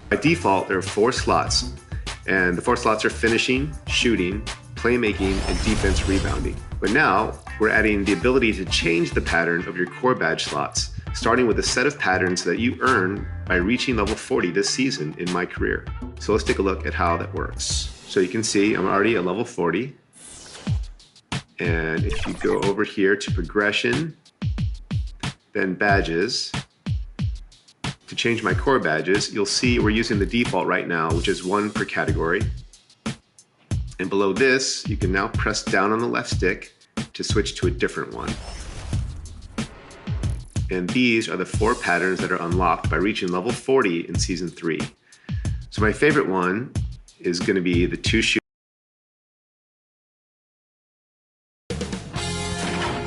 By default, there are 4 slots, and the 4 slots are finishing, shooting, playmaking, and defense rebounding. But now, we're adding the ability to change the pattern of your core badge slots, starting with a set of patterns that you earn by reaching level 40 this season in my career. So let's take a look at how that works. So you can see I'm already at level 40. And if you go over here to progression, then badges, to change my core badges, you'll see we're using the default right now, which is 1 per category. And below this, you can now press down on the left stick to switch to a different one. And these are the 4 patterns that are unlocked by reaching level 40 in Season 3. So my favorite one is going to be the 2 shoot.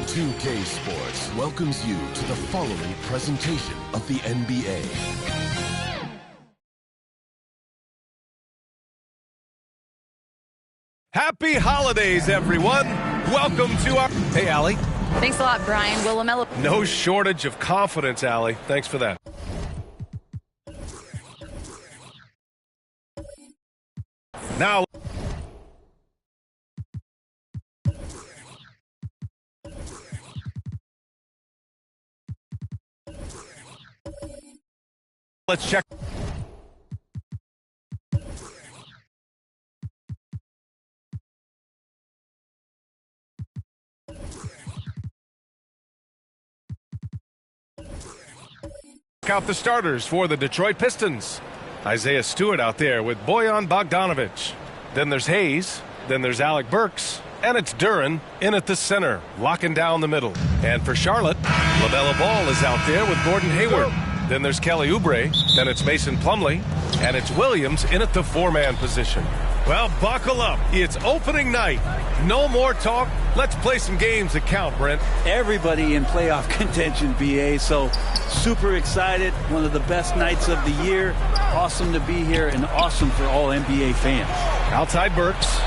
2K Sports welcomes you to the following presentation of the NBA. Happy holidays, everyone. Welcome to our... Hey, Allie. Thanks a lot, Brian. Will LaMelo... No shortage of confidence, Allie. Thanks for that. Now... let's check. Out the starters for the Detroit Pistons. Isaiah Stewart out there with Bojan Bogdanovic. Then there's Hayes. Then there's Alec Burks. And it's Duren in at the center, locking down the middle. And for Charlotte, LaMelo Ball is out there with Gordon Hayward. Then there's Kelly Oubre. Then it's Mason Plumlee. And it's Williams in at the 4-man position. Well, buckle up. It's opening night. No more talk. Let's play some games that count, Brent. Everybody in playoff contention, BA, so super excited. One of the best nights of the year. Awesome to be here and awesome for all NBA fans. Outside Burks.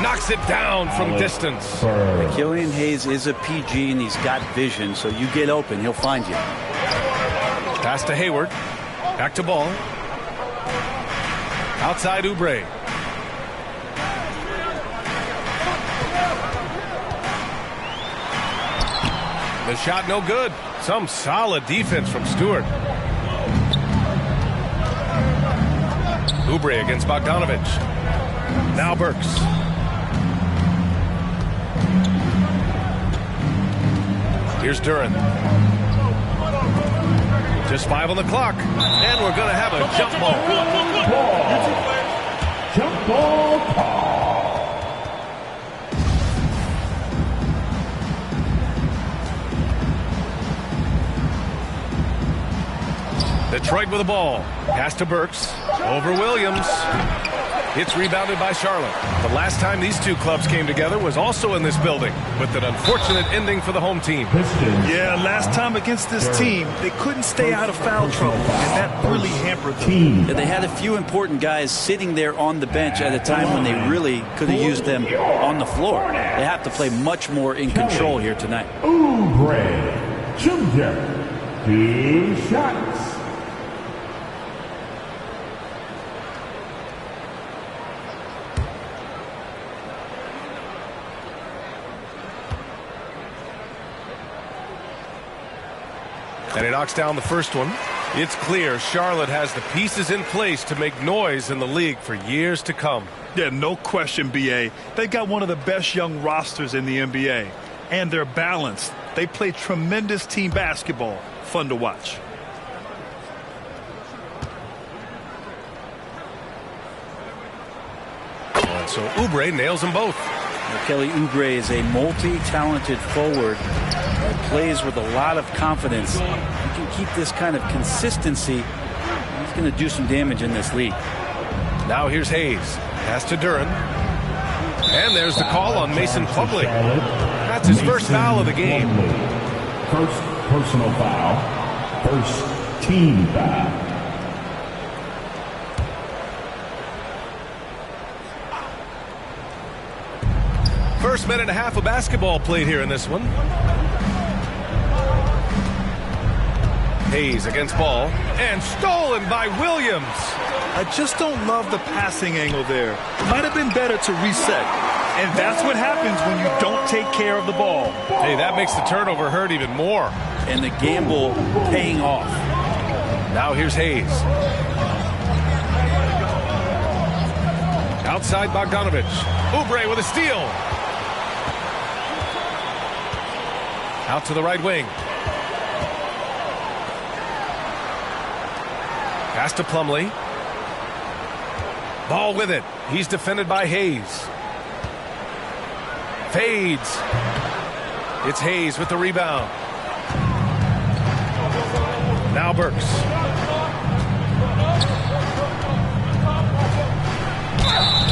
Knocks it down from distance. Killian Hayes is a PG and he's got vision, so you get open, he'll find you. Pass to Hayward. Back to Ball. Outside Oubre. The shot no good. Some solid defense from Stewart. Oubre against Bogdanovic. Now Burks. Here's Duren. Just 5 on the clock. And we're going to have a jump ball. Jump ball call. Detroit with the ball. Pass to Burks. Over Williams. It's rebounded by Charlotte. The last time these two clubs came together was also in this building, with an unfortunate ending for the home team. Yeah, last time against this team, they couldn't stay out of foul trouble, and that really hampered them. Yeah, they had a few important guys sitting there on the bench at a time when they really could have used them on the floor. They have to play much more in control here tonight. Oubre Jr. 2 shots. And he knocks down the first one. It's clear Charlotte has the pieces in place to make noise in the league for years to come. Yeah, no question, B.A. They got one of the best young rosters in the NBA. And they're balanced. They play tremendous team basketball. Fun to watch. And so Oubre nails them both. Now, Kelly Oubre is a multi-talented forward that plays with a lot of confidence. He can keep this kind of consistency. He's going to do some damage in this league. Now here's Hayes. Pass to Duren. And there's the call on Mason Plumlee. That's his first foul of the game. First personal foul. First team foul. First minute and a half of basketball played here in this one. Hayes against Ball. And stolen by Williams. I just don't love the passing angle there. Might have been better to reset. And that's what happens when you don't take care of the ball. Hey, that makes the turnover hurt even more. And the gamble paying off. Now here's Hayes. Outside Bogdanovic. Oubre with a steal. Out to the right wing. Pass to Plumlee. Ball with it. He's defended by Hayes. Fades. It's Hayes with the rebound. Now Burks.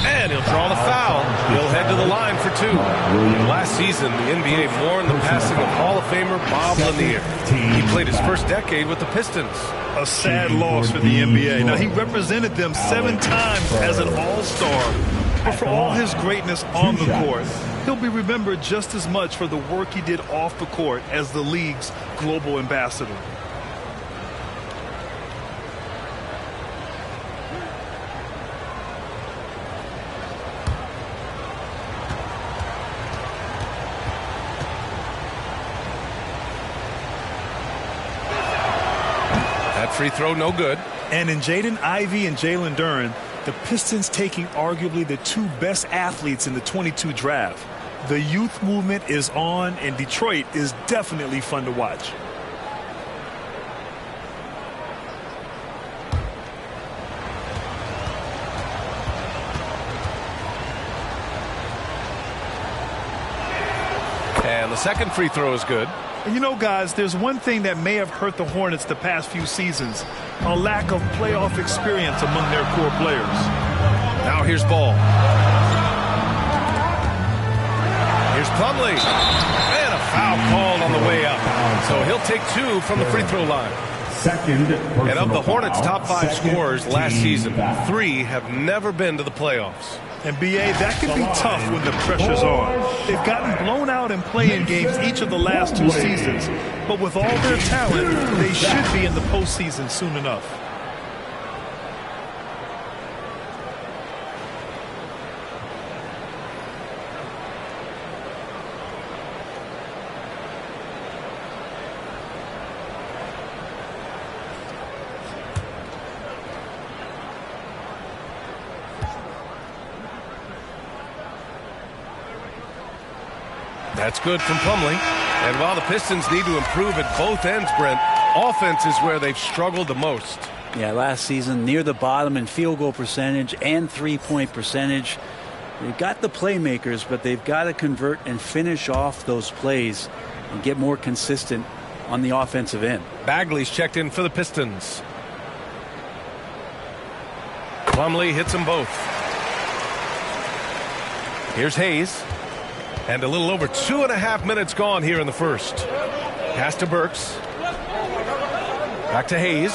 And he'll draw the foul. He'll head to the line for 2. Last season, the NBA mourned the passing of Hall of Famer Bob Lanier. He played his first decade with the Pistons. A sad loss for the NBA. Now, he represented them 7 times as an all-star. But for all his greatness on the court, he'll be remembered just as much for the work he did off the court as the league's global ambassador. Free throw, no good. And in Jaden Ivey and Jalen Duren, the Pistons taking arguably the 2 best athletes in the 22 draft. The youth movement is on, and Detroit is definitely fun to watch. And the second free throw is good. And you know, guys, there's one thing that may have hurt the Hornets the past few seasons, a lack of playoff experience among their core players. Now here's Ball. Here's Plumlee. And a Foul called on the way up. So he'll take 2 from the free throw line. Second personal And of the Hornets' foul. top 5 Second scorers last team season, foul. 3 have never been to the playoffs. And BA, that can be tough when the pressure's on. They've gotten blown out in play-in games each of the last 2 seasons. But with all their talent, they should be in the postseason soon enough. That's good from Plumlee. And while the Pistons need to improve at both ends, Brent, offense is where they've struggled the most. Yeah, last season near the bottom in field goal percentage and three-point percentage. They've got the playmakers, but they've got to convert and finish off those plays and get more consistent on the offensive end. Bagley's checked in for the Pistons. Plumlee hits them both. Here's Hayes. And a little over 2.5 minutes gone here in the first. Pass to Burks. Back to Hayes.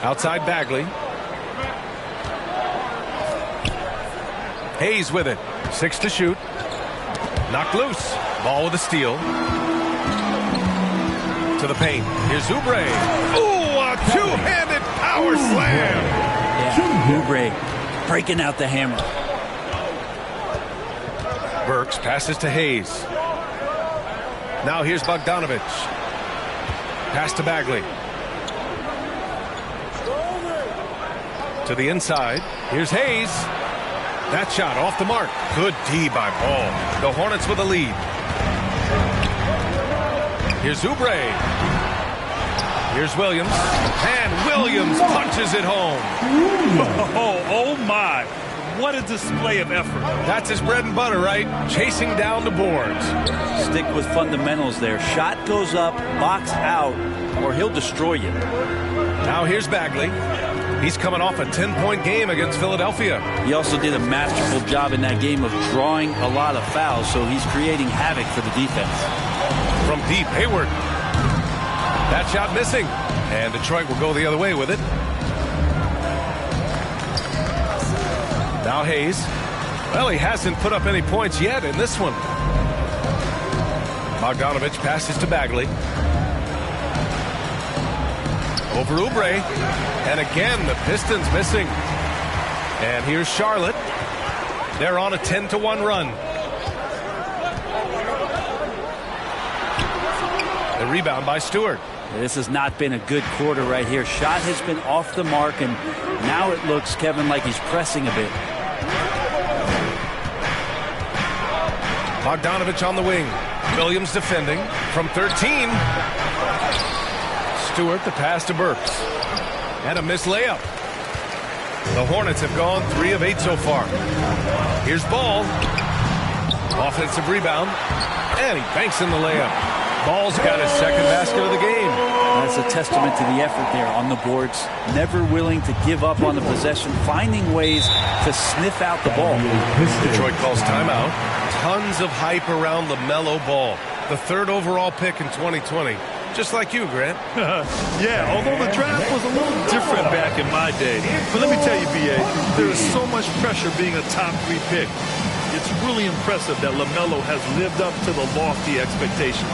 Outside Bagley. Hayes with it. 6 to shoot. Knocked loose. Ball with a steal. To the paint. Here's Oubre. Ooh, a two-handed power slam. Yeah, Oubre breaking out the hammer. Burks passes to Hayes. Now here's Bogdanovich. Pass to Bagley. To the inside. Here's Hayes. That shot off the mark. Good D by Ball. The Hornets with a lead. Here's Oubre. Here's Williams. And Williams punches it home. Oh my. What a display of effort. That's his bread and butter, right? Chasing down the boards. Stick with fundamentals there. Shot goes up, box out, or he'll destroy you. Now here's Bagley. He's coming off a 10-point game against Philadelphia. He also did a masterful job in that game of drawing a lot of fouls, so he's creating havoc for the defense. From deep, Hayward. That shot missing. And Detroit will go the other way with it. Now Hayes. Well, he hasn't put up any points yet in this one. Bogdanovich passes to Bagley. Over Oubre. And again, the Pistons missing. And here's Charlotte. They're on a 10-1 run. The rebound by Stewart. This has not been a good quarter right here. Shot has been off the mark, and now it looks, Kevin, like he's pressing a bit. Bogdanovich on the wing. Williams defending from 13. Stewart, the pass to Burks. And a missed layup. The Hornets have gone 3 of 8 so far. Here's Ball. Offensive rebound. And he banks in the layup. Ball's got his second basket of the game. That's a testament to the effort there on the boards. Never willing to give up on the possession, finding ways to sniff out the ball. Detroit calls timeout. Tons of hype around LaMelo Ball, the 3rd overall pick in 2020. Just like you, Grant. Yeah, although the draft was a little different back in my day. But let me tell you, B.A., there is so much pressure being a top 3 pick. It's really impressive that LaMelo has lived up to the lofty expectations.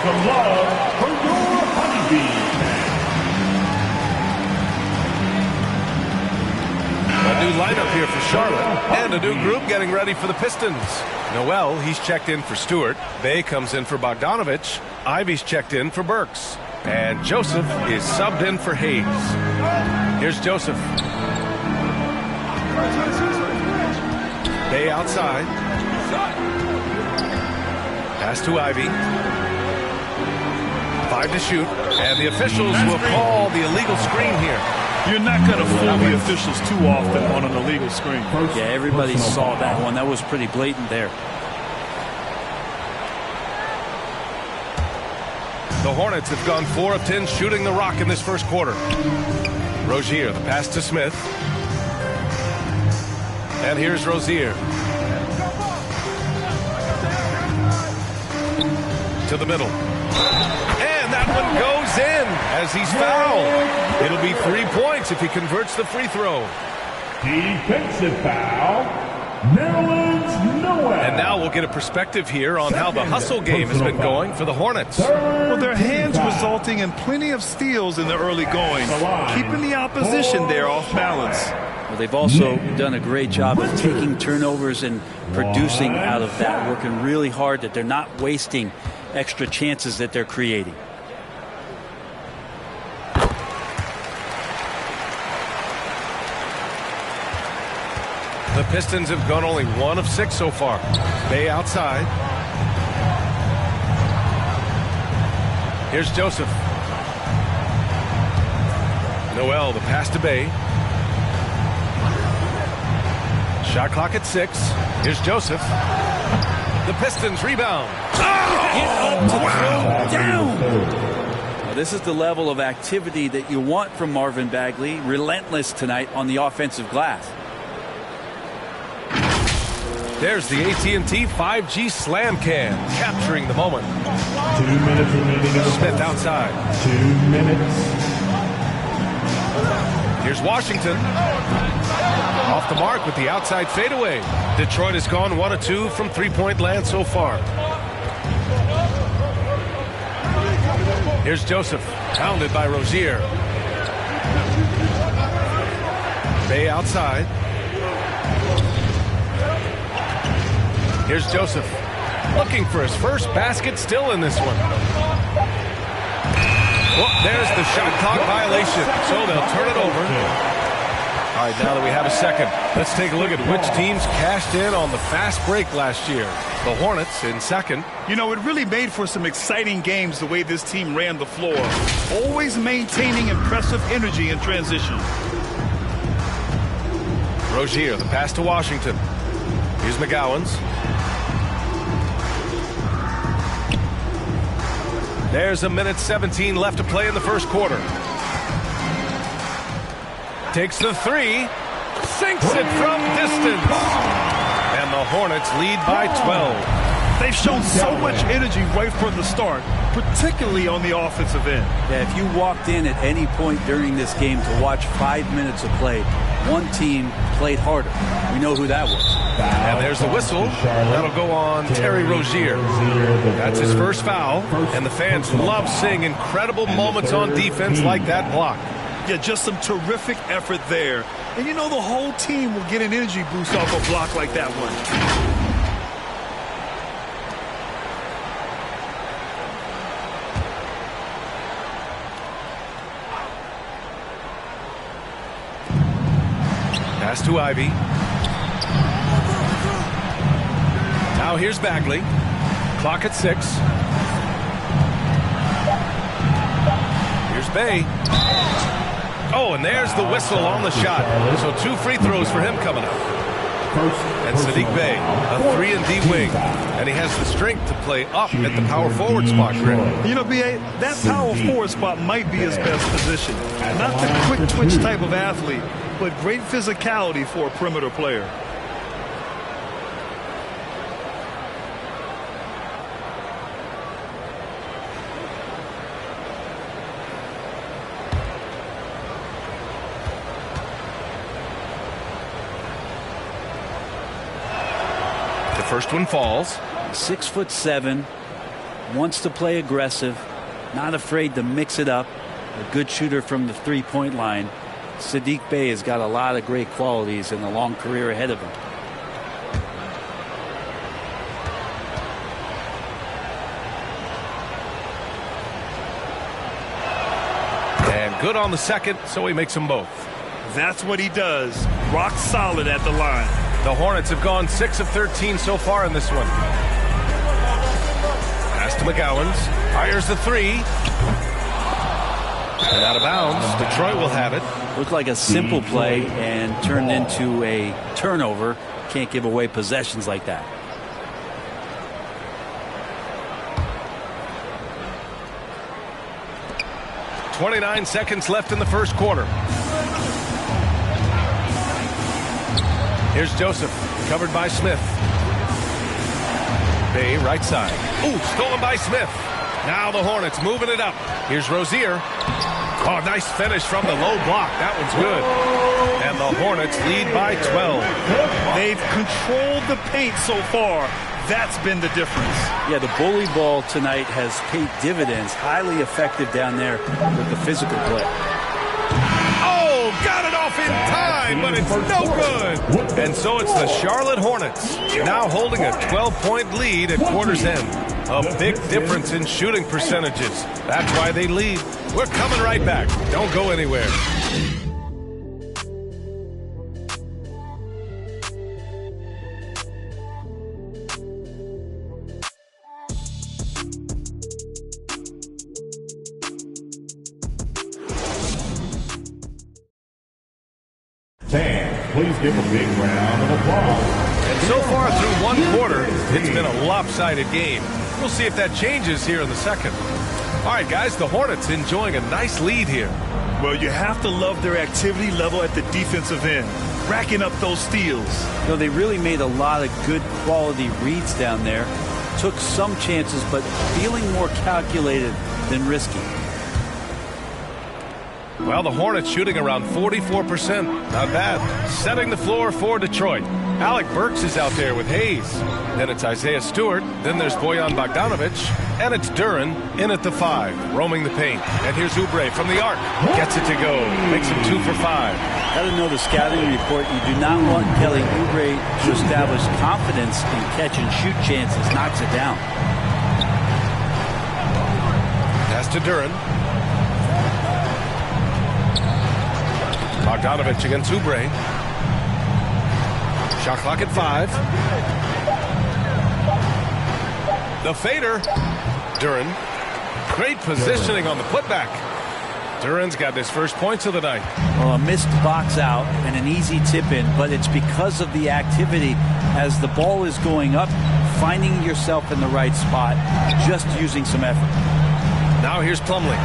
some love for your Honeybee A new lineup here for Charlotte, and a new group getting ready for the Pistons. Noel, he's checked in for Stewart. Bay comes in for Bogdanovich. Ivy's checked in for Burks. And Joseph is subbed in for Hayes. Here's Joseph. Bay outside. Pass to Ivy. 5 to shoot. And the officials will call the illegal screen here. You're not going to fool the officials too often on an illegal screen. Yeah, everybody saw that one. That was pretty blatant there. The Hornets have gone 4 of 10 shooting the rock in this first quarter. Rozier, the pass to Smith. And here's Rozier. To the middle. And that one goes in as he's fouled. It'll be 3 points if he converts the free throw. defensive foul, Nerlens Noel. And now we'll get a perspective here on how the hustle game has been going for the Hornets. Well, their hands resulting in plenty of steals in the early going, keeping the opposition there off balance. Well, they've also done a great job of taking turnovers and producing out of that, working really hard that they're not wasting extra chances that they're creating. The Pistons have gone only 1 of 6 so far. Bay outside. Here's Joseph. Noel, the pass to Bay. Shot clock at 6. Here's Joseph. The Pistons rebound. Now, this is the level of activity that you want from Marvin Bagley. Relentless tonight on the offensive glass. There's the AT&T 5G Slam Cam, capturing the moment. 2 minutes remaining. Smith outside. 2 minutes. Here's Washington. Off the mark with the outside fadeaway. Detroit has gone 1 of 2 from three-point land so far. Here's Joseph, pounded by Rozier. Bay outside. Here's Joseph, looking for his first basket, still in this one. Well, there's the shot clock violation, so they'll turn it over. All right, now that we have a second, let's take a look at which teams cashed in on the fast break last year. The Hornets in second. You know, it really made for some exciting games the way this team ran the floor, always maintaining impressive energy in transition. Rozier, the pass to Washington. Here's McGowan's. There's 1:17 left to play in the first quarter. Takes the 3, sinks it from distance. And the Hornets lead by 12. They've shown so much energy right from the start, particularly on the offensive end. Yeah, if you walked in at any point during this game to watch 5 minutes of play, one team played harder. We know who that was. And there's the whistle. That'll go on Terry Rozier. That's his first foul. And the fans love seeing incredible moments on defense like that block. Yeah, just some terrific effort there. And you know the whole team will get an energy boost off a block like that one. Pass to Ivy. Now here's Bagley. Clock at 6. Here's Bay. Oh, and there's the whistle on the shot. So 2 free throws for him coming up. And Sadiq Bey, a 3-and-D wing. And he has the strength to play up at the power forward spot, Greg. You know, B.A., that power forward spot might be his best position. Not the quick twitch type of athlete, but great physicality for a perimeter player. The first one falls. 6'7", wants to play aggressive, not afraid to mix it up. A good shooter from the three-point line. Saddiq Bey has got a lot of great qualities and a long career ahead of him. And good on the second, so he makes them both. That's what he does. Rock solid at the line. The Hornets have gone 6 of 13 so far in this one. Pass to McGowens. Fires the three. And out of bounds. Detroit will have it. Looked like a simple play and turned into a turnover. Can't give away possessions like that. .29 seconds left in the first quarter. Here's Joseph, covered by Smith. Bey, right side. Ooh, stolen by Smith. Now the Hornets moving it up. Here's Rozier. Oh, nice finish from the low block. That one's good. And the Hornets lead by 12. They've controlled the paint so far. That's been the difference. Yeah, the bully ball tonight has paid dividends. Highly effective down there with the physical play. Oh, got it off in time, but it's no good. And so it's the Charlotte Hornets now holding a 12-point lead at quarter's end. A big difference in shooting percentages. That's why they lead. We're coming right back. Don't go anywhere. Please give a big round of applause. And so far through one quarter, it's been a lopsided game. We'll see if that changes here in the second. All right, guys, the Hornets enjoying a nice lead here. Well, you have to love their activity level at the defensive end, racking up those steals. You know, they really made a lot of good quality reads down there. Took some chances, but feeling more calculated than risky. Well, the Hornets shooting around 44%. Not bad. Setting the floor for Detroit. Alec Burks is out there with Hayes. Then it's Isaiah Stewart. Then there's Bojan Bogdanovic. And it's Duren in at the 5, roaming the paint. And here's Oubre from the arc. Gets it to go. Makes him 2 for 5. Got to know the scouting report. You do not want Kelly Oubre to establish confidence in catch and shoot chances. Knocks it down. Pass to Duren. Bogdanovic against Oubre. Shot clock at 5. The fader. Duren. Great positioning on the putback. Duren's got his first points of the night. Well, a missed box out and an easy tip in, but it's because of the activity as the ball is going up, finding yourself in the right spot, just using some effort. Now here's Plumlee.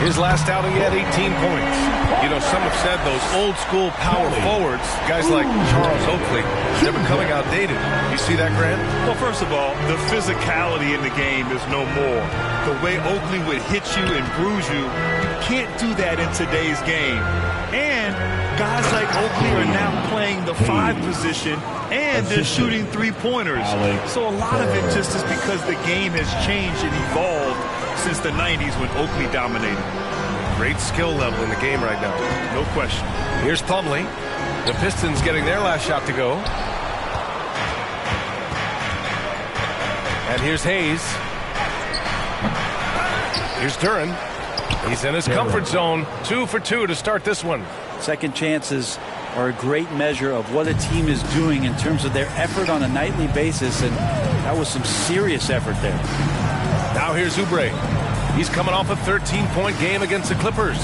His last outing, he had 18 points. You know, some have said those old school power forwards, guys like Charles Oakley, they're becoming outdated. You see that, Grant? Well, first of all, the physicality in the game is no more. The way Oakley would hit you and bruise you, you can't do that in today's game. And guys like Oakley are now playing the 5 position, and they're shooting three-pointers. So a lot of it just is because the game has changed and evolved since the 90s when Oakley dominated. Great skill level in the game right now. No question. Here's Plumlee. The Pistons getting their last shot to go. And here's Hayes. Here's Duren. He's in his comfort zone. 2 for 2 to start this one. Second chances are a great measure of what a team is doing in terms of their effort on a nightly basis, and that was some serious effort there. Now here's Oubre. He's coming off a 13-point game against the Clippers.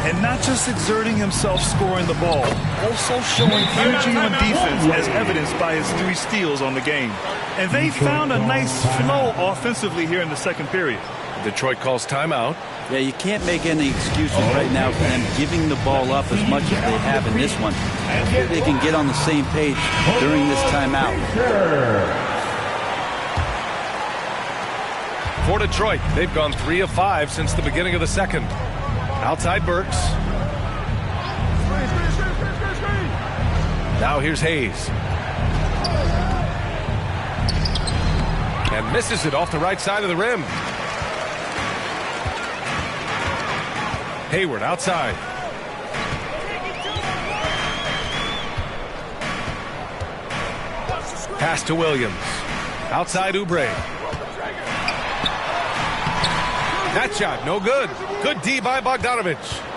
And not just exerting himself scoring the ball, also showing energy on defense as evidenced by his 3 steals on the game. And they found a nice flow offensively here in the second period. Detroit calls timeout. Yeah, you can't make any excuses right now for them giving the ball up as much as they have in this one. Hopefully they can get on the same page during this timeout. For Detroit, they've gone 3 of 5 since the beginning of the second. Outside Burks. Now here's Hayes. And misses it off the right side of the rim. Hayward outside. Pass to Williams. Outside Oubre. That shot, no good. Good D by Bogdanovich.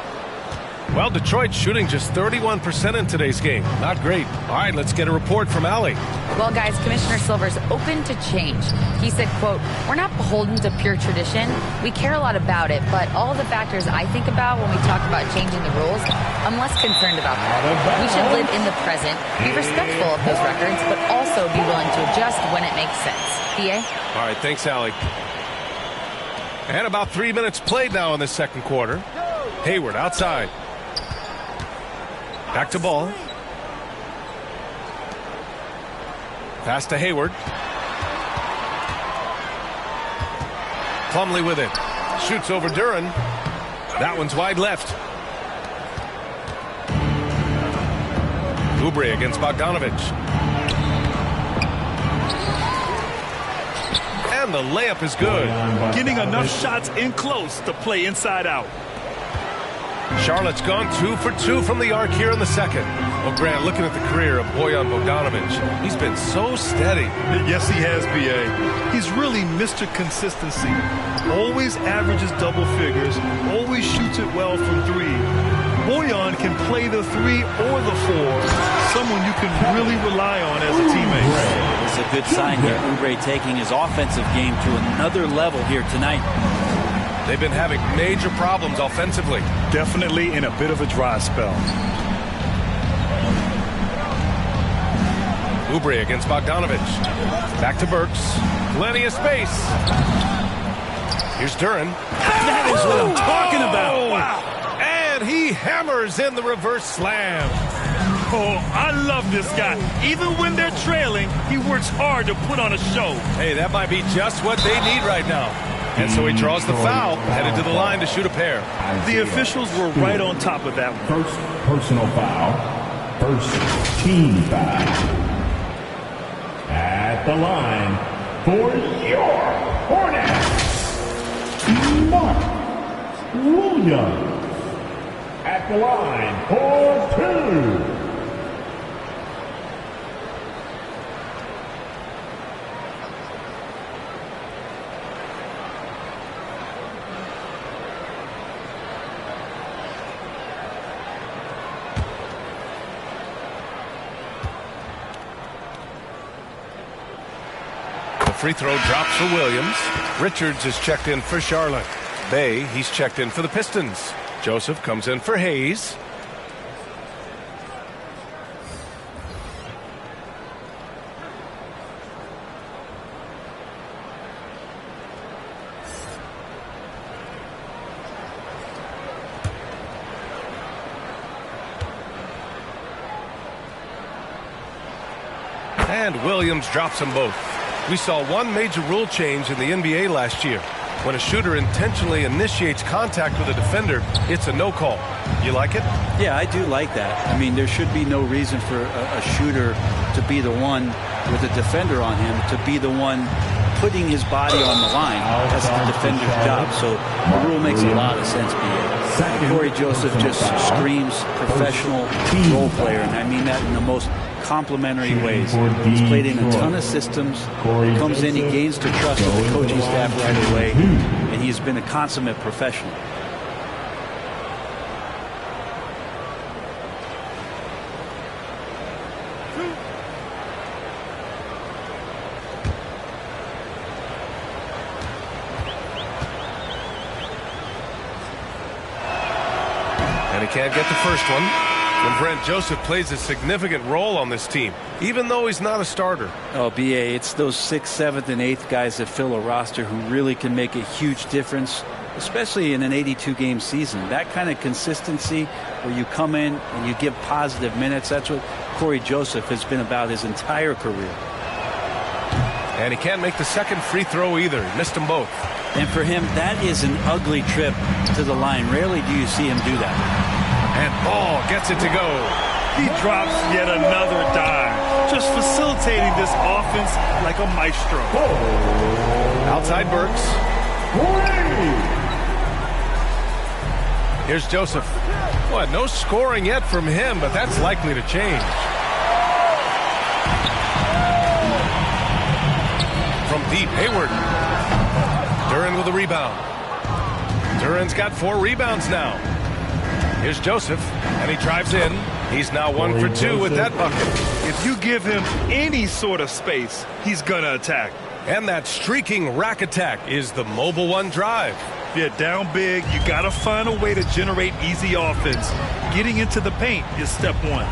Well, Detroit shooting just 31% in today's game. Not great. All right, let's get a report from Allie. Well, guys, Commissioner Silver's open to change. He said, quote, "We're not beholden to pure tradition. We care a lot about it, but all of the factors I think about when we talk about changing the rules, I'm less concerned about that. We should live in the present, be respectful of those records, but also be willing to adjust when it makes sense." BA? All right, thanks, Allie. And about 3 minutes played now in the second quarter. Hayward outside. Back to Ball. Pass to Hayward. Plumlee with it. Shoots over Duren. That one's wide left. Oubre against Bogdanovich. And the layup is good. Getting enough shots in close to play inside out. Charlotte's gone 2 for 2 from the arc here in the second. Well, Grant, looking at the career of Bojan Bogdanovic, he's been so steady. Yes, he has, B.A. He's really Mr. Consistency. Always averages double figures, always shoots it well from three. Bojan can play the 3 or the 4, someone you can really rely on as a teammate. It's a good sign here. Oubre taking his offensive game to another level here tonight. They've been having major problems offensively. Definitely in a bit of a dry spell. Oubre against Bogdanovich. Back to Burks. Plenty of space. Here's Duren. That is what I'm talking about. Wow. And he hammers in the reverse slam. Oh, I love this guy. Even when they're trailing, he works hard to put on a show. Hey, that might be just what they need right now. And so he draws the foul, headed to the line to shoot a pair. The officials were right on top of that one. First personal foul. First team foul. At the line for your Hornets, Mark Williams. At the line for 2. Free throw drops for Williams. Richards is checked in for Charlotte. Bay, he's checked in for the Pistons. Joseph comes in for Hayes. And Williams drops them both. We saw one major rule change in the NBA last year. When a shooter intentionally initiates contact with a defender, it's a no call. You like it? Yeah, I do like that. I mean, there should be no reason for a shooter to be the one with a defender on him, to be the one putting his body on the line. That's the defender's job. So the rule makes a lot of sense, BA. Corey Joseph just screams professional role player, and I mean that in the most complimentary ways. He's played in a ton of systems, comes in, he gains the trust of the coaching staff right away, and he's been a consummate professional. And he can't get the first one. And Brent Joseph plays a significant role on this team, even though he's not a starter. Oh, BA, it's those 6th, 7th, and 8th guys that fill a roster who really can make a huge difference, especially in an 82-game season. That kind of consistency where you come in and you give positive minutes, that's what Corey Joseph has been about his entire career. And he can't make the second free throw either. He missed them both. And for him, that is an ugly trip to the line. Rarely do you see him do that. And Ball gets it to go. He drops yet another dime. just facilitating this offense like a maestro. Outside Burks. Here's Joseph. Boy, no scoring yet from him, but that's likely to change. From deep, Hayward. Duren with a rebound. Duren's got 4 rebounds now. Here's Joseph, and he drives in. He's now 1 for 2 with that bucket. If you give him any sort of space, he's going to attack. And that streaking rack attack is the Mobile One drive. Yeah, down big, you got to find a way to generate easy offense. Getting into the paint is step 1.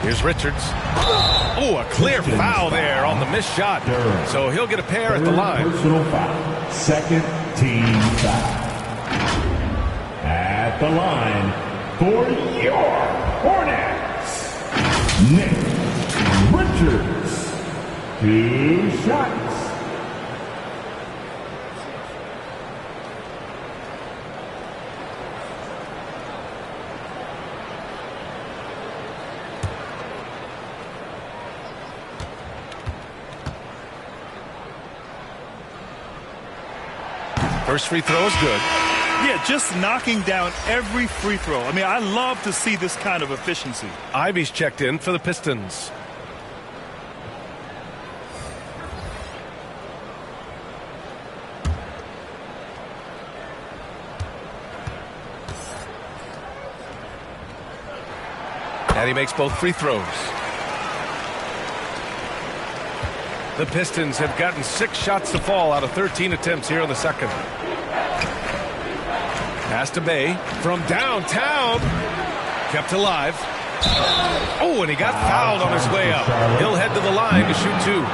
Here's Richards. Oh, a clear foul there on the missed shot. So he'll get a pair at the line. Personal foul. Second team foul. At the line for your Hornets, Nick Richards. 2 shots. First free throw is good. Yeah, just knocking down every free throw. I mean, I love to see this kind of efficiency. Ivy's checked in for the Pistons. And he makes both free throws. The Pistons have gotten 6 shots to fall out of 13 attempts here in the second. Pass to Bay from downtown. Kept alive. Oh, and he got fouled on his way up. He'll head to the line to shoot 2.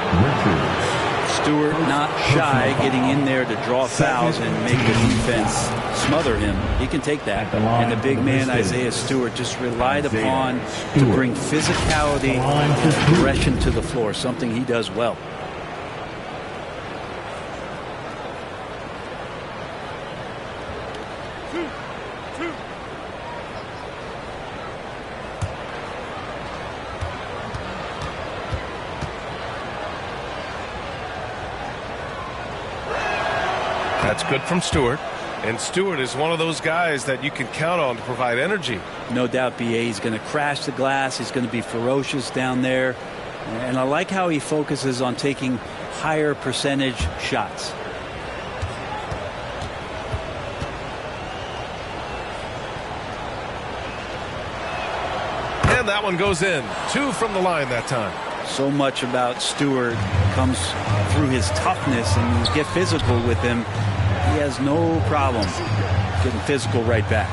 Stewart not shy, getting in there to draw fouls and make the defense smother him. He can take that. And the big man, Isaiah Stewart, just relied upon to bring physicality and aggression to the floor, something he does well. That's good from Stewart. And Stewart is one of those guys that you can count on to provide energy. No doubt, B.A. He's going to crash the glass. He's going to be ferocious down there. And I like how he focuses on taking higher percentage shots. And that one goes in. 2 from the line that time. So much about Stewart comes through his toughness, and you get physical with him. He has no problem getting physical right back.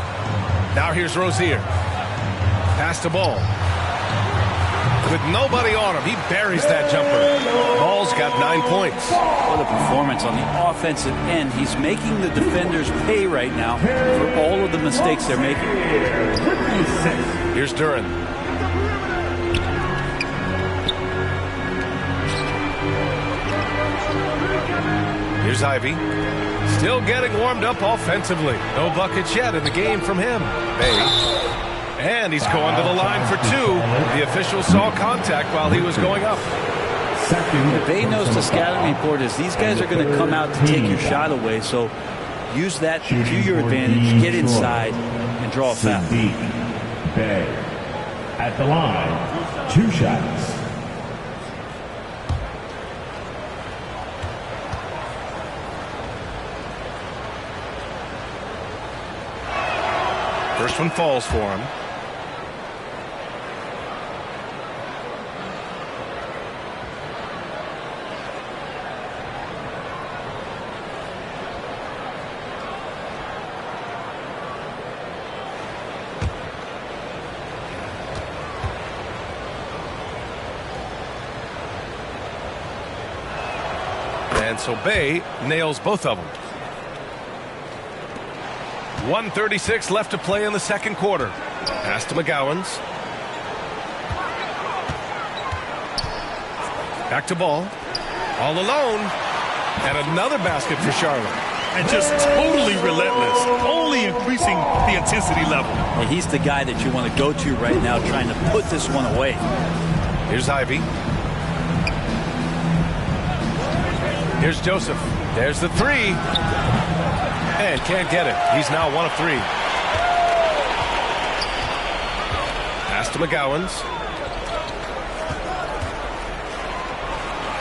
Now here's Rozier. Pass to Ball. With nobody on him, he buries that jumper. Ball's got 9 points. What a performance on the offensive end. He's making the defenders pay right now for all of the mistakes they're making. Here's Duren. Here's Ivy. Still getting warmed up offensively. No buckets yet in the game from him. Bay. And he's going to the line for 2. The official saw contact while he was going up. Bay knows the scouting report is these guys are going to come out to take your shot away. So use that to your advantage. Get inside and draw a foul. Bay at the line. 2 shots. First one falls for him. And so Bay nails both of them. 1:36 left to play in the second quarter. Pass to McGowens. Back to Ball. All alone. And another basket for Charlotte. and just totally relentless, only increasing the intensity level. And he's the guy that you want to go to right now, trying to put this one away. Here's Ivy. Here's Joseph. There's the three. And can't get it. He's now 1 of 3. Pass to McGowens.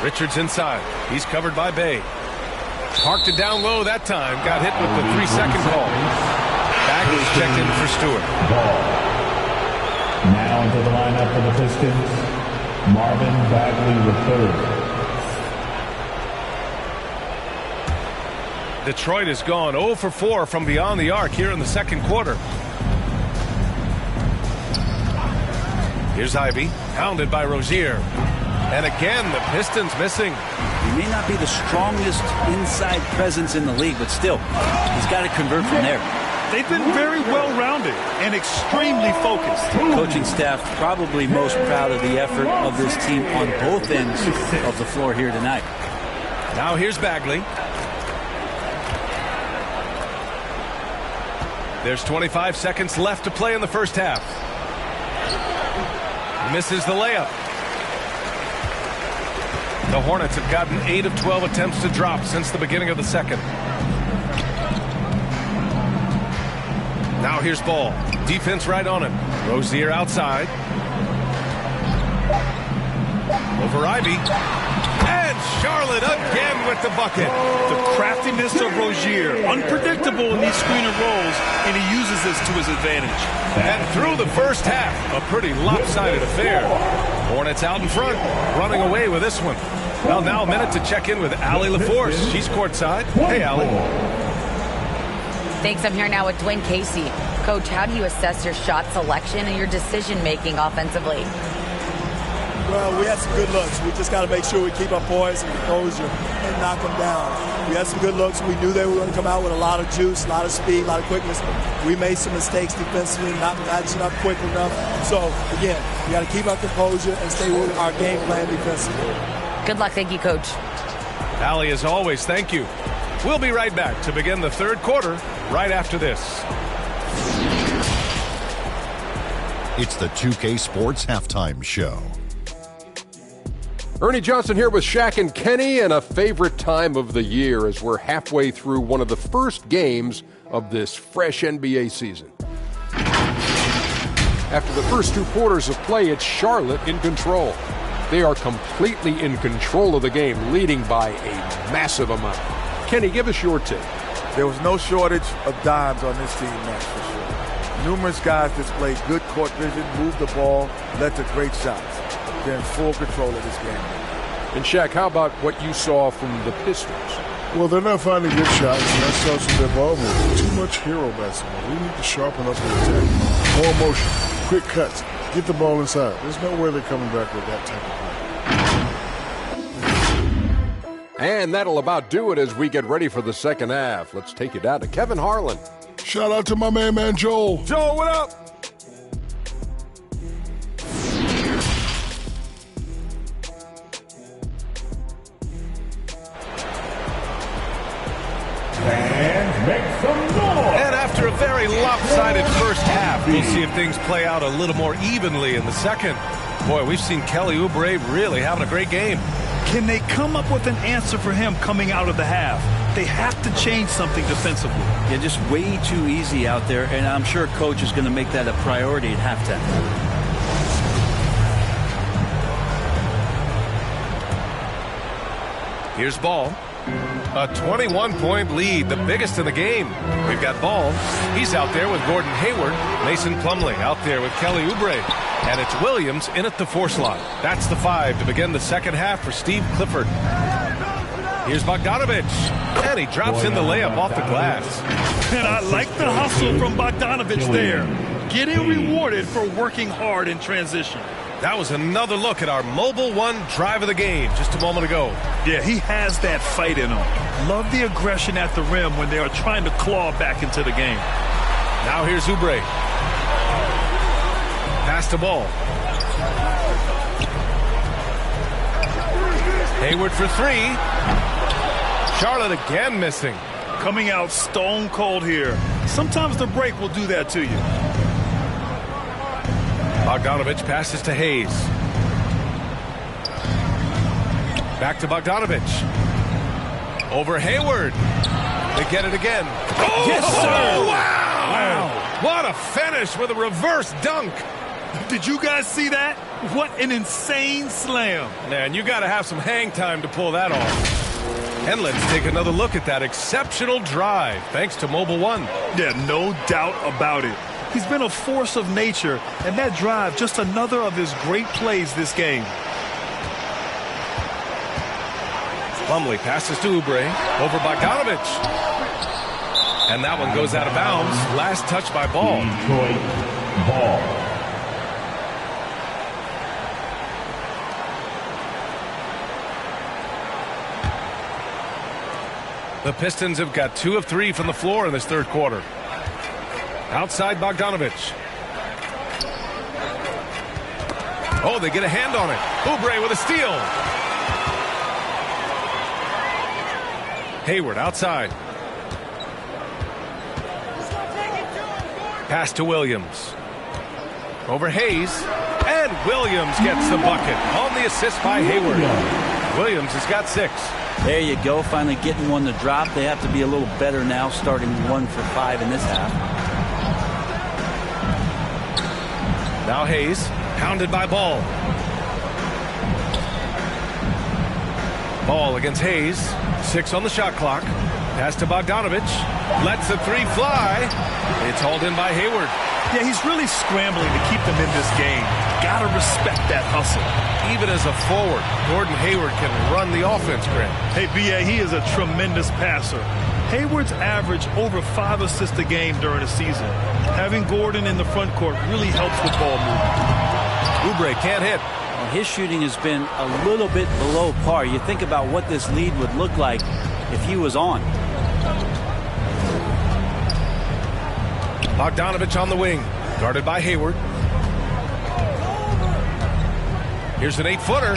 Richards inside. He's covered by Bay. Parked it down low that time. Got hit with the 3-second call. Bagley's checked in for Stewart. Now into the lineup for the Pistons, Marvin Bagley III. Detroit has gone 0 for 4 from beyond the arc here in the second quarter. Here's Ivy, hounded by Rozier. And again, the Pistons missing. He may not be the strongest inside presence in the league, but still, he's got to convert from there. They've been very well-rounded and extremely focused. Coaching staff probably most proud of the effort of this team on both ends of the floor here tonight. Now here's Bagley. There's 25 seconds left to play in the first half. Misses the layup. The Hornets have gotten 8 of 12 attempts to drop since the beginning of the second. Now here's Ball. Defense right on him. Rozier outside. Over Ivy. And Charlotte again with the bucket. The craftiness of Rozier, unpredictable in these screener roles, and he uses this to his advantage. And through the first half, a pretty lopsided affair. Hornets out in front, running away with this one. Well, now a minute to check in with Allie LaForce. She's courtside. Hey, Allie. Thanks. I'm here now with Dwayne Casey. Coach, how do you assess your shot selection and your decision-making offensively? Well, we had some good looks. We just got to make sure we keep our poise and composure and knock them down. We had some good looks. We knew they were going to come out with a lot of juice, a lot of speed, a lot of quickness. We made some mistakes defensively, not matching up quick enough. So, again, we got to keep our composure and stay with our game plan defensively. Good luck. Thank you, Coach. Allie, as always, thank you. We'll be right back to begin the third quarter right after this. It's the 2K Sports Halftime Show. Ernie Johnson here with Shaq and Kenny, and a favorite time of the year as we're halfway through one of the first games of this fresh NBA season. After the first 2 quarters of play, it's Charlotte in control. They are completely in control of the game, leading by a massive amount. Kenny, give us your take. There was no shortage of dimes on this team, that's for sure. Numerous guys displayed good court vision, moved the ball, led to great shots. They're in full control of this game. And Shaq, how about what you saw from the Pistons? Well, they're not finding good shots, and that starts with their ball movement. Too much hero basketball. We need to sharpen up the attack. More motion, quick cuts, get the ball inside. There's no way they're coming back with that type of play. And that'll about do it as we get ready for the second half. Let's take you down to Kevin Harlan. Shout out to my man Joel. Joel, what up? And after a very lopsided first half, we'll see if things play out a little more evenly in the second. Boy, we've seen Kelly Oubre really having a great game. Can they come up with an answer for him coming out of the half? They have to change something defensively. Yeah, just way too easy out there, and I'm sure Coach is going to make that a priority at halftime. Here's Ball. A 21-point lead, the biggest in the game. We've got Ball. He's out there with Gordon Hayward. Mason Plumlee out there with Kelly Oubre. And it's Williams in at the 4 slot. That's the 5 to begin the second half for Steve Clifford. Here's Bogdanovic. And he drops in the layup off the glass. And I like the hustle from Bogdanovic there. Getting rewarded for working hard in transition. That was another look at our Mobile One drive of the game just a moment ago. Yeah, he has that fight in him. Love the aggression at the rim when they are trying to claw back into the game. Now here's Oubre. Pass the ball. Hayward for 3. Charlotte again missing. coming out stone cold here. Sometimes the break will do that to you. Bogdanovich passes to Hayes. Back to Bogdanovich. Over Hayward. They get it again. Oh, yes, sir. Wow. What a finish with a reverse dunk. Did you guys see that? What an insane slam. Man, you got to have some hang time to pull that off. And let's take another look at that exceptional drive, thanks to Mobile One. Yeah, no doubt about it. He's been a force of nature, and that drive, just another of his great plays this game. Plumlee passes to Oubre, over Bogdanovich. And that one goes out of bounds. Last touch by Ball. Detroit ball. The Pistons have got 2 of 3 from the floor in this third quarter. Outside Bogdanovich. Oh, they get a hand on it. Oubre with a steal. Hayward outside. Pass to Williams. Over Hayes. And Williams gets the bucket on the assist by Hayward. Williams has got 6. There you go. Finally getting one to drop. They have to be a little better now, starting 1 for 5 in this half. Now Hayes, pounded by Ball. Ball against Hayes. 6 on the shot clock. Pass to Bogdanovich. Lets the 3 fly. It's hauled in by Hayward. Yeah, he's really scrambling to keep them in this game. Gotta respect that hustle. Even as a forward, Gordon Hayward can run the offense, Grant. Hey, B.A., he is a tremendous passer. Hayward's averaged over 5 assists a game during the season. Having Gordon in the front court really helps with ball movement. Oubre can't hit. Well, his shooting has been a little bit below par. You think about what this lead would look like if he was on. Bogdanovich on the wing, guarded by Hayward. Here's an 8-footer.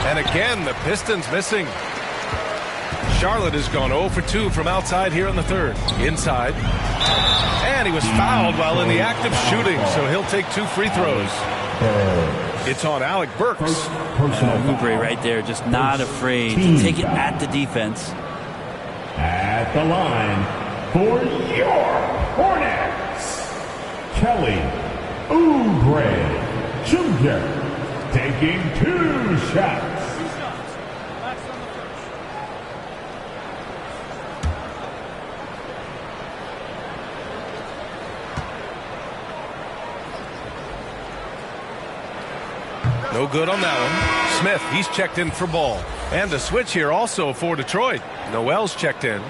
And again, the Pistons missing. Charlotte has gone 0 for 2 from outside here in the third. Inside. And he was fouled while in the act of shooting, so he'll take 2 free throws. It's on Alec Burks. Oubre right there, just not afraid to take it at the defense. At the line for your Hornets, Kelly Oubre Jr. taking 2 shots. No good on that one. Smith, he's checked in for Ball. And a switch here also for Detroit. Noel's checked in.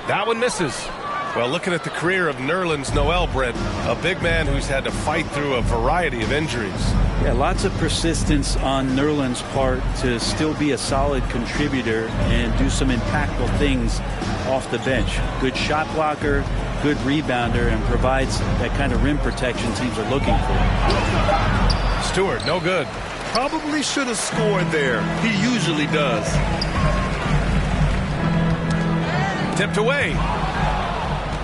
That one misses. Well, looking at the career of Nerlens Noel, Brent, a big man who's had to fight through a variety of injuries. Yeah, lots of persistence on Nerlens' part to still be a solid contributor and do some impactful things off the bench. Good shot blocker, good rebounder, and provides that kind of rim protection teams are looking for. Stewart, no good. Probably should have scored there. He usually does. Tipped away.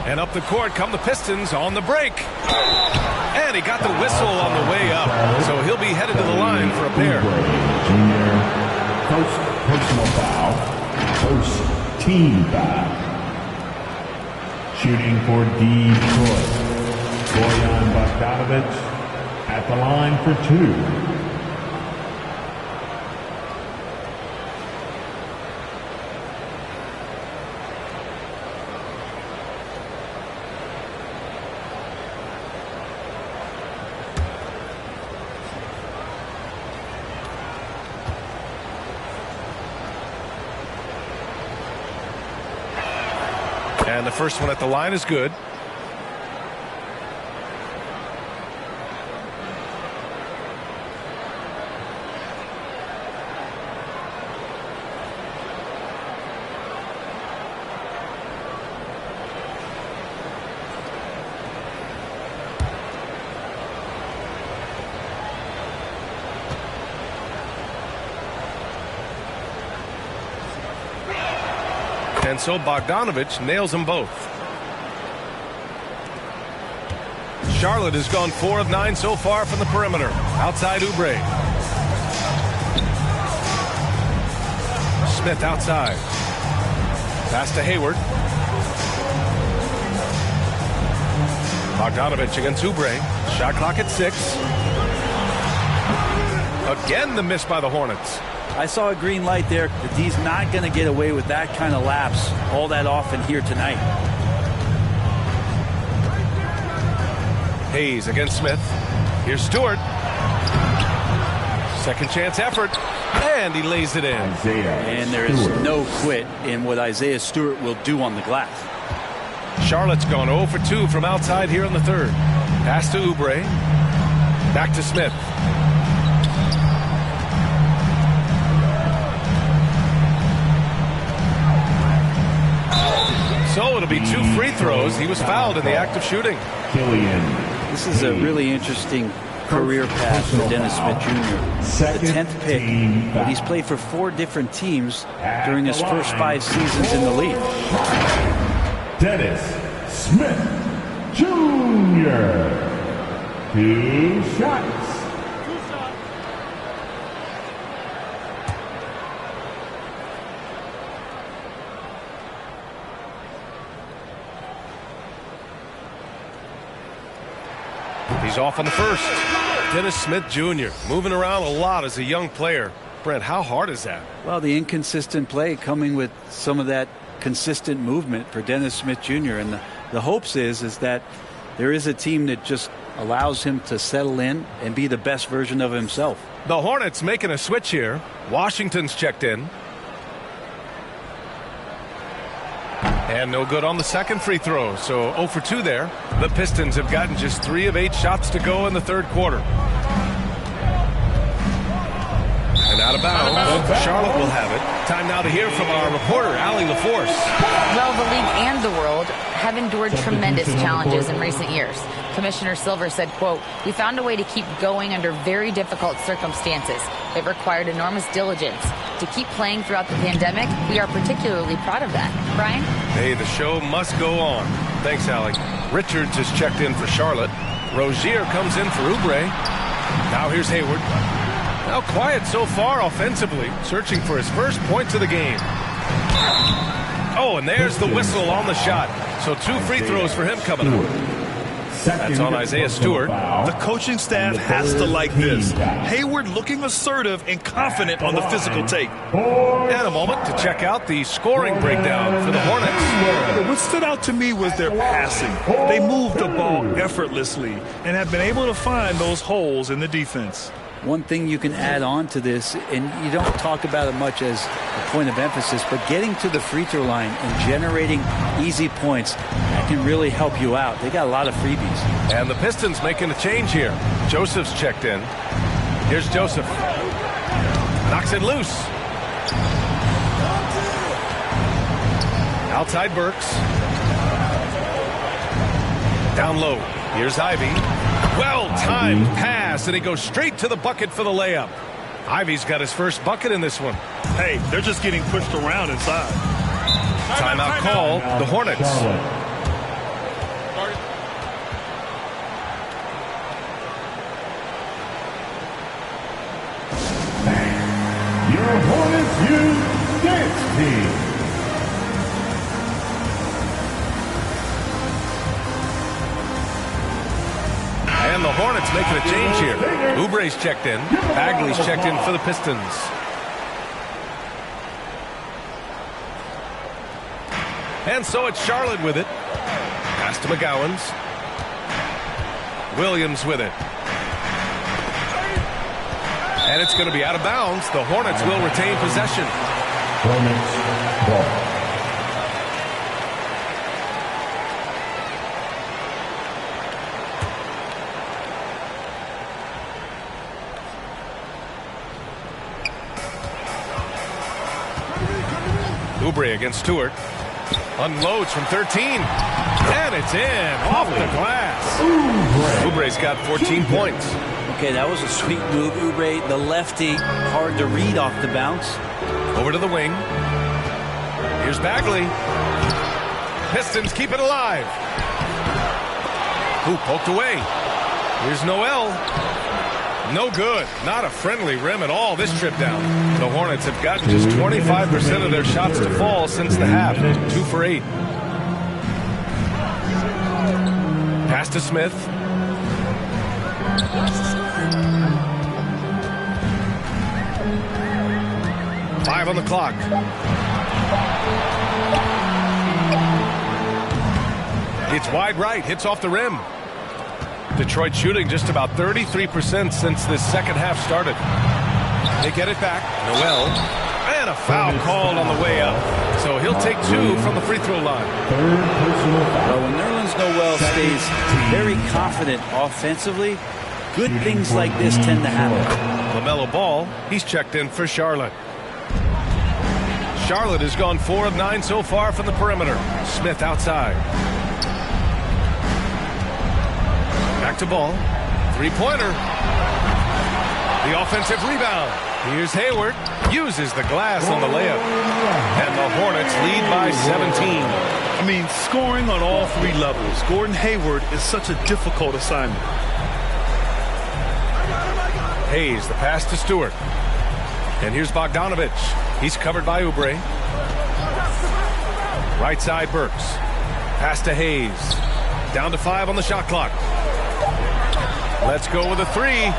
And up the court come the Pistons on the break. And he got the whistle on the way up. So he'll be headed to the line for a pair. Junior, first personal foul, first team foul. Shooting for Detroit, Bojan Bogdanovich at the line for 2. And the first one at the line is good. And so Bogdanovich nails them both. Charlotte has gone 4 of 9 so far from the perimeter. Outside Oubre. Smith outside. Pass to Hayward. Bogdanovich against Oubre. Shot clock at 6. Again, the miss by the Hornets. I saw a green light there. The D's not going to get away with that kind of lapse all that often here tonight. Hayes against Smith. Here's Stewart. Second chance effort. And he lays it in. And there is no quit in what Isaiah Stewart will do on the glass. Charlotte's gone 0 for 2 from outside here in the third. Pass to Oubre. Back to Smith. So it'll be 2 free throws. He was fouled in the act of shooting. This is a really interesting career path for Dennis Smith Jr. The 10th pick, but he's played for 4 different teams during his first 5 seasons in the league. Dennis Smith Jr. 2 shots. He's off on the first. Dennis Smith Jr. moving around a lot as a young player. Brent, how hard is that? Well, the inconsistent play coming with some of that consistent movement for Dennis Smith Jr. And the hopes is that there is a team that just allows him to settle in and be the best version of himself. The Hornets making a switch here. Washington's checked in. And no good on the second free throw, so 0 for 2 there. The Pistons have gotten just 3 of 8 shots to go in the third quarter. And out of bounds, Charlotte will have it. Time now to hear from our reporter, Allie LaForce. Well, the league and the world have endured tremendous challenges in recent years. Commissioner Silver said, quote, "We found a way to keep going under very difficult circumstances. It required enormous diligence. To keep playing throughout the pandemic, we are particularly proud of that." Brian? Hey, the show must go on. Thanks, Allie. Richards has checked in for Charlotte. Rozier comes in for Oubre. Now here's Hayward. Now quiet so far offensively, searching for his first points of the game. Oh, and there's the whistle on the shot. So 2 free throws for him coming up. That's on Isaiah Stewart. The coaching staff has to like this. Hayward looking assertive and confident on the physical take. And a moment to check out the scoring breakdown for the Hornets. What stood out to me was their passing. They moved the ball effortlessly and have been able to find those holes in the defense. One thing you can add on to this, and you don't talk about it much as a point of emphasis, but getting to the free throw line and generating easy points, that can really help you out. They got a lot of freebies. And the Pistons making a change here. Joseph's checked in. Here's Joseph. Knocks it loose. Outside Burks. Down low. Here's Ivy. Well-timed pass, and he goes straight to the bucket for the layup. Ivy's got his first bucket in this one. Hey, they're just getting pushed around inside. Timeout call, the Hornets. Your Hornets Youth Dance Team. And the Hornets making a change here. Oubre's checked in. Bagley's checked in for the Pistons. And so it's Charlotte with it. Pass to McGowans. Williams with it. And it's going to be out of bounds. The Hornets will retain possession. Hornets ball. Oubre against Stewart. Unloads from 13. And it's in. Off the glass. Oubre's got 14 points. Okay, that was a sweet move. Oubre, the lefty, hard to read off the bounce. Over to the wing. Here's Here's Bagley. Pistons keep it alive. Who poked away? Here's Noel. No good. Not a friendly rim at all this trip down. The Hornets have gotten just 25% of their shots to fall since the half. 2 for 8. Pass to Smith. Five on the clock. It's wide right. Hits off the rim. Detroit shooting just about 33% since this second half started. They get it back. Noel. And a foul called on the way up. So he'll take 2 from the free throw line. Well, when Nerlens Noel stays very confident offensively, good things like this tend to happen. LaMelo Ball, he's checked in for Charlotte. Charlotte has gone 4 of 9 so far from the perimeter. Smith outside. Back to Ball. Three-pointer. The offensive rebound. Here's Hayward. Uses the glass on the layup. And the Hornets lead by 17. I mean, scoring on all 3 levels. Gordon Hayward is such a difficult assignment. Hayes, the pass to Stewart. And here's Bogdanovich. He's covered by Oubre. Right side, Burks. Pass to Hayes. Down to 5 on the shot clock. Let's go with a 3.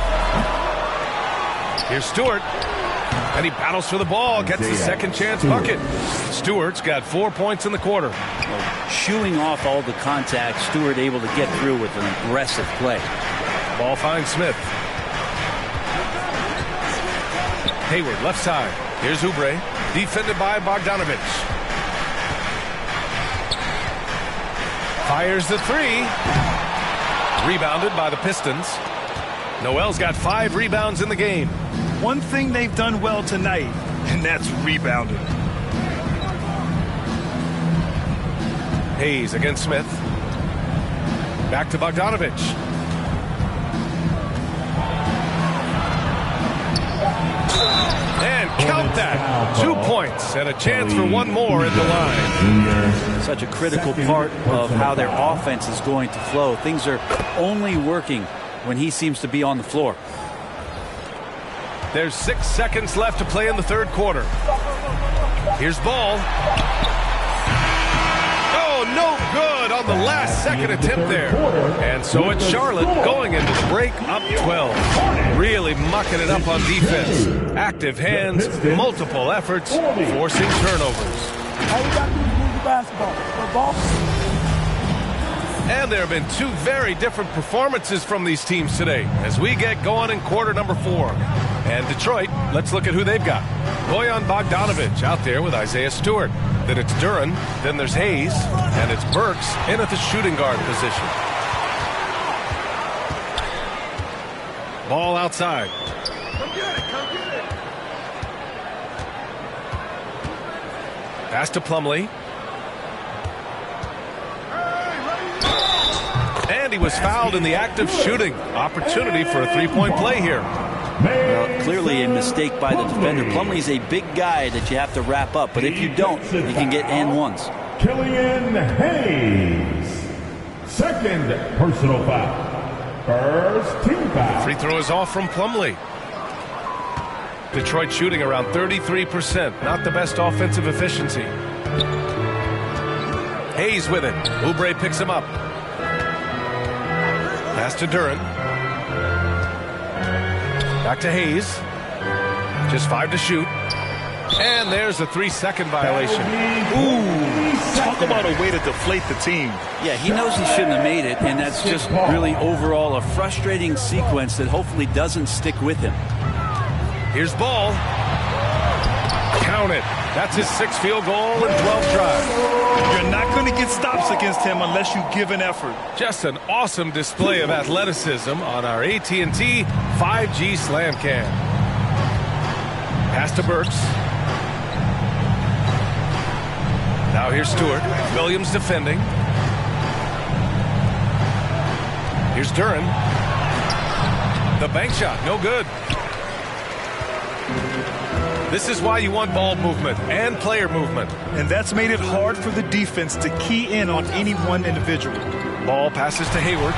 Here's Stewart. And he battles for the ball. Gets the second chance bucket. Stewart's got 4 points in the quarter. Shooing off all the contact, Stewart able to get through with an aggressive play. Ball finds Smith. Hayward, left side. Here's Oubre. Defended by Bogdanovich. Fires the 3. Rebounded by the Pistons. Noel's got 5 rebounds in the game. One thing they've done well tonight, and that's rebounding. Hayes against Smith. Back to Bogdanovich. And count that. 2 points and a chance for 1 more at the line. Such a critical part of how their offense is going to flow. Things are only working when he seems to be on the floor. There's 6 seconds left to play in the third quarter. Here's Ball. Oh, no good on the last second attempt there. And so it's Charlotte going into the break up 12. Really mucking it up on defense. Active hands, multiple efforts, forcing turnovers. All we got to do is move the basketball. And there have been 2 very different performances from these teams today as we get going in quarter number 4. And Detroit, let's look at who they've got. Bojan Bogdanovich out there with Isaiah Stewart. Then it's Duren. Then there's Hayes. And it's Burks in at the shooting guard position. Ball outside. Come get it, come get it. Pass to Plumlee. And he was fouled in the act of shooting. Opportunity for a 3-point play here. Well, clearly a mistake by the defender. Plumlee's a big guy that you have to wrap up, but if you don't, you can get and-ones. Killian Hayes. Second personal foul. First team foul. Free throw is off from Plumlee. Detroit shooting around 33%. Not the best offensive efficiency. Hayes with it. Oubre picks him up. Pass to Duren. Back to Hayes. Just 5 to shoot. And there's a 3-second violation. Ooh, talk about a way to deflate the team. Yeah, he knows he shouldn't have made it, and that's just really overall a frustrating sequence that hopefully doesn't stick with him. Here's Ball. Count it. That's his 6th field goal in 12 tries. You're not going to get stops against him unless you give an effort. Just an awesome display of athleticism on our AT&T 5G Slam Cam. Pass to Burks. Now here's Stewart. Williams defending. Here's Duren. The bank shot, no good. This is why you want ball movement and player movement. And that's made it hard for the defense to key in on any one individual. Ball passes to Hayward.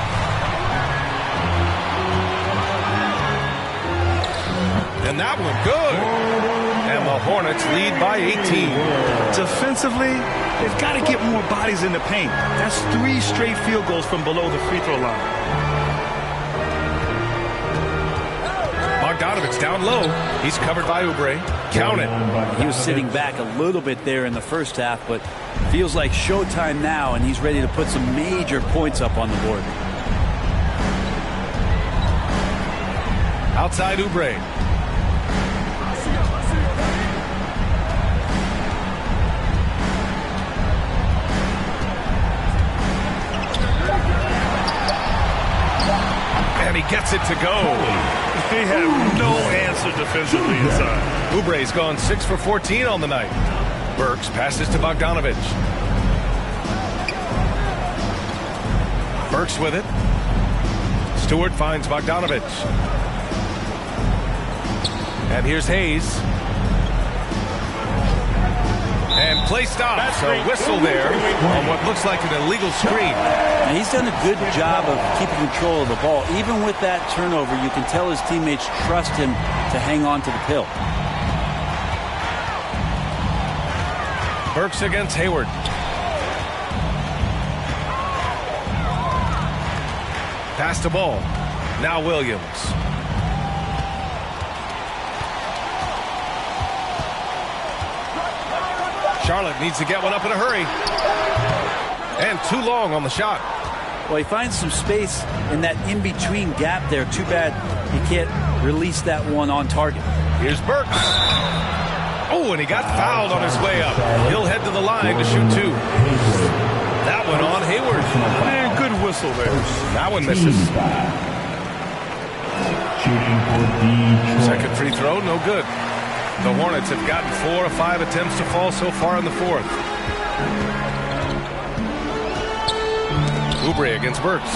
And that one good. And the Hornets lead by 18. Defensively, they've got to get more bodies in the paint. That's 3 straight field goals from below the free throw line. Bogdanovich down low. He's covered by Oubre. Count it. He was sitting back a little bit there in the first half, but feels like showtime now, and he's ready to put some major points up on the board. Outside Oubre. And he gets it to go. They have no answer defensively inside. Oubre's gone 6 for 14 on the night. Burks passes to Bogdanovich. Burks with it. Stewart finds Bogdanovich. And here's Hayes. And play stops. A whistle there on what looks like an illegal screen. And he's done a good job of keeping control of the ball. Even with that turnover, you can tell his teammates trust him to hang on to the pill. Burks against Hayward. Pass to Ball. Now Williams. Charlotte needs to get one up in a hurry. And too long on the shot. Well, he finds some space in that in-between gap there. Too bad he can't release that one on target. Here's Burks. Oh, and he got fouled on his way up. He'll head to the line to shoot 2. That one on Hayward. Man, good whistle there. That one misses. Second free throw, no good. The Hornets have gotten 4 of 5 attempts to fall so far in the fourth. Oubre against Burks.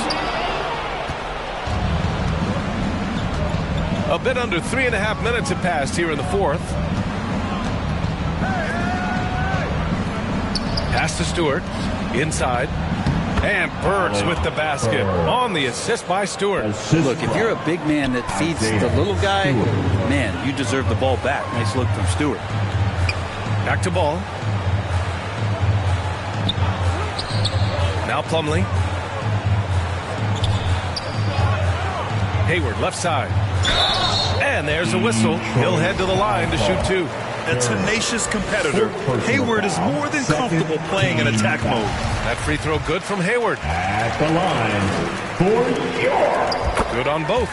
A bit under 3.5 minutes have passed here in the fourth. Pass to Stewart. Inside. And Burks with the basket on the assist by Stewart. Look, if you're a big man that feeds the little guy, man, you deserve the ball back. Nice look from Stewart. Back to Ball. Now Plumlee. Hayward left side. And there's a whistle. He'll head to the line to shoot 2. A tenacious competitor, Hayward is more than comfortable playing in attack mode. That free throw good from Hayward. At the line for York. Good on both.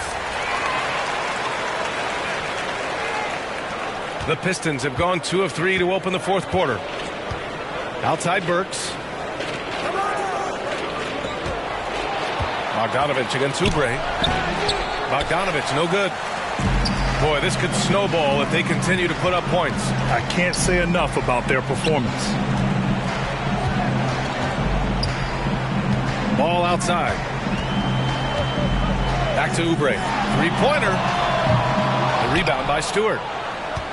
The Pistons have gone 2 of 3 to open the fourth quarter. Outside Burks. Bogdanovich against Oubre. Bogdanovich, no good. Boy, this could snowball if they continue to put up points. I can't say enough about their performance. Ball outside. Back to Oubre. Three-pointer. The rebound by Stewart.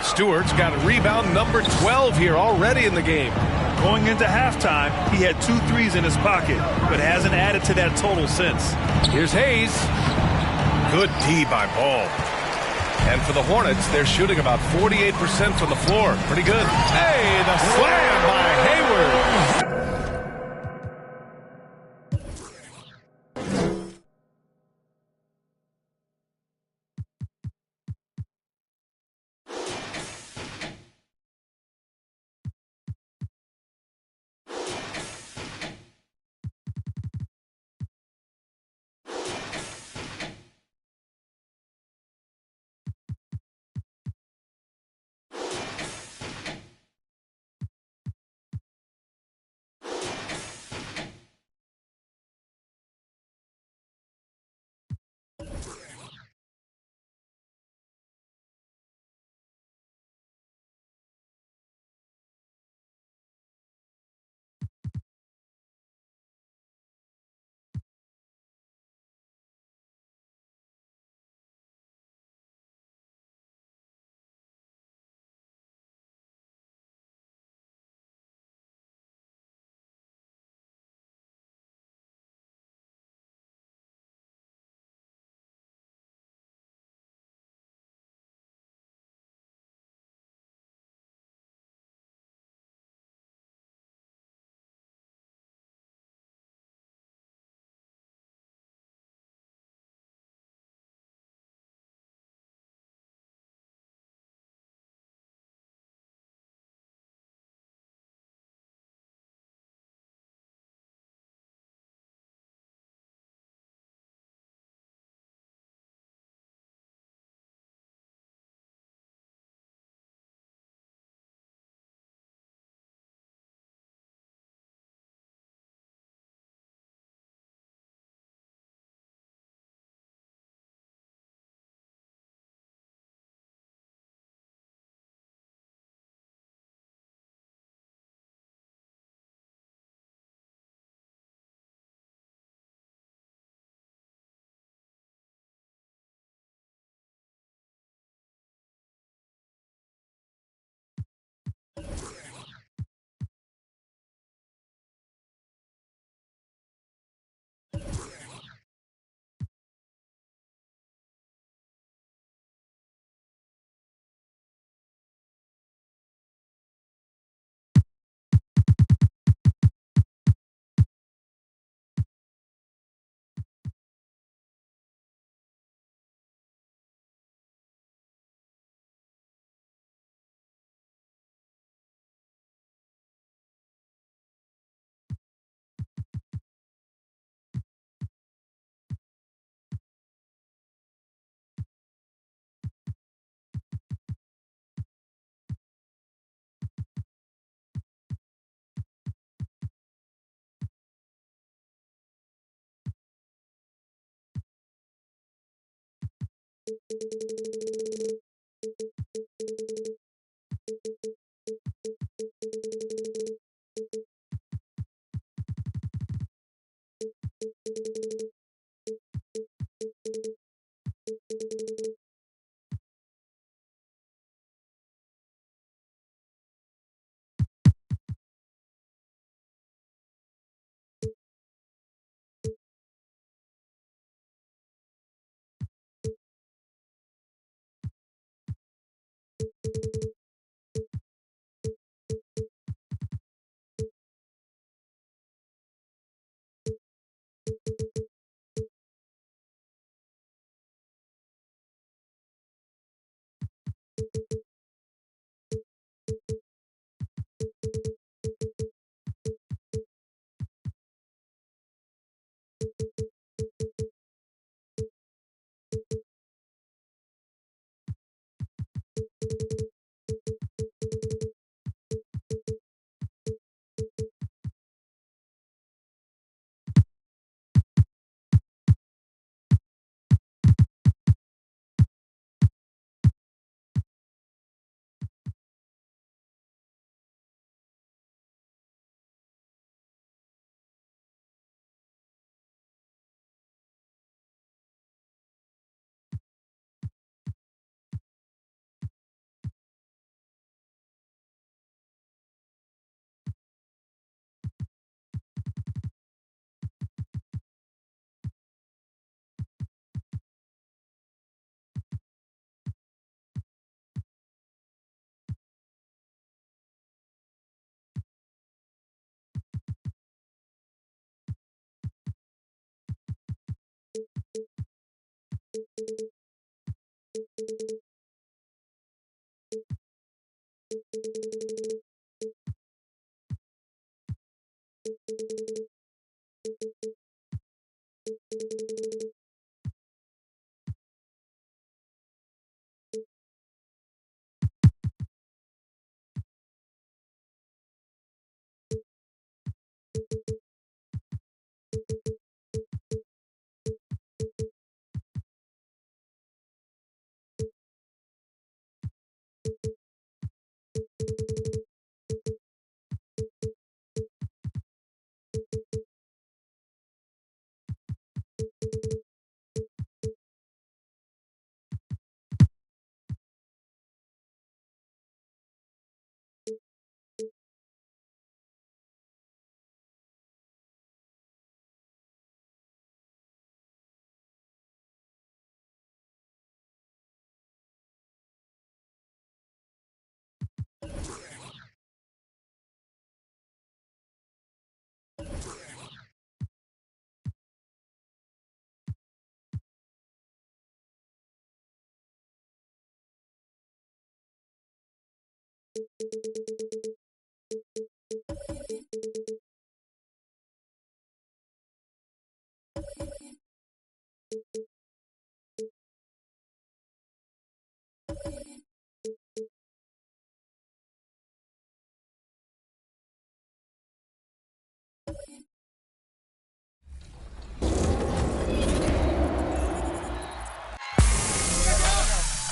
Stewart's got a rebound number 12 here already in the game. Going into halftime, he had 2 threes in his pocket, but hasn't added to that total since. Here's Hayes. Good D by Ball. And for the Hornets, they're shooting about 48% from the floor. Pretty good. Hey, the slam by Hayward.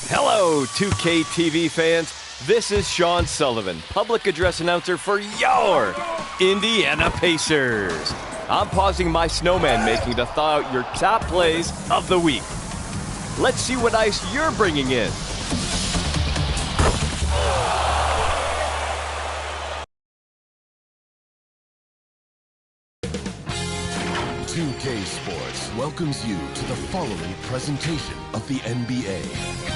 Hello, 2K TV fans. This is Sean Sullivan, public address announcer for your Indiana Pacers. I'm pausing my snowman making to thaw out your top plays of the week. Let's see what ice you're bringing in. K Sports welcomes you to the following presentation of the NBA.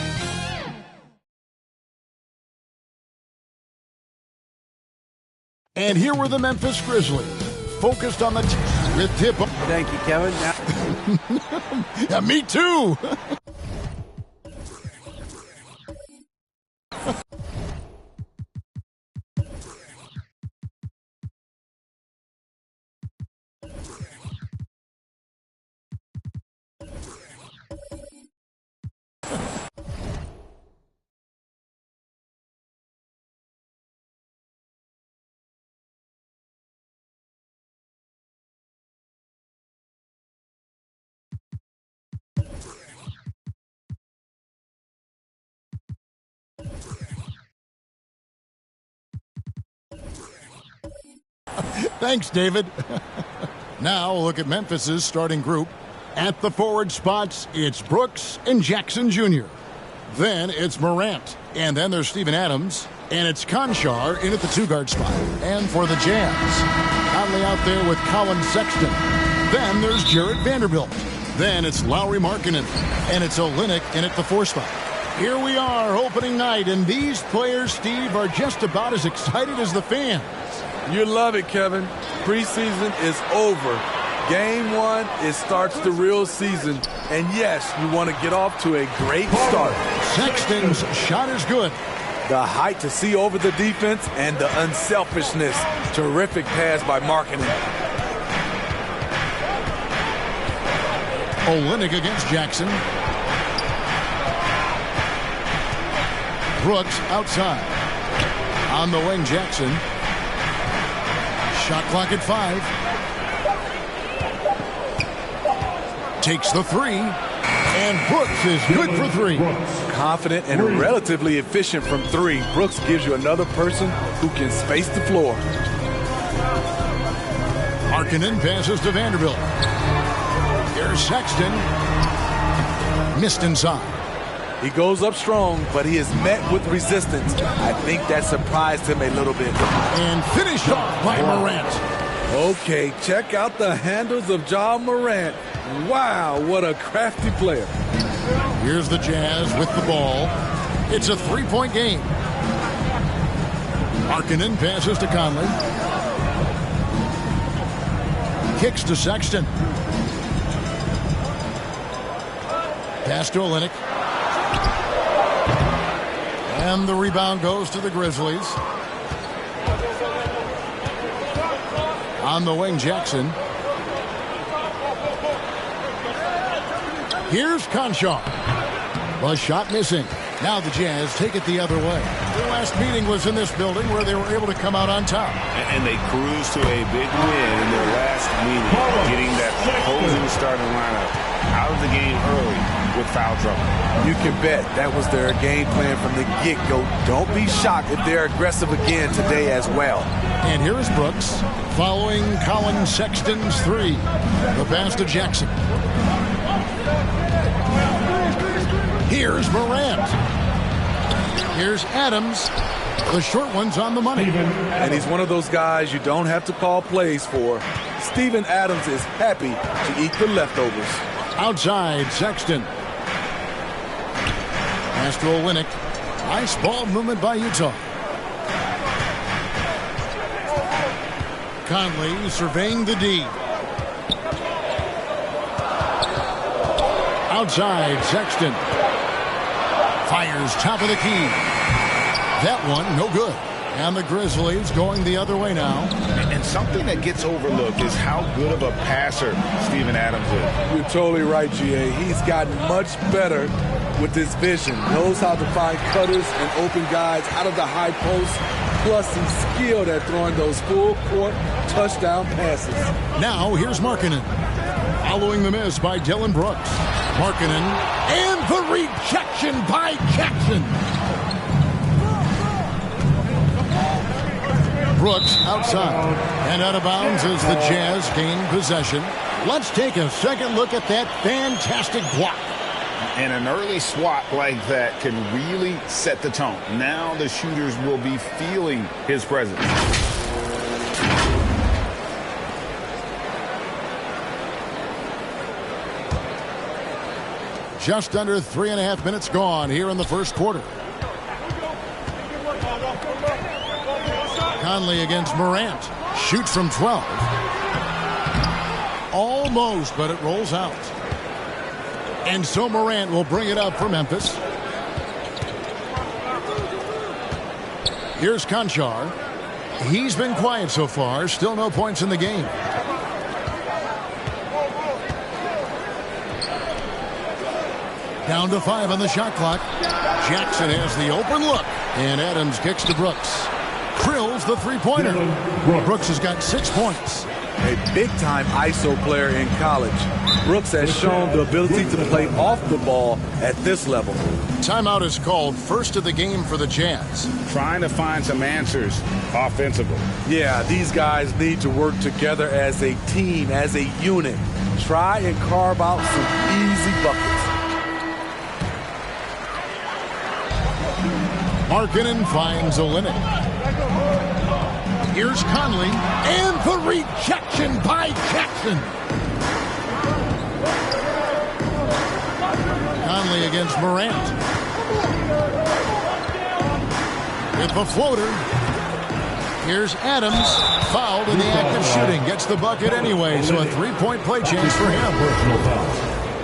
And here were the Memphis Grizzlies, focused on the with tip. Thank you, Kevin. Yeah, me too. Thanks, David. Now look at Memphis's starting group. At the forward spots, it's Brooks and Jackson Jr. Then it's Morant. And then there's Steven Adams. And it's Conchar in at the two-guard spot. And for the Jazz, Conley out there with Colin Sexton. Then there's Jarred Vanderbilt. Then it's Lauri Markkanen. And it's Olynyk in at the four spot. Here we are, opening night, and these players, Steve, are just about as excited as the fans. You love it, Kevin. Preseason is over. Game one, it starts the real season. And yes, you want to get off to a great start. Sexton's shot is good. The height to see over the defense and the unselfishness. Terrific pass by Markkanen. Olynyk against Jackson. Brooks outside. On the wing, Jackson. Shot clock at 5. Takes the three. And Brooks is good for 3. Confident and relatively efficient from 3. Brooks gives you another person who can space the floor. Markkanen passes to Vanderbilt. Here's Sexton. Missed inside. He goes up strong, but he is met with resistance. I think that surprised him a little bit. And finished off by Morant. Okay, check out the handles of Ja Morant. Wow, what a crafty player. Here's the Jazz with the ball. It's a 3-point game. Markkanen passes to Conley. Kicks to Sexton. Pass to Olynyk. And the rebound goes to the Grizzlies. On the wing, Jackson. Here's Conchar. The shot missing. Now the Jazz take it the other way. Their last meeting was in this building where they were able to come out on top. And they cruised to a big win in their last meeting, getting that opposing starting lineup out of the game early with foul trouble. You can bet that was their game plan from the get-go. Don't be shocked if they're aggressive again today as well. And here is Brooks following Colin Sexton's 3. The pass to Jackson. Here's Morant. Here's Adams. The short one's on the money. And he's one of those guys you don't have to call plays for. Steven Adams is happy to eat the leftovers. Outside, Sexton. Pass to Olynyk. Nice ball movement by Utah. Conley surveying the D. Outside, Sexton. Fires top of the key. That one, no good. And the Grizzlies going the other way now. And something that gets overlooked is how good of a passer Steven Adams is. You're totally right, G.A. He's gotten much better with his vision. Knows how to find cutters and open guys out of the high post. Plus, he's skilled at throwing those full-court touchdown passes. Now, here's Markkanen. Following the miss by Dillon Brooks. Markkanen, and the rejection by Jackson. Brooks outside. And out of bounds as the Jazz gain possession. Let's take a second look at that fantastic block. And an early swat like that can really set the tone. Now the shooters will be feeling his presence. Just under 3.5 minutes gone here in the first quarter. Conley against Morant. Shoots from 12. Almost, but it rolls out. And so Morant will bring it up for Memphis. Here's Conchar. He's been quiet so far. Still no points in the game. Down to 5 on the shot clock. Jackson has the open look. And Adams kicks to Brooks. Drills the three-pointer. Brooks has got 6 points. a big-time ISO player in college. Brooks has shown the ability to play off the ball at this level. Timeout is called, first of the game for the Jazz. Trying to find some answers offensively. Yeah, these guys need to work together as a team, as a unit. Try and carve out some easy buckets. Markkanen finds Olynyk. Here's Conley, and the rejection by Jackson. Conley against Morant. With the floater. Here's Adams, fouled in the act of shooting. Gets the bucket anyway, so a three-point play chance for him.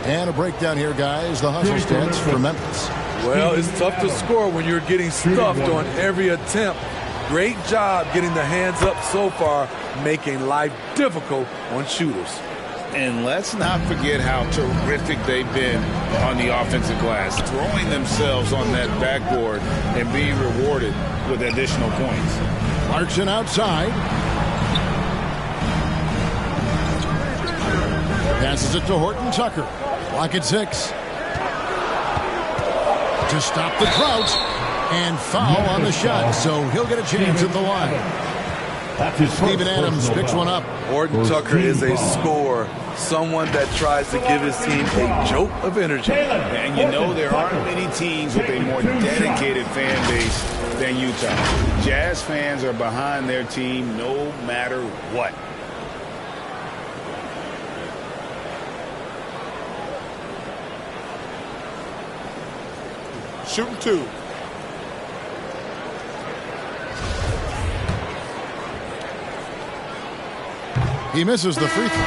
And a breakdown here, guys. The hustle stats for Memphis. Well, it's tough to score when you're getting stuffed on every attempt. Great job getting the hands up so far, making life difficult on shooters. And let's not forget how terrific they've been on the offensive glass, throwing themselves on that backboard and being rewarded with additional points. Clarkson outside. Passes it to Horton Tucker. Clock at 6. To stop the drought. And foul on the shot, so he'll get a chance at the line. Steven Adams picks one up. Horton Tucker is a scorer, someone that tries to give his team a jolt of energy. And you know there aren't many teams with a more dedicated fan base than Utah. Jazz fans are behind their team no matter what. Shooting 2. He misses the free throw.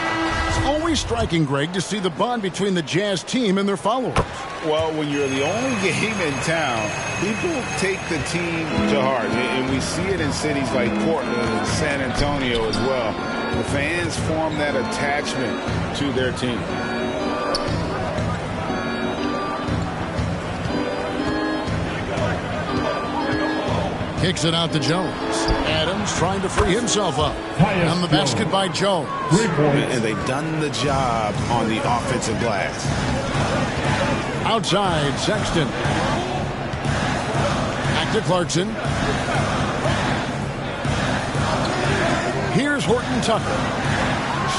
It's always striking, Greg, to see the bond between the Jazz team and their followers. Well, when you're the only game in town, people take the team to heart. And we see it in cities like Portland and San Antonio as well. The fans form that attachment to their team. Kicks it out to Jones. Adams trying to free himself up. On the basket by Jones. And they've done the job on the offensive glass. Outside, Sexton. Back to Clarkson. Here's Horton Tucker.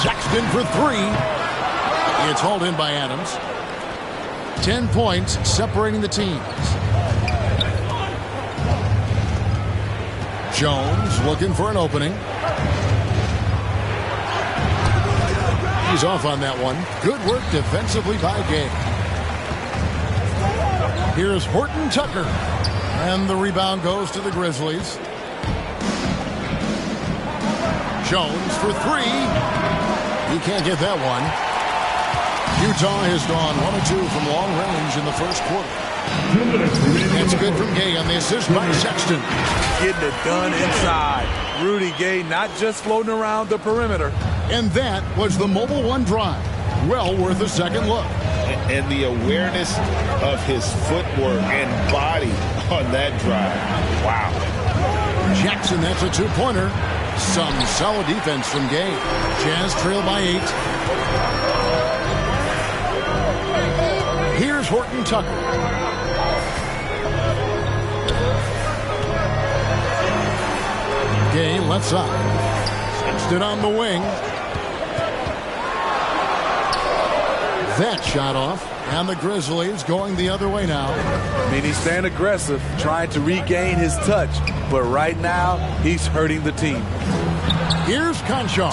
Sexton for 3. It's hauled in by Adams. 10 points separating the teams. Jones looking for an opening. He's off on that one. Good work defensively by Gay. Here's Horton Tucker. And the rebound goes to the Grizzlies. Jones for 3. He can't get that one. Utah has gone 1 of 2 from long range in the first quarter. That's good from Gay on the assist by Sexton. Getting it done inside. Rudy Gay not just floating around the perimeter. And that was the Mobile One drive. Well worth a second look. And the awareness of his footwork and body on that drive. Wow. Jackson, that's a 2-pointer. Some solid defense from Gay. Jazz trail by 8. Here's Horton Tucker. Gay left side. Sexton on the wing. That shot off. And the Grizzlies going the other way now. I mean, he's staying aggressive, trying to regain his touch. But right now, he's hurting the team. Here's Conchar.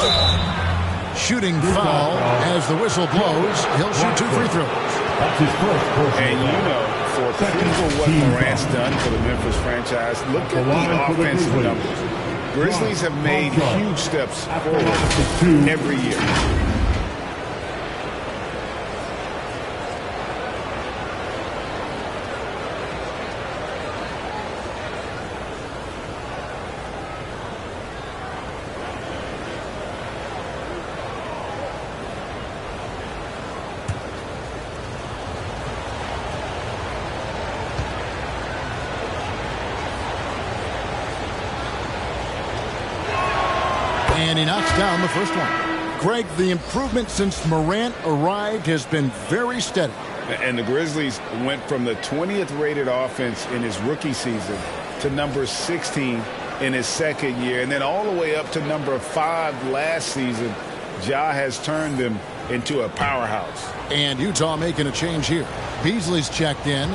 Shooting foul as the whistle blows. He'll shoot 2 free throws. And you know, for proof of what Morant's done for the Memphis franchise, look at the offensive numbers. Grizzlies have made huge steps forward every year. And he knocks down the first one. Greg, the improvement since Morant arrived has been very steady. And the Grizzlies went from the 20th rated offense in his rookie season to number 16 in his second year, and then all the way up to number 5 last season. Ja has turned them into a powerhouse. And Utah making a change here. Beasley's checked in.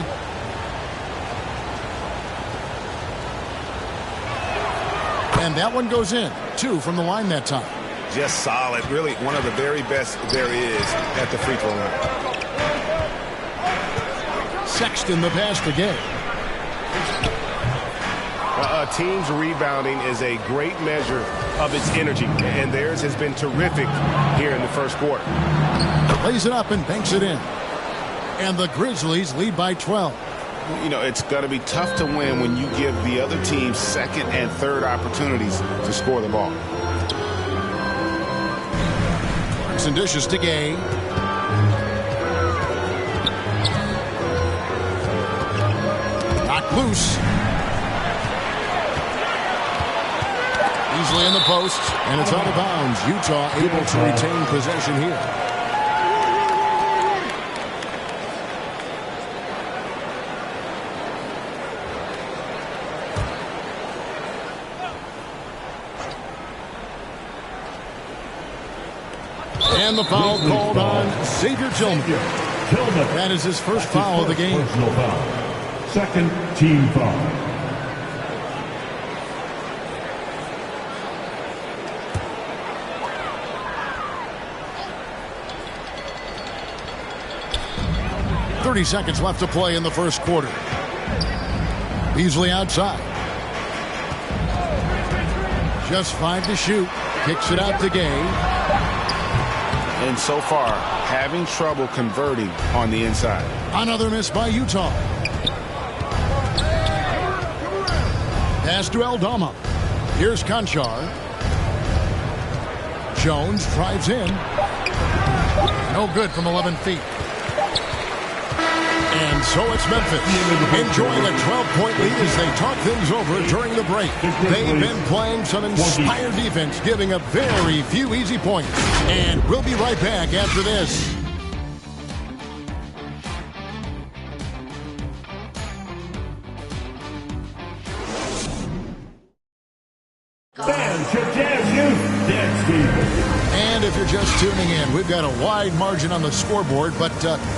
And that one goes in. 2 from the line that time. Just solid. Really one of the very best there is at the free throw line. Sexton the pass to Gay. A team's rebounding is a great measure of its energy, and theirs has been terrific here in the first quarter. Lays it up and banks it in. And the Grizzlies lead by 12. You know, it's going to be tough to win when you give the other team second and third opportunities to score the ball. Clarkson dishes to Gay. Knocked loose. Easily in the post, and it's out of bounds. Utah able to retain possession here. And the foul called on Xavier Tillman. That is his first foul of the game. Personal foul. Second team foul. Seconds left to play in the first quarter. Beasley outside. Just 5 to shoot. Kicks it out to Gay. And so far, having trouble converting on the inside. Another miss by Utah. Pass to Aldama. Here's Conchar. Jones drives in. No good from 11 feet. And so it's Memphis, enjoying a 12-point lead as they talk things over during the break. They've been playing some inspired defense, giving up very few easy points. And we'll be right back after this. And if you're just tuning in, we've got a wide margin on the scoreboard, but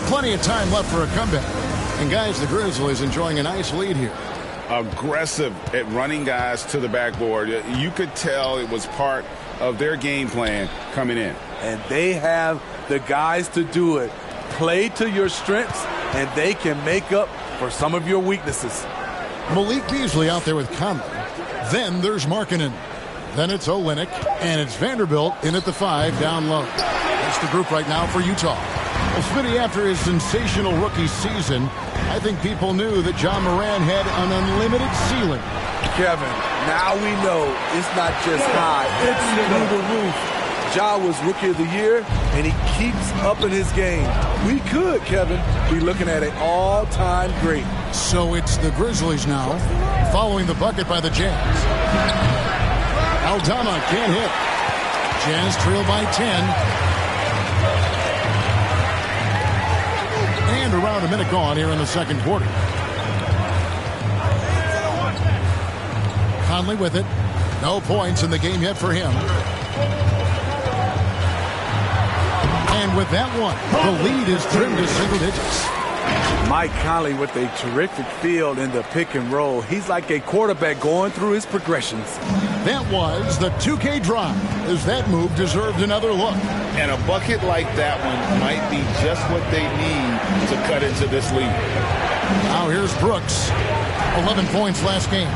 plenty of time left for a comeback. And guys, the Grizzlies enjoying a nice lead here. Aggressive at running guys to the backboard. You could tell it was part of their game plan coming in. And they have the guys to do it. Play to your strengths, and they can make up for some of your weaknesses. Malik Beasley out there with Conley. Then there's Markkanen. Then it's Olynyk, and it's Vanderbilt in at the 5 down low. That's the group right now for Utah. Well, Smitty, after his sensational rookie season, I think people knew that John Moran had an unlimited ceiling. Kevin, now we know it's not just high, it's through the roof. Ja was Rookie of the Year, and he keeps upping his game. We could, Kevin, be looking at an all-time great. So it's the Grizzlies now, following the bucket by the Jazz. Aldama can't hit. Jazz trail by 10. And around a minute gone here in the second quarter. Conley with it. No points in the game yet for him. And with that one, the lead is trimmed to single digits. Mike Conley with a terrific field in the pick and roll. He's like a quarterback going through his progressions. That was the 2K drive, as that move deserved another look. And a bucket like that one might be just what they need to cut into this lead. Now here's Brooks. 11 points last game.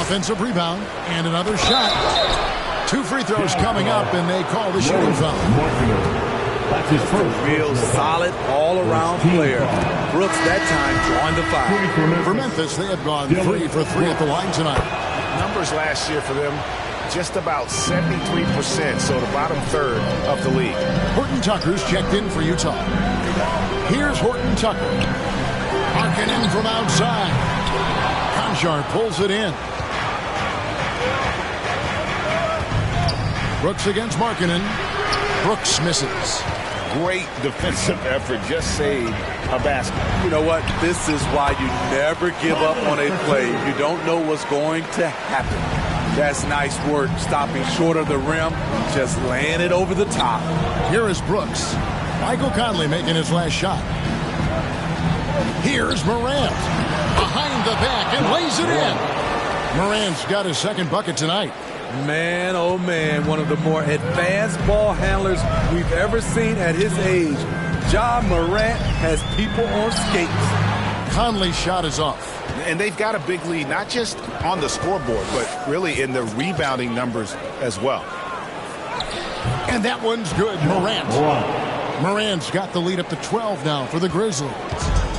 Offensive rebound and another shot. 2 free throws coming up, and they call the shooting foul. That's his first. Real solid all-around player. Brooks that time drawing the foul. For Memphis, they have gone 3 for 3 at the line tonight. Numbers last year for them, just about 73%, so the bottom third of the league. Horton Tucker's checked in for Utah. Here's Horton Tucker. Markkanen from outside. Conchar pulls it in. Brooks against Markkanen. Brooks misses. Great defensive effort. Just saved a basket. You know what? This is why you never give up on a play. You don't know what's going to happen. That's nice work, stopping short of the rim, just laying it over the top. Here is Brooks. Michael Conley making his last shot. Here's Morant. Behind the back and lays it in. Morant's got his second bucket tonight. Man, oh man, one of the more advanced ball handlers we've ever seen at his age. Ja Morant has people on skates. Conley's shot is off. And they've got a big lead, not just on the scoreboard, but really in the rebounding numbers as well. And that one's good. Morant's got the lead up to 12 now for the Grizzlies.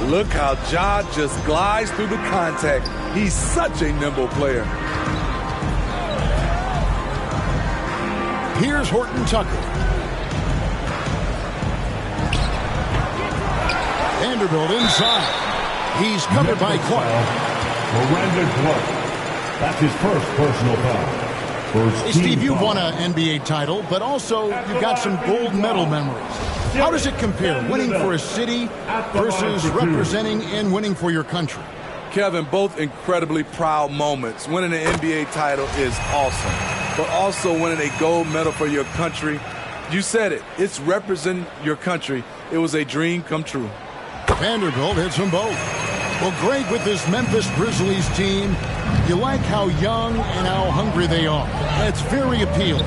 Look how Ja just glides through the contact. He's such a nimble player. Here's Horton Tucker. Vanderbilt inside. He's covered by Clark. Miranda Clark. That's his first personal foul. Hey, Steve, you've won an NBA title, but also you've got some gold medal memories. How does it compare, winning for a city versus representing and winning for your country? Kevin, both incredibly proud moments. Winning an NBA title is awesome, but also winning a gold medal for your country, you said it, it's representing your country. It was a dream come true. Vanderbilt hits them both. Well, Greg, with this Memphis Grizzlies team, you like how young and how hungry they are. That's very appealing.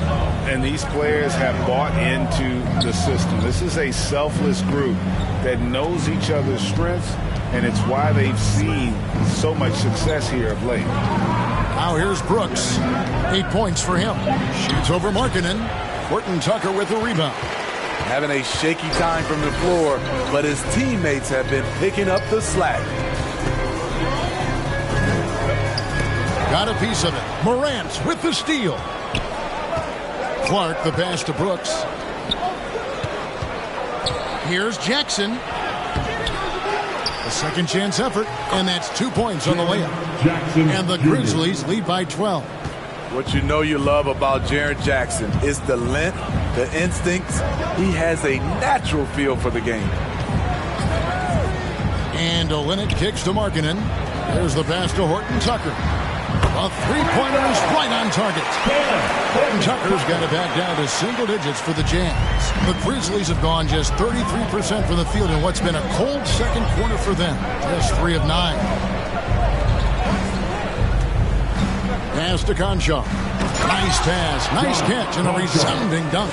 And these players have bought into the system. This is a selfless group that knows each other's strengths, and it's why they've seen so much success here of late. Now here's Brooks. 8 points for him. Shoots over Markkanen. Horton Tucker with the rebound. Having a shaky time from the floor, but his teammates have been picking up the slack. Got a piece of it. Morant with the steal. Clark the pass to Brooks. Here's Jackson. A second chance effort, and that's 2 points on the layup. And the Grizzlies lead by 12. What you know you love about Jaren Jackson is the length, the instincts. He has a natural feel for the game. And Olynyk kicks to Markkanen. There's the pass to Horton Tucker. A three-pointer is right on target. Horton Tucker's got it back down to single digits for the Jazz. The Grizzlies have gone just 33% from the field in what's been a cold second quarter for them. Just 3 of 9. Pass to Conchar. Nice pass, nice catch, and a resounding dunk.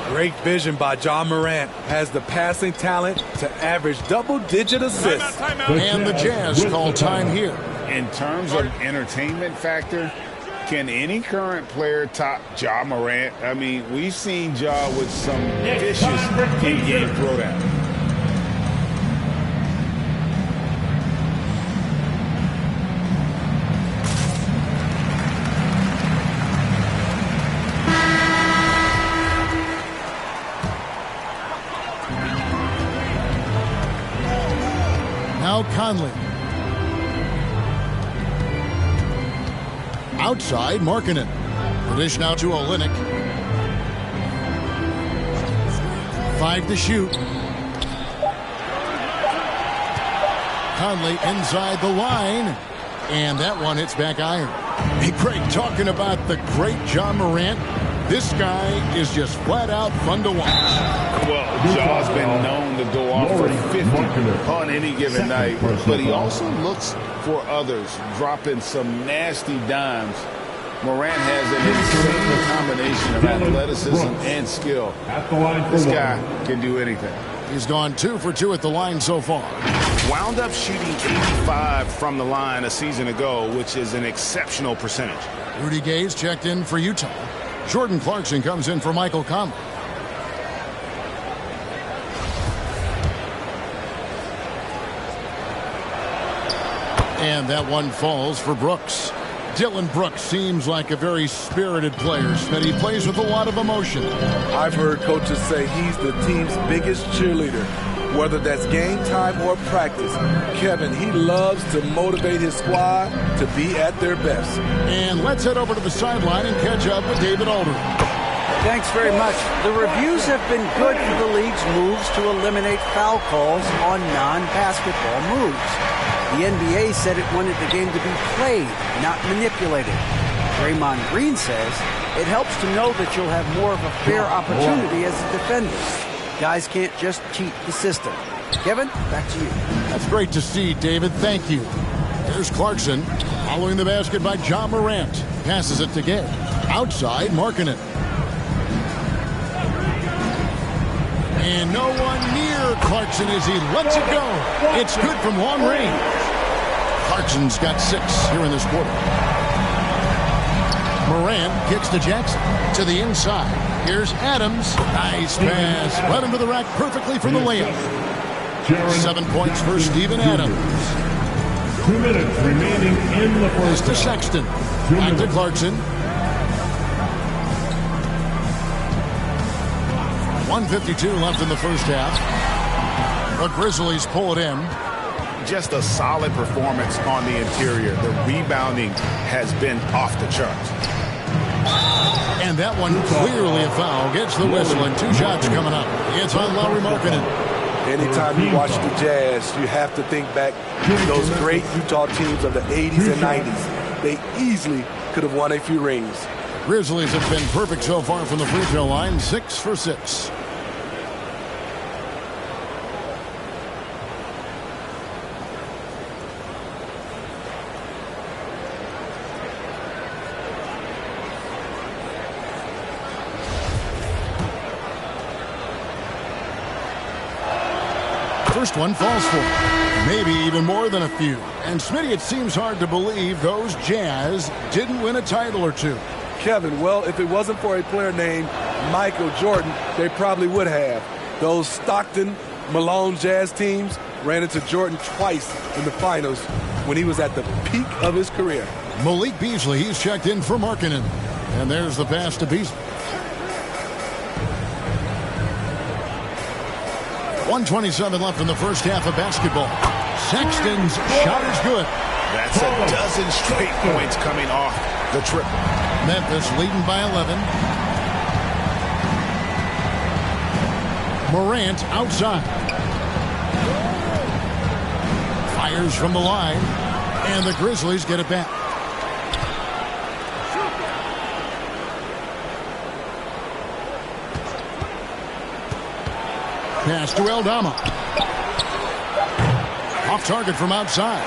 Great vision by Ja Morant. Has the passing talent to average double-digit assists. And the Jazz call time here. In terms of entertainment factor, can any current player top Ja Morant? I mean, we've seen Ja with some vicious in-game throwdown. Now Conley. Outside, Markkanen. The dish now to Olynyk. 5 to shoot. Conley inside the line. And that one hits back iron. Hey, Craig, talking about the great Ja Morant. This guy is just flat out fun to watch. Well, Ja's been known to go off for 50 on any given night, but he also looks for others, dropping some nasty dimes. Morant has an insane combination of athleticism and skill. This guy can do anything. He's gone 2 for 2 at the line so far. Wound up shooting 85 from the line a season ago, which is an exceptional percentage. Rudy Gay's checked in for Utah. Jordan Clarkson comes in for Michael Conley. And that one falls for Brooks. Dylan Brooks seems like a very spirited player, but he plays with a lot of emotion. I've heard coaches say he's the team's biggest cheerleader, whether that's game time or practice. Kevin, he loves to motivate his squad to be at their best. And let's head over to the sideline and catch up with David Aldridge. Thanks very much. The reviews have been good for the league's moves to eliminate foul calls on non-basketball moves. The NBA said it wanted the game to be played, not manipulated. Draymond Green says it helps to know that you'll have more of a fair opportunity as a defender. Guys can't just cheat the system. Kevin, back to you. That's great to see, David. Thank you. Here's Clarkson, following the basket by John Morant. Passes it to Gay. Outside, Markkanen. And no one near Clarkson as he lets it go. It's good from long range. Clarkson's got 6 here in this quarter. Morant kicks to Jackson. To the inside. Here's Adams. Nice pass. Led him to the rack perfectly for the layup. 7 points for Steven Adams. 2 minutes remaining in the first. To Sexton. Back to Clarkson. 1:52 left in the first half. The Grizzlies pull it in. Just a solid performance on the interior. The rebounding has been off the charts. And that one clearly a foul. Gets the whistle and 2 shots coming up. It's on Lauri Markkanen. Anytime you watch the Jazz, you have to think back to those great Utah teams of the 80s and 90s. They easily could have won a few rings. Grizzlies have been perfect so far from the free throw line. 6 for 6. First one falls for him. Maybe even more than a few. And Smitty, it seems hard to believe those Jazz didn't win a title or 2. Kevin, well, if it wasn't for a player named Michael Jordan, they probably would have. Those Stockton, Malone Jazz teams ran into Jordan twice in the finals when he was at the peak of his career. Malik Beasley, he's checked in for Markkanen. And there's the pass to Beasley. 1:27 left in the first half of basketball. Sexton's shot is good. That's a dozen straight points coming off the triple. Memphis leading by 11. Morant outside. Fires from the line. And the Grizzlies get it back. Pass to Aldama. Off target from outside.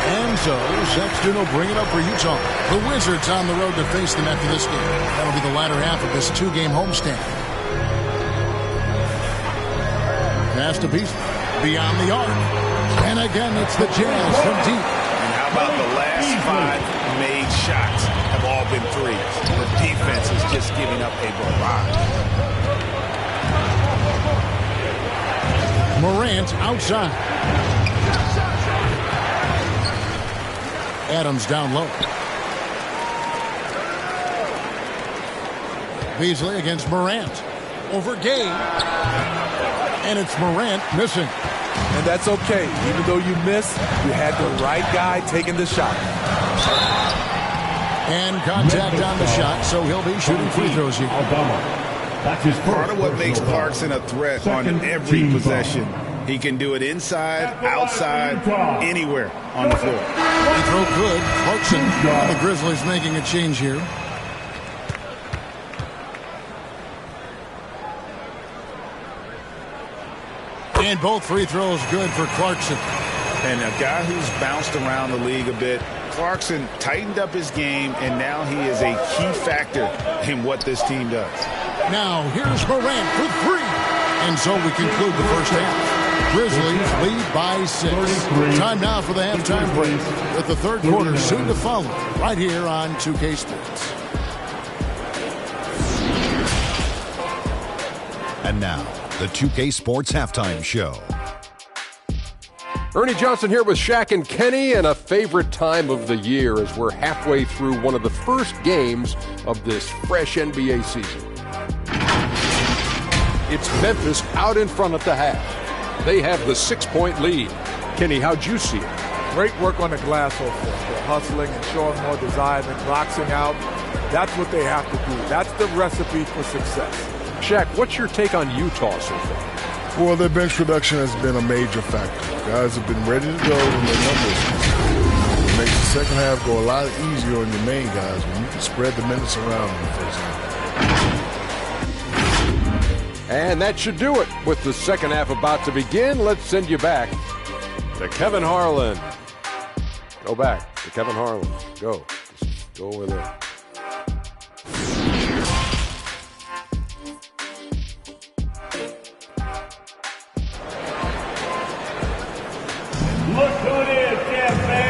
And so Sexton will bring it up for Utah. The Wizards on the road to face them after this game. That'll be the latter half of this 2-game homestand. Pass to Beasley. Beyond the arc. And again, it's the Jazz from deep. And how about the last 5 made shots have all been threes. The defense is just giving up a barrage. Morant outside. Adams down low. Beasley against Morant. Over Gay. And it's Morant missing. And that's okay. Even though you miss, you had the right guy taking the shot. And contact on the shot, so he'll be shooting free throws here. Part of what makes Clarkson a threat on every possession. He can do it inside, outside, anywhere on the floor. Free throw good. Clarkson. The Grizzlies making a change here. And both free throws good for Clarkson. And a guy who's bounced around the league a bit, Clarkson tightened up his game, and now he is a key factor in what this team does. Now, here's Morant for 3. And so we conclude the first half. Grizzlies lead by 6. Time now for the halftime break, with the third quarter soon to follow, right here on 2K Sports. And now, the 2K Sports Halftime Show. Ernie Johnson here with Shaq and Kenny, and a favorite time of the year as we're halfway through one of the first games of this fresh NBA season. It's Memphis out in front at the half. They have the 6-point lead. Kenny, how'd you see it? Great work on the glass so far. They're hustling and showing more desire than boxing out. That's what they have to do. That's the recipe for success. Shaq, what's your take on Utah so far? Well, their bench production has been a major factor. Guys have been ready to go when their numbers. It makes the second half go a lot easier on your main guys when you can spread the minutes around in the first half. And that should do it. With the second half about to begin, let's send you back to Kevin Harlan. Go back to Kevin Harlan. Go. Just go over there.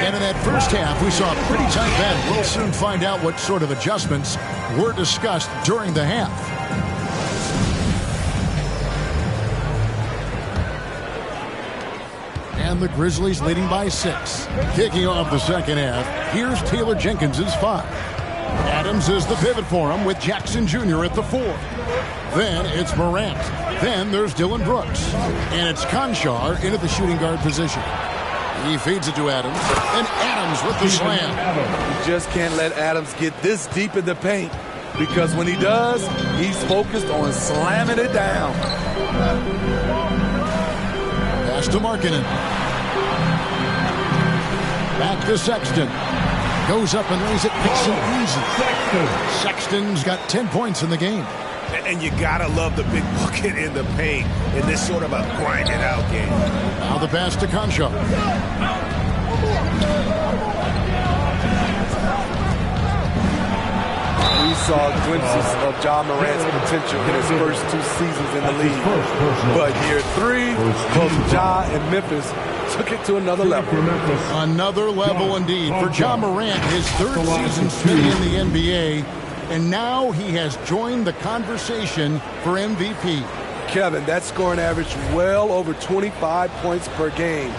And in that first half, we saw a pretty tight battle. We'll soon find out what sort of adjustments were discussed during the half. And the Grizzlies leading by 6. Kicking off the second half, here's Taylor Jenkins' 5. Adams is the pivot for him with Jackson Jr. at the 4. Then it's Morant. Then there's Dylan Brooks. And it's Conchar into the shooting guard position. He feeds it to Adams, and Adams with the slam. You just can't let Adams get this deep in the paint, because when he does, he's focused on slamming it down. Pass to Markkanen. Back to Sexton. Goes up and lays it nice and easy. Sexton's got 10 points in the game. And you gotta love the big bucket in the paint in this sort of a grinded out game. Now the pass to Conchar. We saw glimpses of Ja Morant's potential in his first 2 seasons in the league. But year 3, both Ja and Memphis took it to another level. Another level indeed for Ja Morant, his 3rd season spending in the NBA. And now he has joined the conversation for MVP. Kevin, that scoring average well over 25 points per game.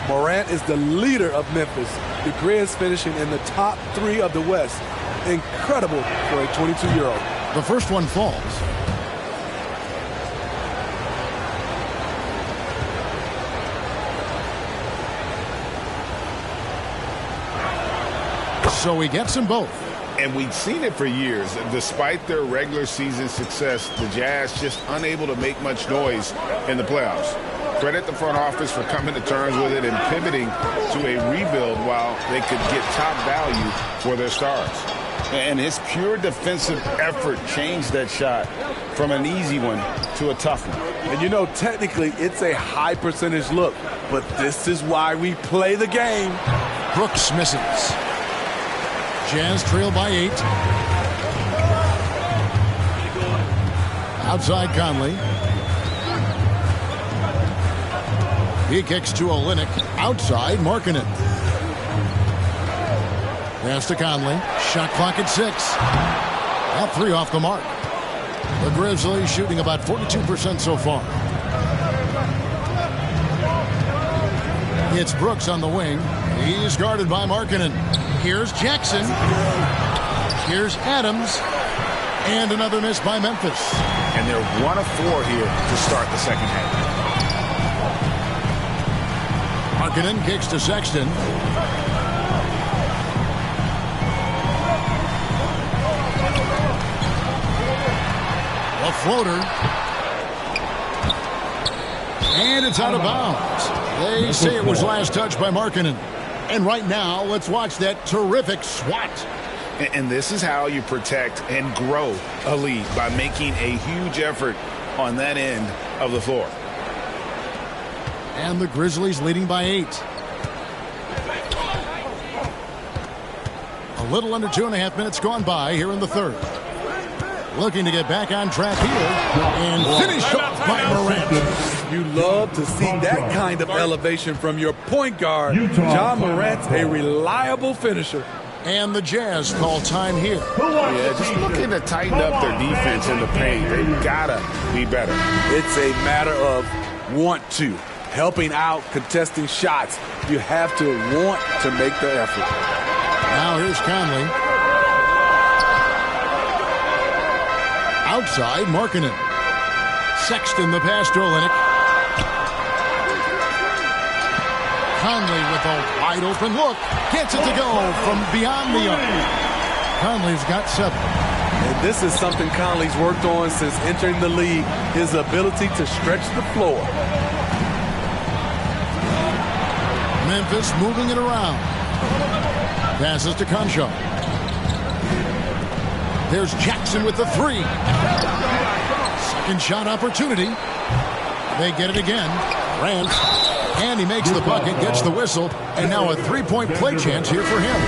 Morant is the leader of Memphis. The Grizz finishing in the top 3 of the West. Incredible for a 22-year-old. The first one falls. So he gets them both. And we've seen it for years. Despite their regular season success, the Jazz just unable to make much noise in the playoffs. Credit the front office for coming to terms with it and pivoting to a rebuild while they could get top value for their stars. And his pure defensive effort changed that shot from an easy one to a tough one. And you know, technically, it's a high percentage look, but this is why we play the game. Brooks misses. Jazz trail by 8. Outside Conley. He kicks to Olynyk. Outside Markkanen. Pass to Conley. Shot clock at 6. Now 3 off the mark. The Grizzlies shooting about 42% so far. It's Brooks on the wing. He's guarded by Markkanen. Here's Jackson. Here's Adams. And another miss by Memphis. And they're 1 of 4 here to start the second half. Markkanen kicks to Sexton. A floater. And it's out of bounds. They say it was last touched by Markkanen. And right now, let's watch that terrific swat. And this is how you protect and grow a lead, by making a huge effort on that end of the floor. And the Grizzlies leading by 8. A little under 2.5 minutes gone by here in the third. Looking to get back on track here and finished off by Morant. You love to see that kind of elevation from your point guard. Ja Morant's a reliable finisher. And the Jazz call time here. Yeah, just looking to tighten up their defense in the paint. They've got to be better. It's a matter of want to. Helping out, contesting shots. You have to want to make the effort. Now here's Conley. Outside, Markkanen. Sexton the pass to Olynyk. Conley with a wide open look. Gets it to go from beyond the arc. Conley's got 7. And this is something Conley's worked on since entering the league, his ability to stretch the floor. Memphis moving it around. Passes to Conchar. There's Jackson with the 3. Second shot opportunity. They get it again. Morant. And he makes the bucket, gets the whistle, and now a 3-point play chance here for him.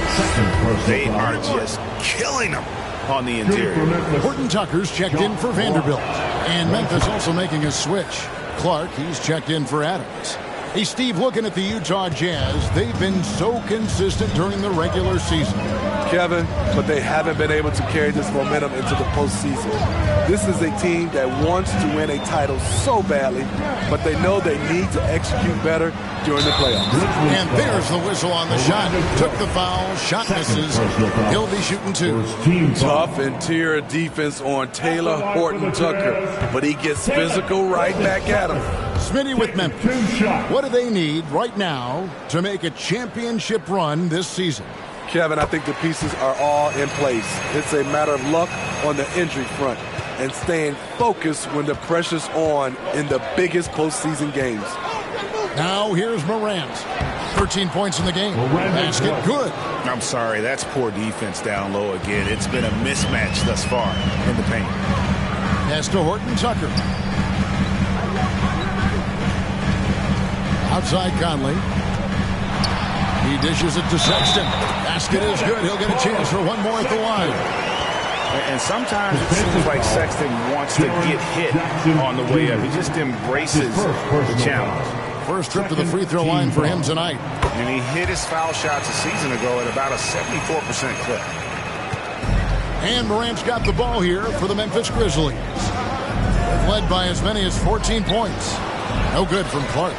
They are just killing him on the interior. Horton Tucker's checked in for Vanderbilt. And Memphis also making a switch. Clark, he's checked in for Adams. Hey, Steve, looking at the Utah Jazz, they've been so consistent during the regular season. Kevin, but they haven't been able to carry this momentum into the postseason. This is a team that wants to win a title so badly, but they know they need to execute better during the playoffs. And there's the whistle on the shot. Took the foul, shot misses. He'll be shooting 2. Tough interior defense on Taylor Horton Tucker, but he gets physical right back at him. Smitty with Memphis. What do they need right now to make a championship run this season? Kevin, I think the pieces are all in place. It's a matter of luck on the injury front and staying focused when the pressure's on in the biggest postseason games. Now here's Morant. 13 points in the game. Basket good. I'm sorry, that's poor defense down low again. It's been a mismatch thus far in the paint. Pass to Horton Tucker. Outside Conley. He dishes it to Sexton. Basket is good. He'll get a chance for one more at the line. And sometimes it seems like Sexton wants to get hit on the way up. He just embraces the challenge. First trip to the free throw line for him tonight. And he hit his foul shots a season ago at about a 74% clip. And Morant's got the ball here for the Memphis Grizzlies. They've led by as many as 14 points. No good from Clark.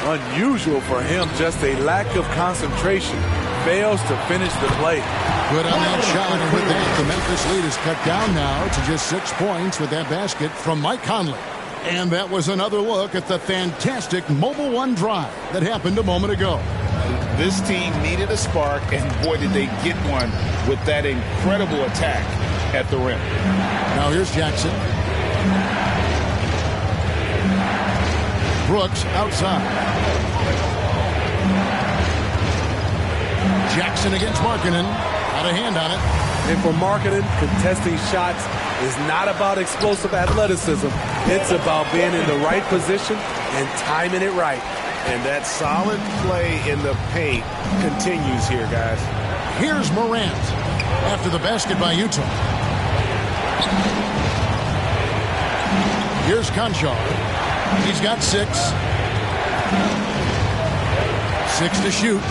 Unusual for him, just a lack of concentration. Fails to finish the play. Good on that shot, and with that, the Memphis lead is cut down now to just 6 points with that basket from Mike Conley. And that was another look at the fantastic Mobile One drive that happened a moment ago. This team needed a spark, and boy, did they get one with that incredible attack at the rim. Now here's Jackson. Brooks outside. Jackson against Markkanen. Got a hand on it. And for Markkanen, contesting shots is not about explosive athleticism. It's about being in the right position and timing it right. And that solid play in the paint continues here, guys. Here's Morant after the basket by Utah. Here's Conchar. He's got 6. 6 to shoot.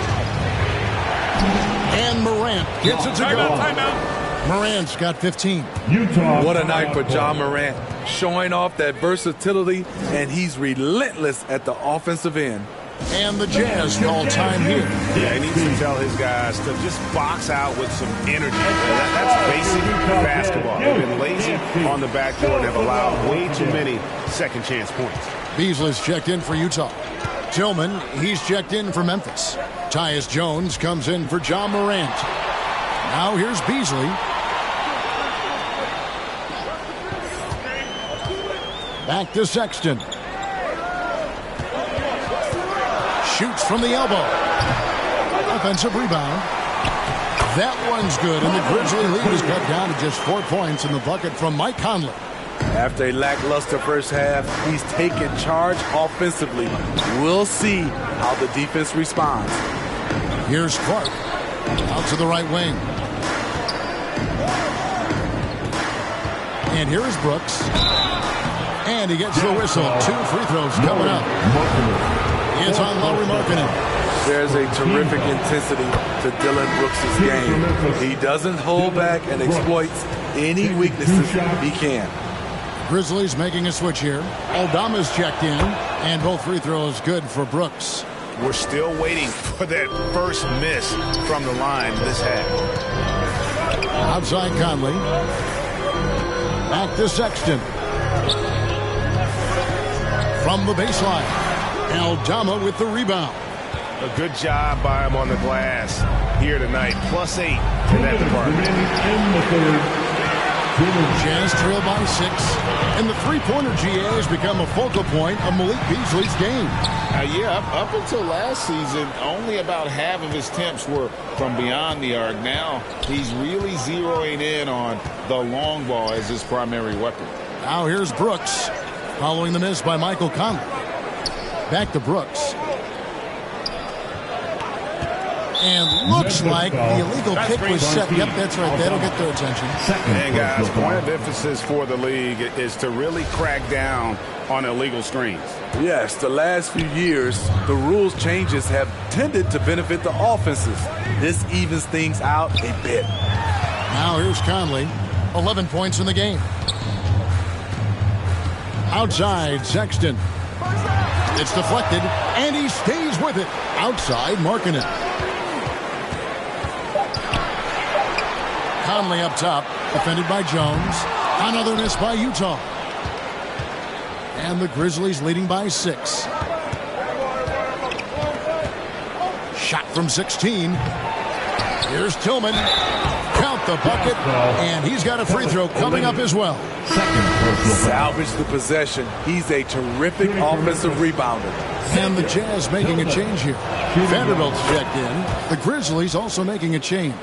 And Morant gets it to go. Timeout. Morant's got 15. Utah. What a night for Ja Morant. Showing off that versatility, and he's relentless at the offensive end. And the Jazz call time here. Yeah, he needs to tell his guys to just box out with some energy. That's basic basketball. They've been lazy on the backcourt and have allowed way too many second chance points. Beasley's checked in for Utah. Tillman, he's checked in for Memphis. Tyus Jones comes in for Ja Morant. Now here's Beasley. Back to Sexton. Shoots from the elbow. Offensive rebound. That one's good, and the Grizzly lead is cut down to just 4 points in the bucket from Mike Conley. After a lackluster first half, he's taken charge offensively. We'll see how the defense responds. Here's Clark. Out to the right wing. And here is Brooks. And he gets the whistle. 2 free throws coming up. It's on Lauri Markkanen. There's a terrific intensity to Dillon Brooks' game. He doesn't hold back and exploits any weaknesses he can. Grizzlies making a switch here. Aldama's checked in, and both free throws good for Brooks. We're still waiting for that first miss from the line this half. Outside Conley. Back to Sexton. From the baseline. Aldama with the rebound. A good job by him on the glass here tonight. +8 in that department. Jazz trail by 6. And the three-pointer, GA, has become a focal point of Malik Beasley's game. Up until last season, only about half of his attempts were from beyond the arc. Now he's really zeroing in on the long ball as his primary weapon. Now here's Brooks, following the miss by Michael Conley. Back to Brooks. And looks like the illegal kick was set. Yep, that's right. That'll get their attention. And guys, point of emphasis for the league is to really crack down on illegal screens. Yes, the last few years, the rules changes have tended to benefit the offenses. This evens things out a bit. Now here's Conley. 11 points in the game. Outside, Sexton. It's deflected, and he stays with it. Outside, Markkanen. Conley up top, defended by Jones. Another miss by Utah. And the Grizzlies leading by 6. Shot from 16. Here's Tillman. Count the bucket, and he's got a free throw coming up as well. Salvage the possession. He's a terrific offensive rebounder. And the Jazz making a change here. Vanderbilt's checked in. The Grizzlies also making a change.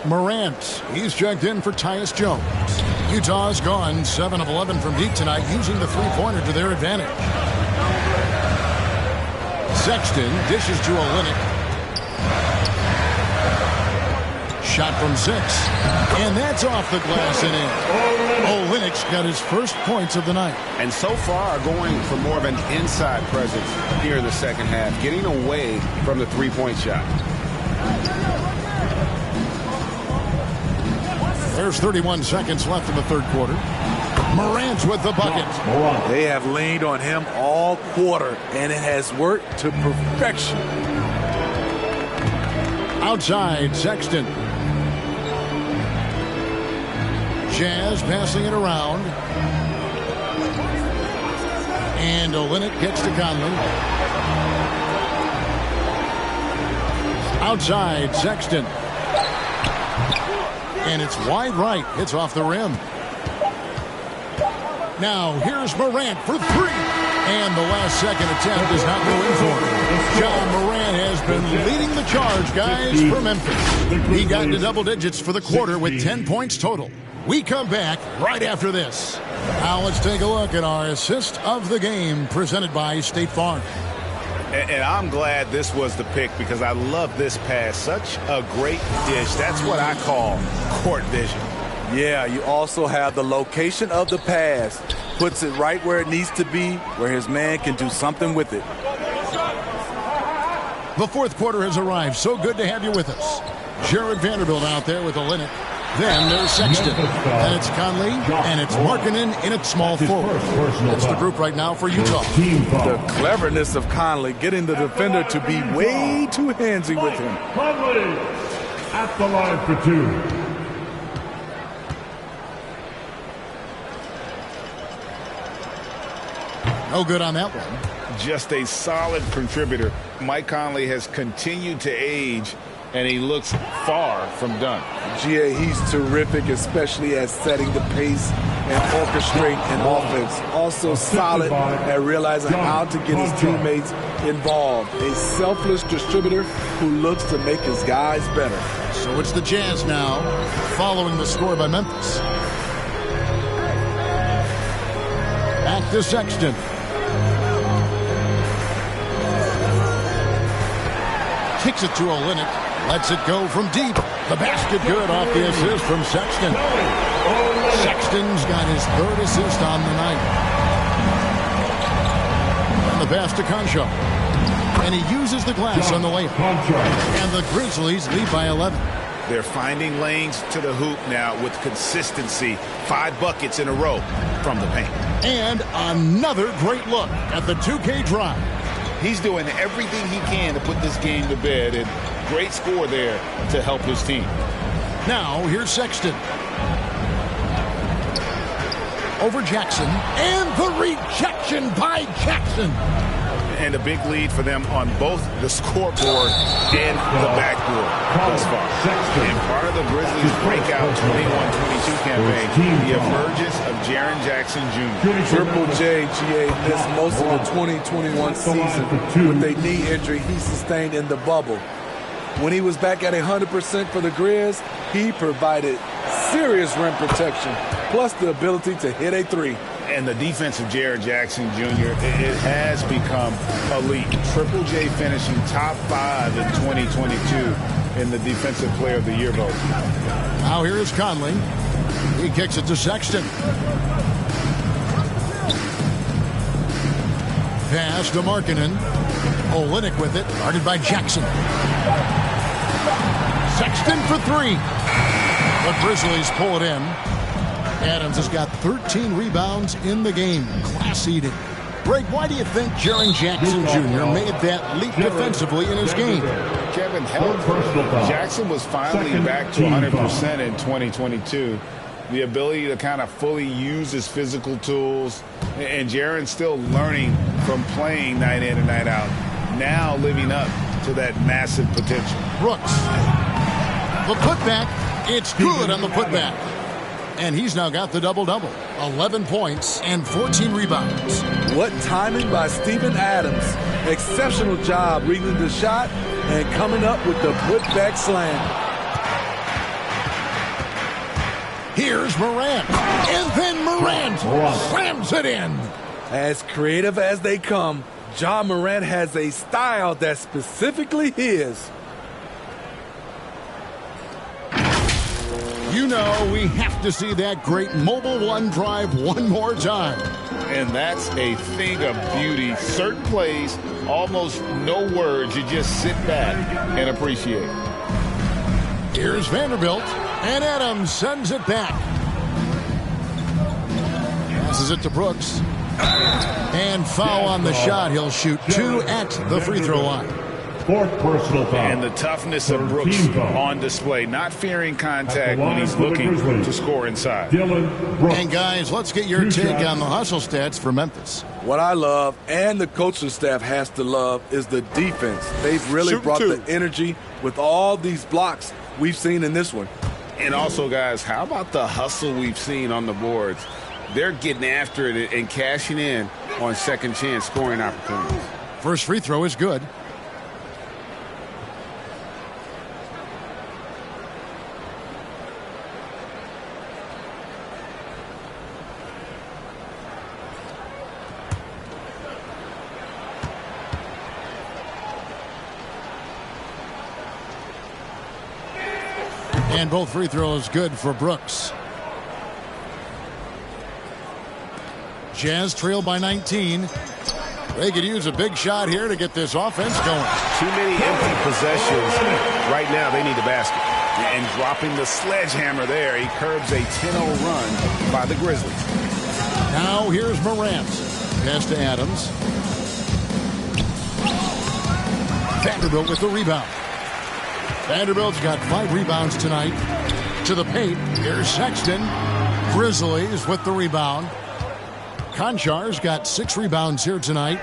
Morant, he's checked in for Tyus Jones. Utah's gone 7 of 11 from deep tonight, using the three-pointer to their advantage. Sexton dishes to Olynyk. Shot from 6, and that's off the glass and in. Olynyk's got his first points of the night. And so far, going for more of an inside presence here in the second half, getting away from the three-point shot. There's 31 seconds left in the third quarter. Morant with the bucket. They have leaned on him all quarter, and it has worked to perfection. Outside, Sexton. Jazz passing it around. And Olynyk gets to Conley. Outside, Sexton. And it's wide right. It's off the rim. Now, here's Morant for 3. And the last second attempt does not go in for him. John Morant has been leading the charge, guys, for Memphis. He got into double digits for the quarter with 10 points total. We come back right after this. Now let's take a look at our assist of the game presented by State Farm. And I'm glad this was the pick because I love this pass. Such a great dish. That's what I call court vision. Yeah, you also have the location of the pass. Puts it right where it needs to be, where his man can do something with it. The fourth quarter has arrived. So good to have you with us. Jared Vanderbilt out there with Olynyk. Then there's Sexton. Then it's Conley. And it's Markkanen in at small forward. That's the group right now for Utah. The cleverness of Conley getting the defender to be way too handsy with him. Conley at the line for 2. No good on that one. Just a solid contributor. Mike Conley has continued to age, and he looks far from done. GA, he's terrific, especially at setting the pace and orchestrating an offense. Also solid at realizing how to get his teammates involved. A selfless distributor who looks to make his guys better. So it's the Jazz now, following the score by Memphis. Back to Sexton. Kicks it to Olynyk. Lets it go from deep. The basket good off the assist from Sexton. Sexton's got his third assist on the night. And the pass to Concho. And he uses the glass on the layup. And the Grizzlies lead by 11. They're finding lanes to the hoop now with consistency. 5 buckets in a row from the paint. And another great look at the 2K drive. He's doing everything he can to put this game to bed, and great score there to help his team. Now, here's Sexton. Over Jackson, and the rejection by Jackson. and a big lead for them on both the scoreboard and the backboard thus far. And part of the Grizzlies' breakout 21-22 campaign, the emergence of Jaren Jackson Jr. Triple J, GA, missed most of the 2021 season with a knee injury he sustained in the bubble. When he was back at 100% for the Grizz, he provided serious rim protection, plus the ability to hit a three. And the defense of Jaren Jackson Jr., it has become elite. Triple J finishing top 5 in 2022 in the Defensive Player of the Year vote. Now here is Conley. He kicks it to Sexton. Pass to Markkanen. Olynyk with it, guarded by Jackson. Sexton for three. The Grizzlies pull it in. Adams has got 13 rebounds in the game. Class eating. Greg, why do you think Jaren Jackson Jr. made that leap defensively in his game? Kevin, Jackson was finally back to 100% in 2022. The ability to kind of fully use his physical tools. And Jaren's still learning from playing night in and night out. Now living up to that massive potential. Brooks. The putback. It's good on the putback. And he's now got the double-double. 11 points and 14 rebounds. What timing by Steven Adams. Exceptional job reading the shot and coming up with the putback slam. Here's Morant. And then Morant slams it in. As creative as they come, Ja Morant has a style that's specifically his. You know we have to see that great Mobile One drive one more time. And that's a thing of beauty. Certain plays, almost no words. You just sit back and appreciate. Here's Vanderbilt, and Adams sends it back. Passes it to Brooks. And foul on the shot. He'll shoot 2 at the free throw line. Fourth personal foul. And the toughness of Brooks on display, not fearing contact when he's looking to score inside. And guys, let's get your take on the hustle stats for Memphis. What I love, and the coaching staff has to love, is the defense. They've really brought the energy with all these blocks we've seen in this one. And also, guys, how about the hustle we've seen on the boards? They're getting after it and cashing in on second chance scoring opportunities. First free throw is good. And both free throws good for Brooks. Jazz trail by 19. They could use a big shot here to get this offense going. Too many empty possessions. Right now, they need a basket. And dropping the sledgehammer there, he curbs a 10-0 run by the Grizzlies. Now here's Morant. Pass to Adams. Vanderbilt with the rebound. Vanderbilt's got 5 rebounds tonight. To the paint, here's Sexton. Grizzlies with the rebound. Konchar's got 6 rebounds here tonight.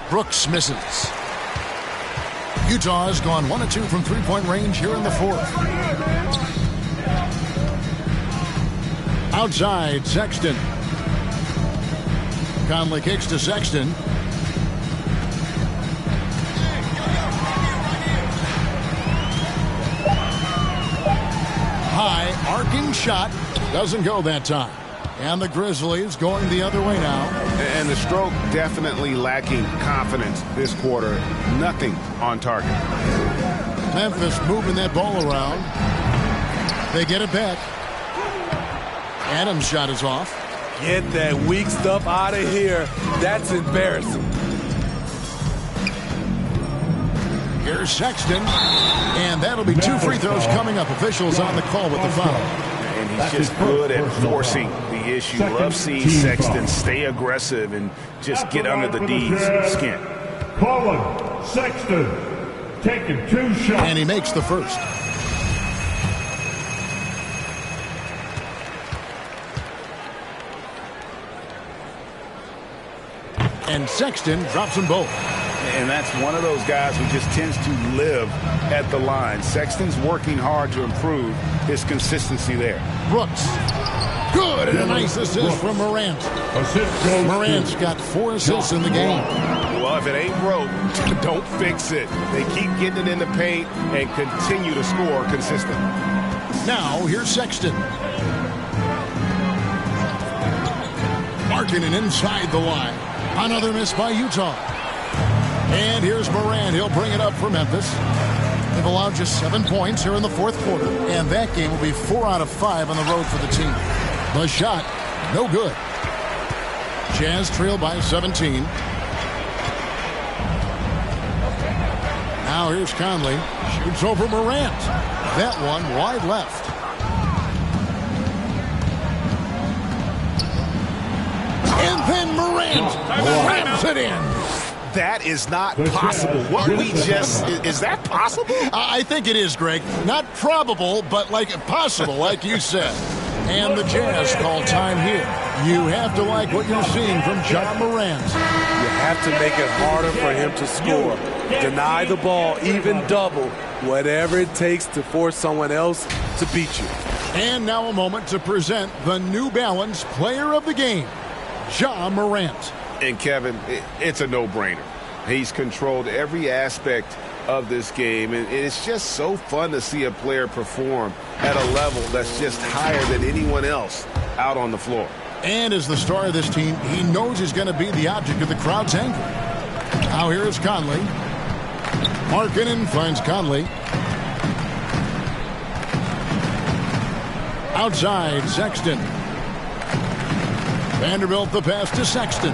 Brooks misses. Utah's gone 1 of 2 from three-point range here in the fourth. Outside, Sexton. Conley kicks to Sexton. High, arcing shot. Doesn't go that time. And the Grizzlies going the other way now. And the stroke definitely lacking confidence this quarter. Nothing on target. Memphis moving that ball around. They get it back. Adams' shot is off. Get that weak stuff out of here. That's embarrassing. Here's Sexton. And that'll be 2 free throws coming up. Officials on the call with the foul. And he's just good at forcing the issue. Love seeing Sexton stay aggressive and just get under the D's skin. Colin Sexton taking 2 shots. And he makes the first. And Sexton drops them both. And that's one of those guys who just tends to live at the line. Sexton's working hard to improve his consistency there. Brooks. Good, and a nice assist from Morant. Morant's got 4 assists in the game. Well, if it ain't broke, don't fix it. They keep getting it in the paint and continue to score consistently. Now, here's Sexton. Markkanen inside the line. Another miss by Utah. And here's Morant. He'll bring it up for Memphis. They've allowed just 7 points here in the fourth quarter, and that game will be 4 out of 5 on the road for the team. The shot, no good. Jazz trail by 17. Now here's Conley. Shoots over Morant. That one wide left. And then Morant grabs it in. That is not possible. What we just, is that possible? I think it is, Greg. Not probable, but possible, like you said. And the Jazz call time here. You have to like what you're seeing from Ja Morant. You have to make it harder for him to score. Deny the ball, even double, whatever it takes to force someone else to beat you. And now a moment to present the New Balance Player of the Game, Ja Morant. And Kevin, it's a no-brainer. He's controlled every aspect of this game, and it's just so fun to see a player perform at a level that's just higher than anyone else out on the floor. And as the star of this team, he knows he's going to be the object of the crowd's anger. Now here is Conley. Markkanen finds Conley. Outside, Sexton. Vanderbilt the pass to Sexton.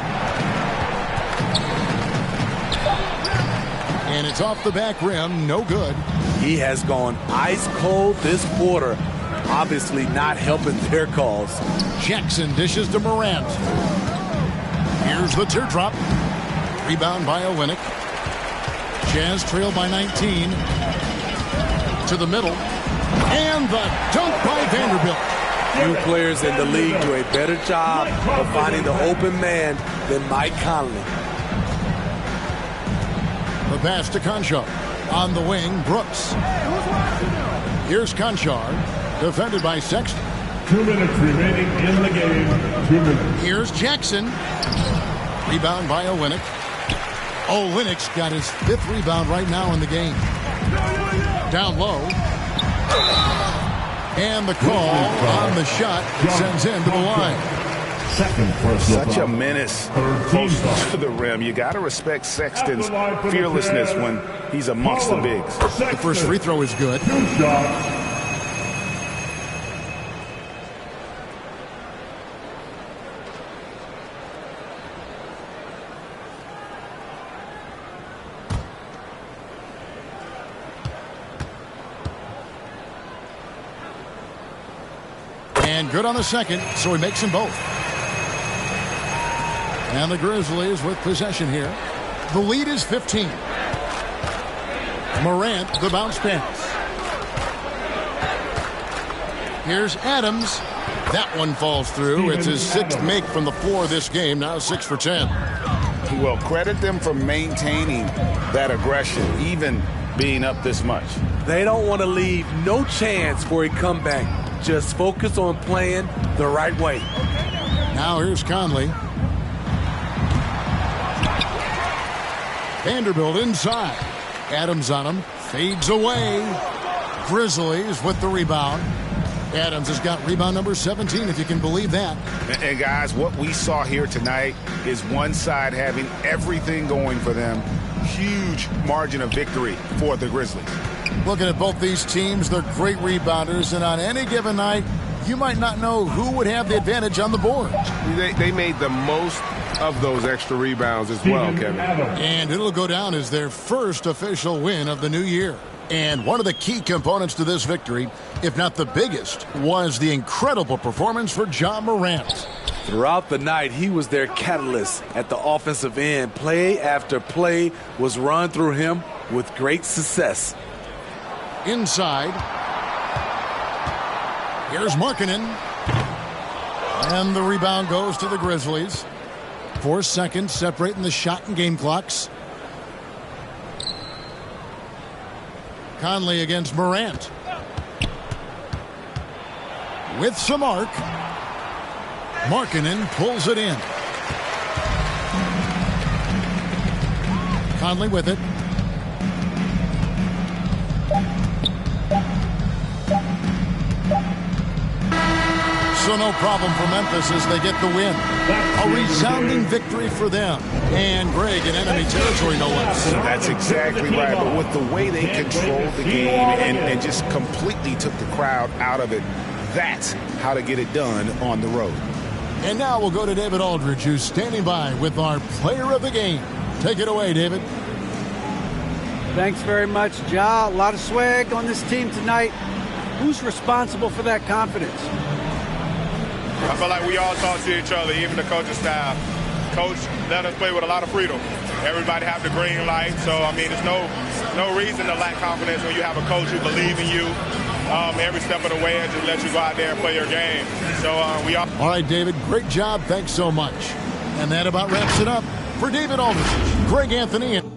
And it's off the back rim, no good. He has gone ice cold this quarter. Obviously not helping their cause. Jackson dishes to Morant. Here's the teardrop. Rebound by Olynyk. Jazz trail by 19. To the middle. And the dunk by Vanderbilt. Few players in the league do a better job of finding the open man than Mike Conley. The pass to Conchar. On the wing, Brooks. Here's Conchar. Defended by Sexton. 2 minutes remaining in the game. 2 minutes. Here's Jackson. Rebound by Olynyk. Olynyk's got his 5th rebound right now in the game. Down low. And the call on the shot sends him to the line. Such a menace close to the rim. You got to respect Sexton's fearlessness when he's amongst the bigs. The first free throw is good. And good on the second, so he makes them both. And the Grizzlies with possession here. The lead is 15. Morant, the bounce pass. Here's Adams. That one falls through. It's his 6th make from the floor this game. Now 6 for 10. Well, credit them for maintaining that aggression, even being up this much. They don't want to leave no chance for a comeback. Just focus on playing the right way. Now here's Conley. Vanderbilt inside. Adams on him. Fades away. Grizzlies with the rebound. Adams has got rebound number 17, if you can believe that. And guys, what we saw here tonight is one side having everything going for them. Huge margin of victory for the Grizzlies. Looking at both these teams, they're great rebounders, and on any given night, you might not know who would have the advantage on the board. They made the most of those extra rebounds as well, Kevin. And it'll go down as their first official win of the new year. And one of the key components to this victory, if not the biggest, was the incredible performance for Ja Morant. Throughout the night, he was their catalyst at the offensive end. Play after play was run through him with great success. Inside. Here's Markkanen. And the rebound goes to the Grizzlies. 4 seconds separating the shot and game clocks. Conley against Morant. With some arc. Markkanen pulls it in. Conley with it. So no problem for Memphis as they get the win. A resounding victory for them. And Greg in enemy territory, no less. That's exactly right. But with the way they controlled the game and just completely took the crowd out of it, that's how to get it done on the road. And now we'll go to David Aldridge, who's standing by with our player of the game. Take it away, David. Thanks very much, Ja. A lot of swag on this team tonight. Who's responsible for that confidence? I feel like we all talk to each other, even the coaching staff. Coach let us play with a lot of freedom. Everybody have the green light, so I mean, there's no reason to lack confidence when you have a coach who believes in you every step of the way and just let you go out there and play your game. So we all. All right, David, great job. Thanks so much. And that about wraps it up for David Aldridge, Greg Anthony, and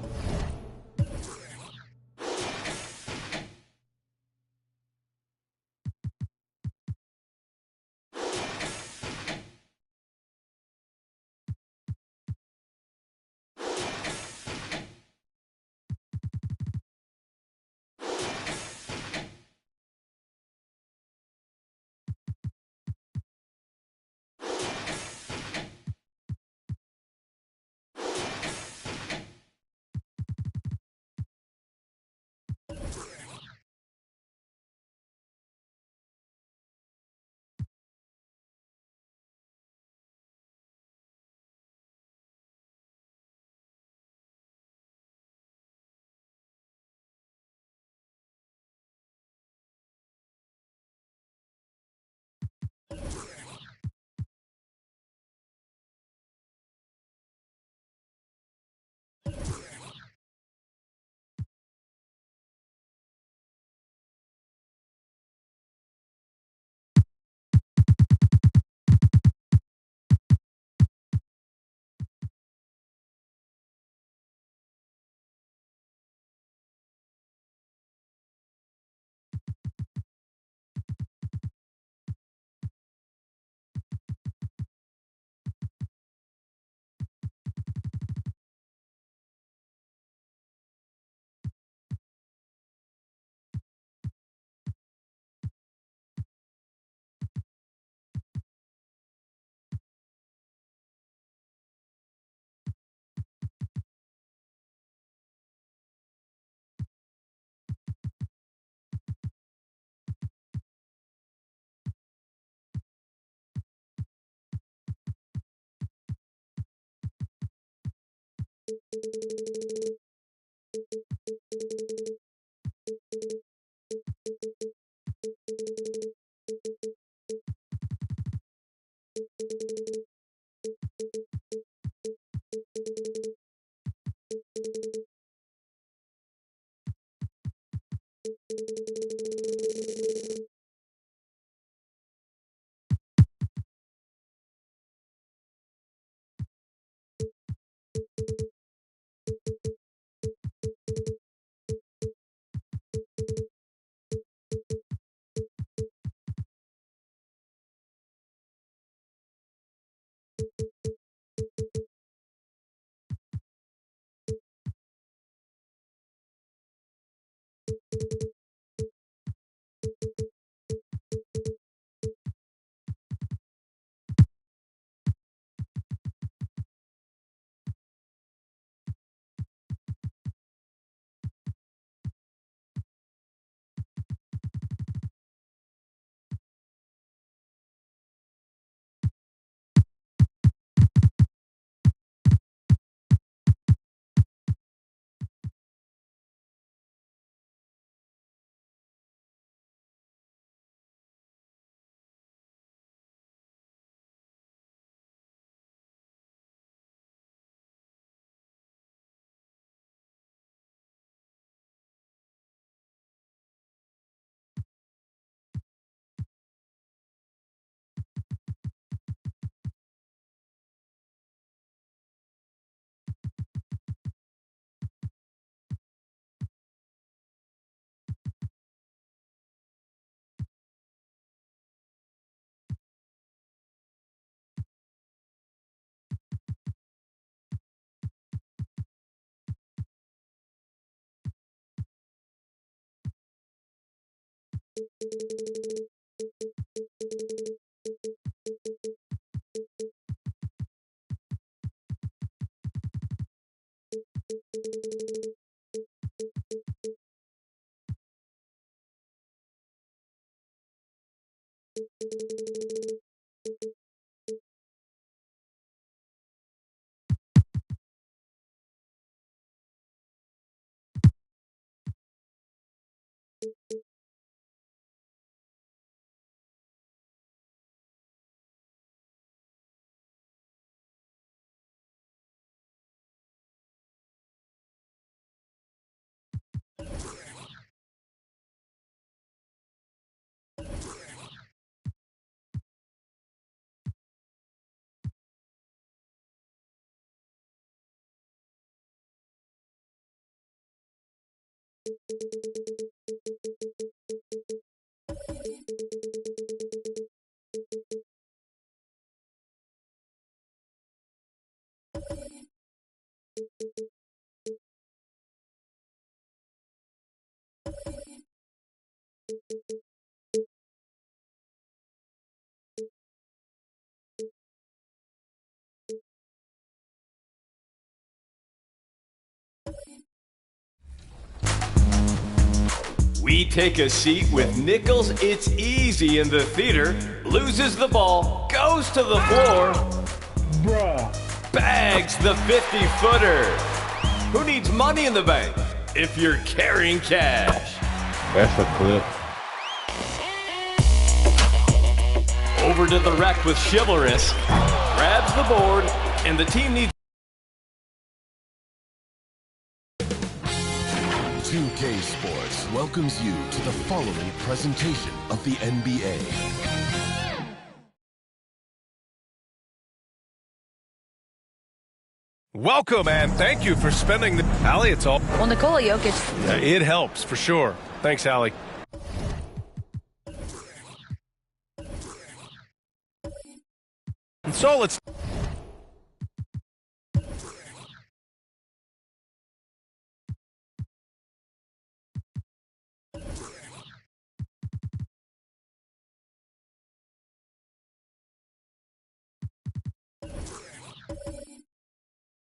We take a seat with Nichols. It's easy in the theater. Loses the ball, goes to the floor. Bruh. Bags the 50-footer. Who needs money in the bank if you're carrying cash? That's a clip. Over to the rack with Chivalrous. Grabs the board, and the team needs 2K Sports welcomes you to the following presentation of the NBA. Welcome and thank you for spending the... Allie, it's all... Well, Nikola Jokic... It helps, for sure. Thanks, Allie. And so let's...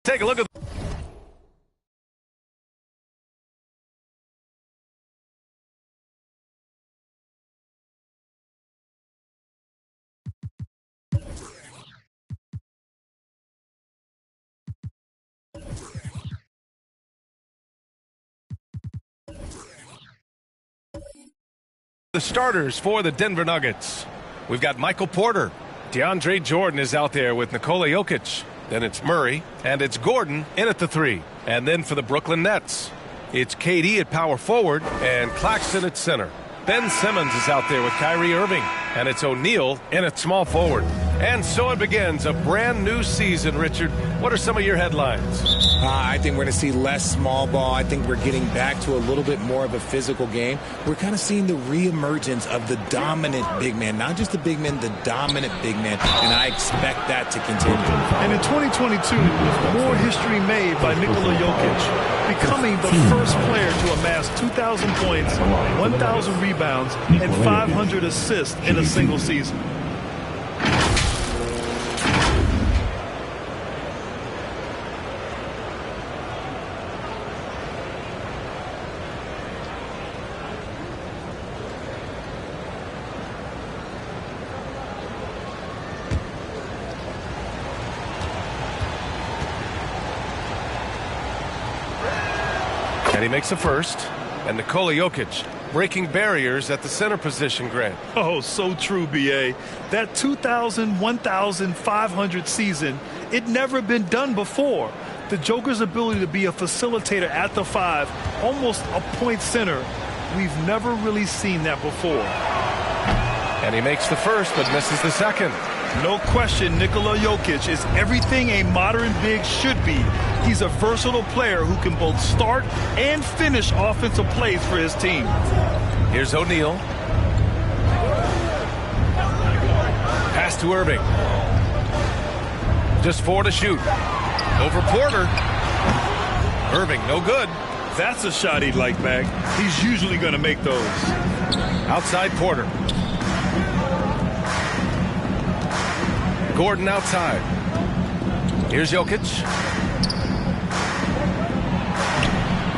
Take a look at... The starters for the Denver Nuggets. We've got Michael Porter. DeAndre Jordan is out there with Nikola Jokic. Then it's Murray, and it's Gordon in at the 3. And then for the Brooklyn Nets, it's KD at power forward and Claxton at center. Ben Simmons is out there with Kyrie Irving, and it's O'Neal in at small forward. And so it begins a brand new season, Richard. What are some of your headlines? I think we're going to see less small ball. I think we're getting back to a little bit more of a physical game. We're kind of seeing the reemergence of the dominant big man, not just the big man, the dominant big man, and I expect that to continue. And in 2022, more history made by Nikola Jokic, becoming the first player to amass 2,000 points, 1,000 rebounds, and 500 assists in a single season. And he makes the first. And Nikola Jokic breaking barriers at the center position, Grant. Oh, so true, B.A. That 2,000, 1,500 season, it never been done before. The Joker's ability to be a facilitator at the 5, almost a point center, we've never really seen that before. And he makes the first, but misses the second. No question, Nikola Jokic is everything a modern big should be. He's a versatile player who can both start and finish offensive plays for his team. Here's O'Neal. Pass to Irving. Just 4 to shoot. Over Porter. Irving, no good. That's a shot he'd like back. He's usually going to make those. Outside Porter. Gordon outside. Here's Jokic.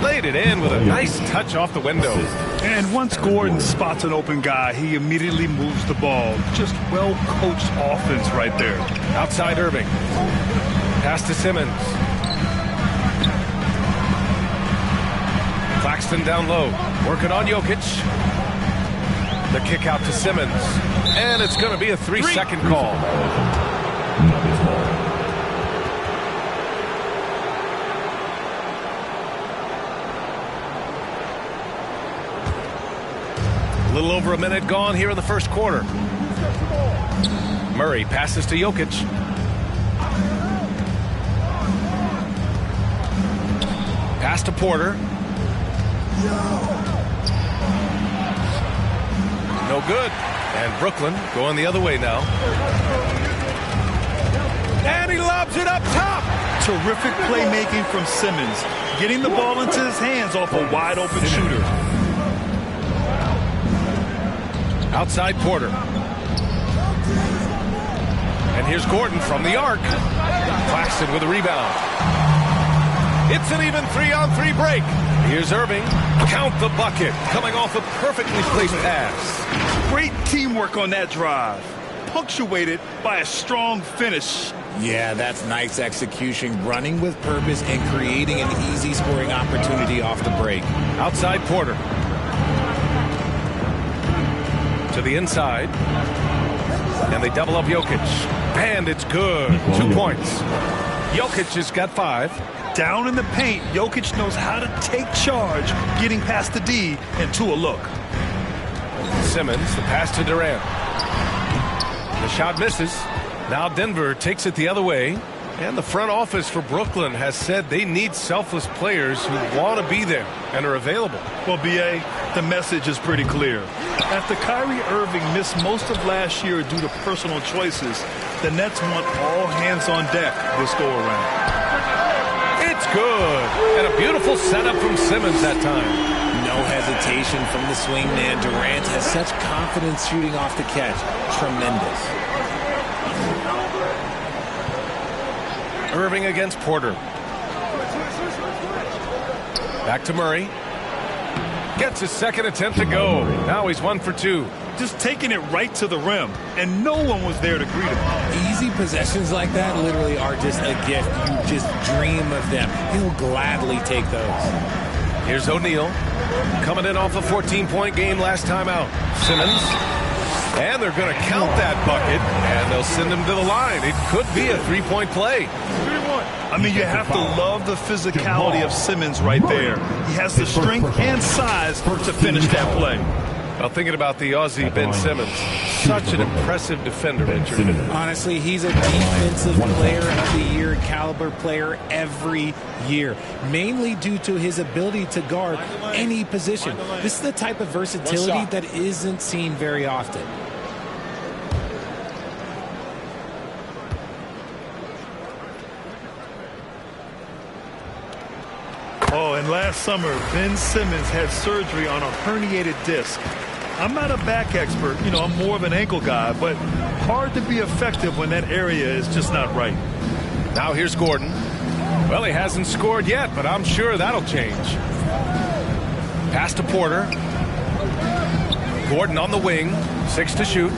Laid it in with a nice touch off the window. And once Gordon spots an open guy, he immediately moves the ball. Just well-coached offense right there. Outside Irving. Pass to Simmons. Claxton down low. Working on Jokic. The kick out to Simmons. And it's going to be a 3-second call. A little over a minute gone here in the first quarter. Murray passes to Jokic. Pass to Porter. No good. And Brooklyn going the other way now. And he lobs it up top. Terrific playmaking from Simmons. Getting the ball into his hands off a wide open shooter. Outside Porter. And here's Gordon from the arc. Claxton with a rebound. It's an even 3-on-3 break. Here's Irving. Count the bucket. Coming off a perfectly placed pass. Great teamwork on that drive. Punctuated by a strong finish. Yeah, that's nice execution. Running with purpose and creating an easy scoring opportunity off the break. Outside Porter. To the inside. And they double up Jokic. And it's good. 2 points. Jokic has got 5. Down in the paint, Jokic knows how to take charge, getting past the D and to a look. Simmons, the pass to Durant. The shot misses. Now Denver takes it the other way. And the front office for Brooklyn has said they need selfless players who want to be there and are available. Well, B.A., the message is pretty clear. After Kyrie Irving missed most of last year due to personal choices, the Nets want all hands on deck this go-around. It's good. And a beautiful setup from Simmons that time. No hesitation from the swing man. Durant has such confidence shooting off the catch. Tremendous. Irving against Porter. Back to Murray. Gets his second attempt to go. Now he's 1 for 2. Just taking it right to the rim, and no one was there to greet him. Easy possessions like that literally are just a gift. You just dream of them. He'll gladly take those. Here's O'Neal. Coming in off a 14-point game last time out. Simmons. And they're going to count that bucket, and they'll send him to the line. It could be a 3-point play. I mean, you have to love the physicality of Simmons right there. He has the strength and size to finish that play. Well, thinking about the Aussie Ben Simmons, such an impressive defender, Richard. Honestly, he's a defensive player of the year caliber player every year, mainly due to his ability to guard any position. This is the type of versatility that isn't seen very often. Oh, and last summer, Ben Simmons had surgery on a herniated disc. I'm not a back expert, you know, I'm more of an ankle guy, but hard to be effective when that area is just not right. Now here's Gordon. Well, he hasn't scored yet, but I'm sure that'll change. Pass to Porter. Gordon on the wing, 6 to shoot.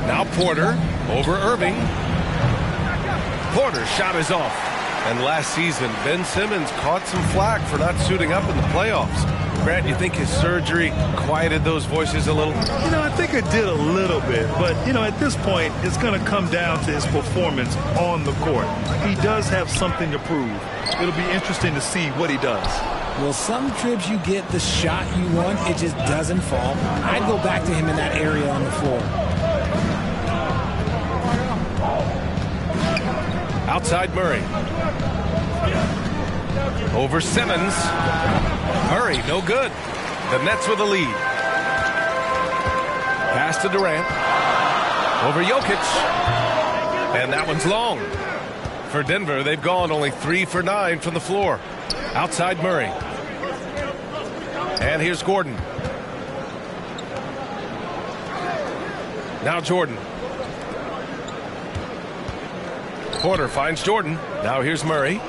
Now Porter over Irving. Porter's shot is off. And last season, Ben Simmons caught some flack for not suiting up in the playoffs. Grant, you think his surgery quieted those voices a little? You know, I think it did a little bit. But, you know, at this point, it's going to come down to his performance on the court. He does have something to prove. It'll be interesting to see what he does. Well, some trips you get the shot you want, it just doesn't fall. I'd go back to him in that area on the floor. Outside Murray. Over Simmons. Murray, no good. The Nets with the lead. Pass to Durant. Over Jokic. And that one's long. For Denver, they've gone only 3 for 9 from the floor. Outside Murray. And here's Gordon. Now Jordan. Porter finds Jordan. Now here's Murray.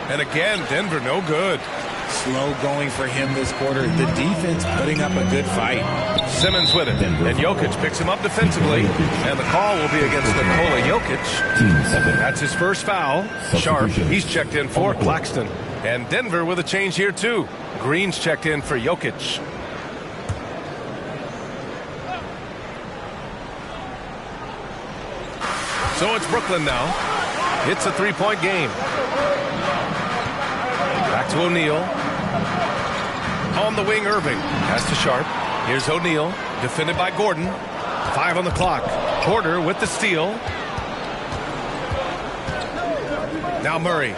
And again, Denver no good. Slow going for him this quarter. The defense putting up a good fight. Simmons with it. And Jokic picks him up defensively. And the call will be against Nikola Jokic. That's his first foul. Sharp, he's checked in for Claxton. And Denver with a change here too. Green's checked in for Jokic. So it's Brooklyn now. It's a three-point game. Back to O'Neal. On the wing, Irving. Pass to Sharp. Here's O'Neal. Defended by Gordon. 5 on the clock. Porter with the steal. Now Murray.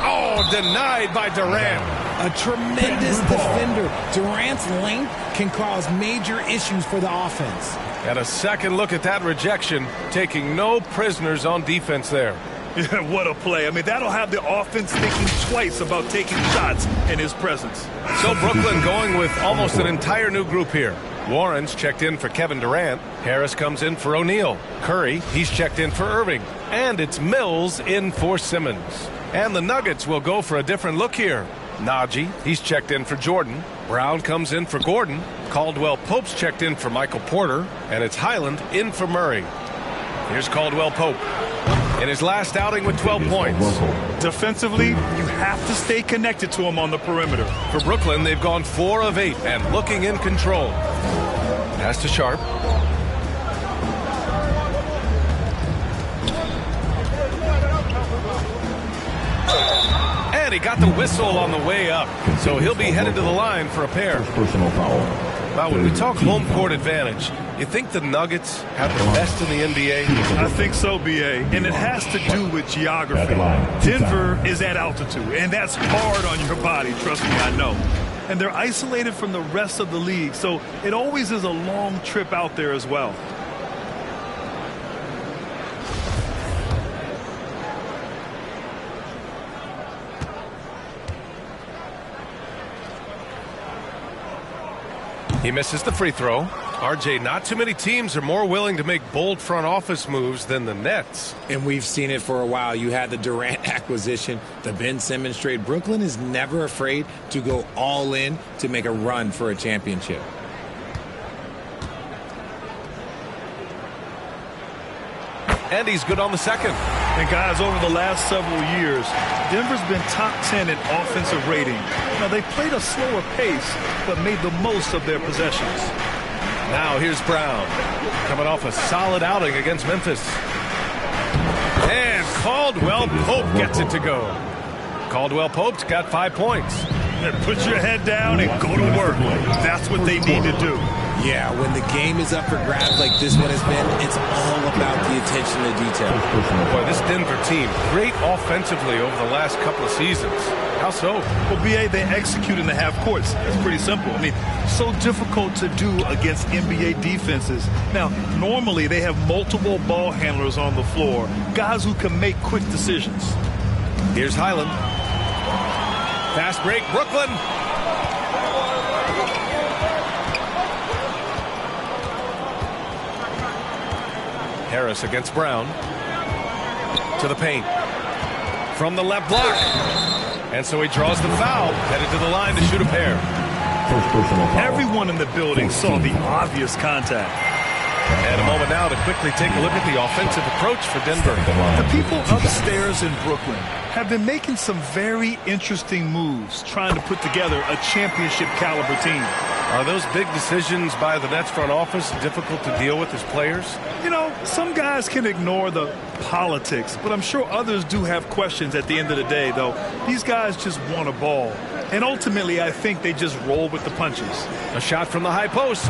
Oh, denied by Durant. A tremendous defender. Durant's length can cause major issues for the offense. And a second look at that rejection, taking no prisoners on defense there. Yeah, what a play. I mean, that'll have the offense thinking twice about taking shots in his presence. So Brooklyn going with almost an entire new group here. Warren's checked in for Kevin Durant. Harris comes in for O'Neal. Curry, he's checked in for Irving. And it's Mills in for Simmons. And the Nuggets will go for a different look here. Najee, he's checked in for Jordan. Brown comes in for Gordon. Caldwell Pope's checked in for Michael Porter. And it's Highland in for Murray. Here's Caldwell Pope in his last outing with 12 points. Defensively, you have to stay connected to him on the perimeter. For Brooklyn, they've gone 4 of 8 and looking in control. Pass to Sharp. And he got the whistle on the way up, so he'll be headed to the line for a pair. Personal foul. Now, when we talk home court advantage, you think the Nuggets have the best in the NBA? I think so, B.A., and it has to do with geography. Denver is at altitude, and that's hard on your body, trust me, I know. And they're isolated from the rest of the league, so it always is a long trip out there as well. He misses the free throw. RJ, not too many teams are more willing to make bold front office moves than the Nets. And we've seen it for a while. You had the Durant acquisition, the Ben Simmons trade. Brooklyn is never afraid to go all in to make a run for a championship. And he's good on the second. And guys, over the last several years, Denver's been top 10 in offensive rating. Now, they played a slower pace, but made the most of their possessions. Now here's Brown, coming off a solid outing against Memphis. And Caldwell Pope gets it to go. Caldwell Pope's got 5 points. Put your head down and go to work. That's what they need to do. Yeah, when the game is up for grabs like this one has been, it's all about the attention to detail. Boy, this Denver team, great offensively over the last couple of seasons. How so? Well, B.A., they execute in the half courts. It's pretty simple. I mean, so difficult to do against NBA defenses. Now, normally they have multiple ball handlers on the floor, guys who can make quick decisions. Here's Highland. Fast break, Brooklyn. Harris against Brown. To the paint. From the left block. And so he draws the foul. Headed to the line to shoot a pair. Everyone in the building saw the obvious contact. And a moment now to quickly take a look at the offensive approach for Denver. The people upstairs in Brooklyn have been making some very interesting moves, trying to put together a championship caliber team. Are those big decisions by the Nets front office difficult to deal with as players? You know, some guys can ignore the politics, but I'm sure others do have questions at the end of the day, though. These guys just want a ball. And ultimately, I think they just roll with the punches. A shot from the high post.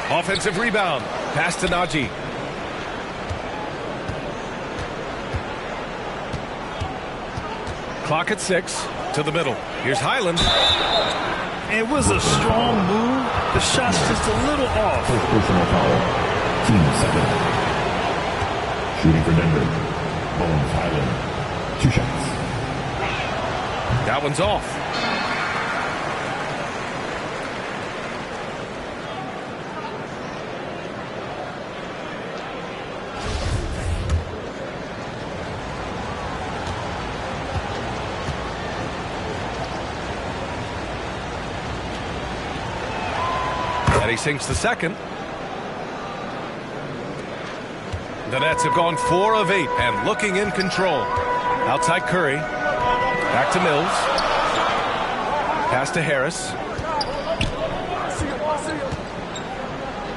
Offensive rebound. Pass to Najee. Clock at 6. To the middle. Here's Highland. It was a strong move. The shot's just a little off. First personal foul. Team second. Shooting for Denver. Bones Highland. 2 shots. That one's off. He sinks the second. The Nets have gone 4 of 8 and looking in control. Outside Curry. Back to Mills. Pass to Harris.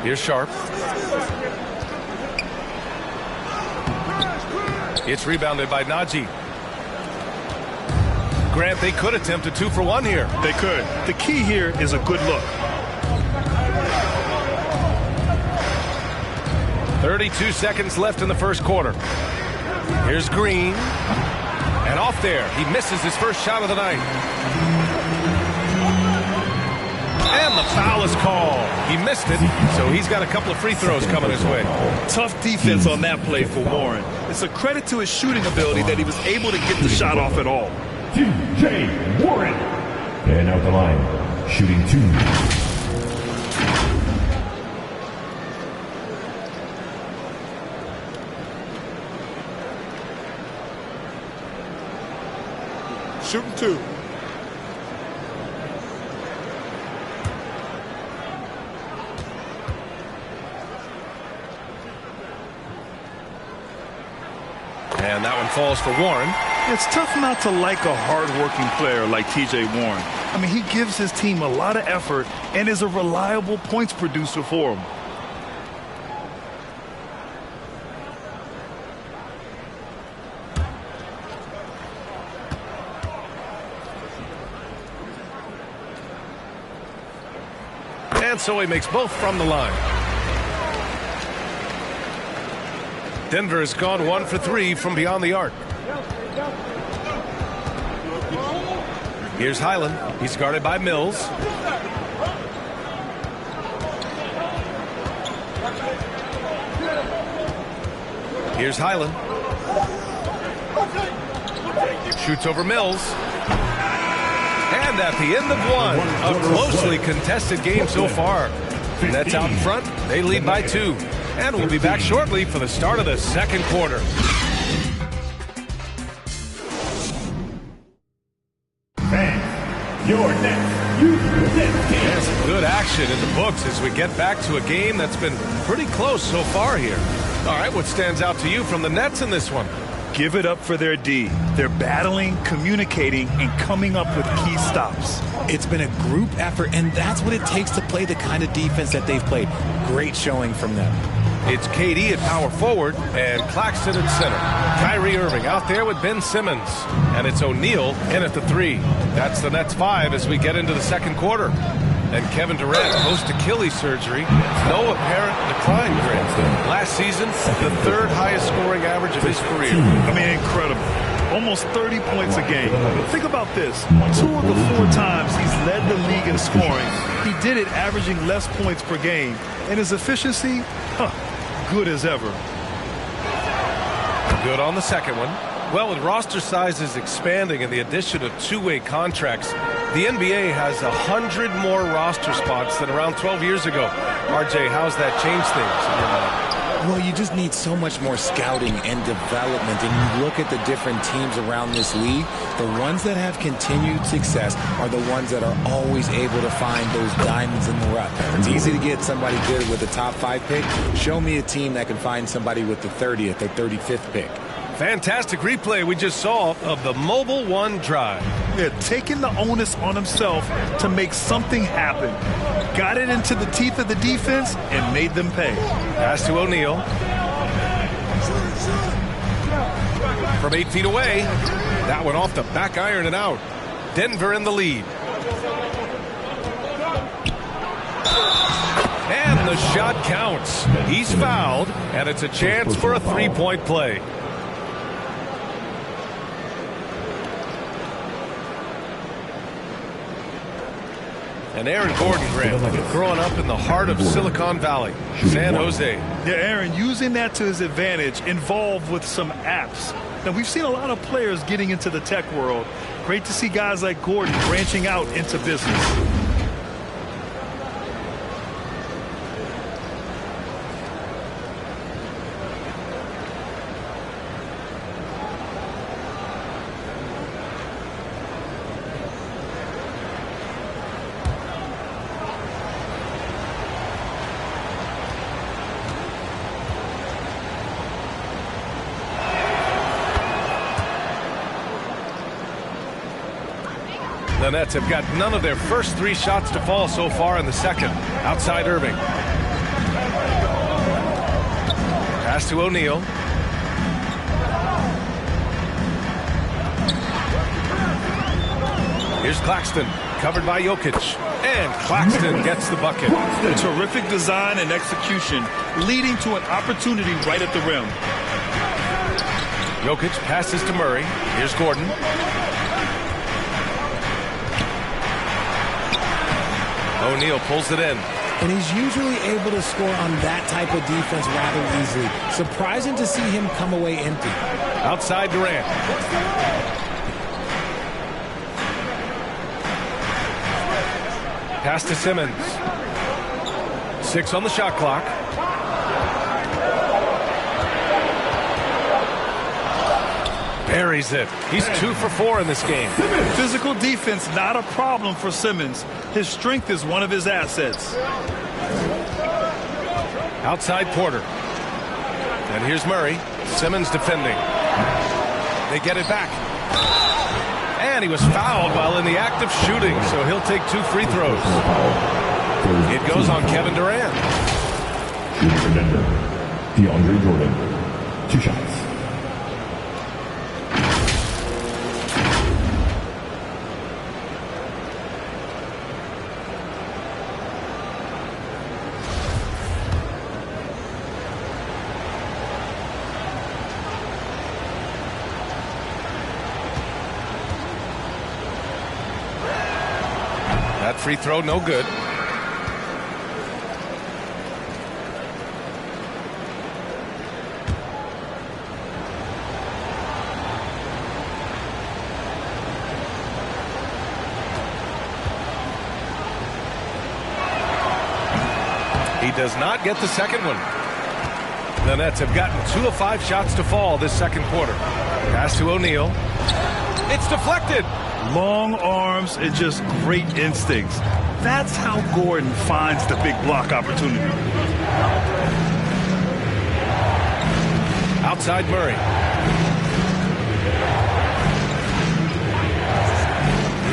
Here's Sharp. It's rebounded by Najee. Grant, they could attempt a 2-for-1 here. They could. The key here is a good look. 32 seconds left in the first quarter. Here's Green. And off there. He misses his first shot of the night. And the foul is called. He missed it, so he's got a couple of free throws coming his way. Tough defense on that play for Warren. It's a credit to his shooting ability that he was able to get the shot off at all. TJ Warren. And out the line, shooting 2. Shooting 2. And that one falls for Warren. It's tough not to like a hard-working player like TJ Warren. I mean, he gives his team a lot of effort and is a reliable points producer for him. And so he makes both from the line. Denver has gone 1 for 3 from beyond the arc. Here's Highland. He's guarded by Mills. Here's Highland. Shoots over Mills. And at the end of one, a closely contested game so far. Nets out in front. They lead by 2. And we'll be back shortly for the start of the second quarter. Fans, your Nets, use this team. And some good action in the books as we get back to a game that's been pretty close so far here. All right, what stands out to you from the Nets in this one? Give it up for their D. They're battling, communicating, and coming up with key stops. It's been a group effort, and that's what it takes to play the kind of defense that they've played. Great showing from them. It's KD at power forward and Claxton at center. Kyrie Irving out there with Ben Simmons. And it's O'Neal in at the 3. That's the Nets 5 as we get into the second quarter. And Kevin Durant post Achilles surgery. No apparent decline, Grant. Last season, the 3rd highest scoring average of his career. I mean, incredible. Almost 30 points a game. Think about this. 2 of the 4 times he's led the league in scoring, he did it averaging less points per game. And his efficiency, good as ever. Good on the second one. Well, with roster sizes expanding and the addition of 2-way contracts, the NBA has 100 more roster spots than around 12 years ago. RJ, how's that changed things? Well, you just need so much more scouting and development. And you look at the different teams around this league, the ones that have continued success are the ones that are always able to find those diamonds in the rough. It's easy to get somebody good with a top 5 pick. Show me a team that can find somebody with the 30th or 35th pick. Fantastic replay we just saw of the Mobile One drive. Yeah, taking the onus on himself to make something happen. Got it into the teeth of the defense and made them pay. Pass to O'Neal. From 8 feet away. That one off the back iron and out. Denver in the lead. And the shot counts. He's fouled, and it's a chance for a 3-point play. And Aaron Gordon, Grant, growing up in the heart of Silicon Valley, San Jose. Yeah, Aaron, using that to his advantage, involved with some apps. Now, we've seen a lot of players getting into the tech world. Great to see guys like Gordon branching out into business. The Nets have got none of their first 3 shots to fall so far in the second. Outside Irving. Pass to O'Neal. Here's Claxton, covered by Jokic. And Claxton gets the bucket. Terrific design and execution, leading to an opportunity right at the rim. Jokic passes to Murray. Here's Gordon. O'Neal pulls it in. And he's usually able to score on that type of defense rather easily. Surprising to see him come away empty. Outside Durant. Pass to Simmons. 6 on the shot clock. Buries it. He's 2 for 4 in this game. Physical defense, not a problem for Simmons. His strength is one of his assets. Outside Porter. And here's Murray. Simmons defending. They get it back. And he was fouled while in the act of shooting, so he'll take 2 free throws. It goes on Kevin Durant. Shooting for Denver, DeAndre Jordan. 2 shots. Free throw, no good. He does not get the second one. The Nets have gotten 2 of 5 shots to fall this second quarter. Pass to O'Neal. It's deflected. Long arms and just great instincts. That's how Gordon finds the big block opportunity. Outside Murray.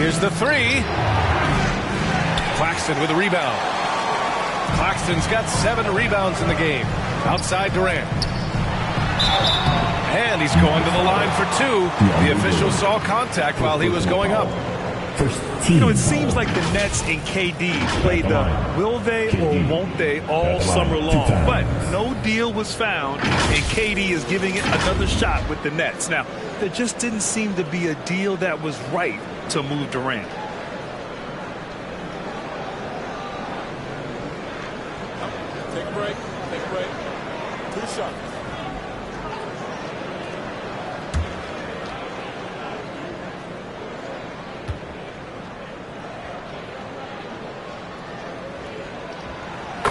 Here's the 3. Claxton with a rebound. Claxton's got 7 rebounds in the game. Outside Durant. And he's going to the line for 2. The official saw contact while he was going up. You know, it seems like the Nets and KD played the will they or won't they all summer long. But no deal was found, and KD is giving it another shot with the Nets. Now, there just didn't seem to be a deal that was right to move Durant. Take a break. Take a break. 2 shots.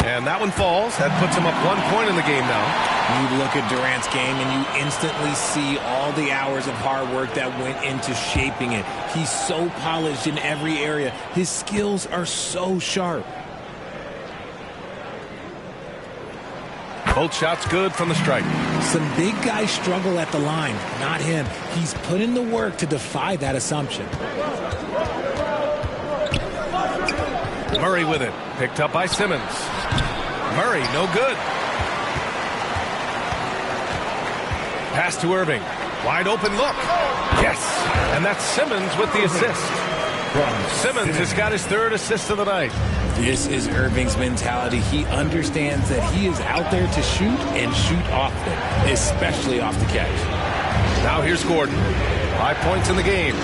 And that one falls. That puts him up 1 point in the game now. You look at Durant's game and you instantly see all the hours of hard work that went into shaping it. He's so polished in every area. His skills are so sharp. Both shots good from the stripe. Some big guys struggle at the line. Not him. He's put in the work to defy that assumption. Murray with it. Picked up by Simmons. Murray, no good. Pass to Irving. Wide open look. Yes. And that's Simmons with the assist. Simmons has got his 3rd assist of the night. This is Irving's mentality. He understands that he is out there to shoot and shoot often, especially off the catch. Now here's Gordon. 5 points in the game.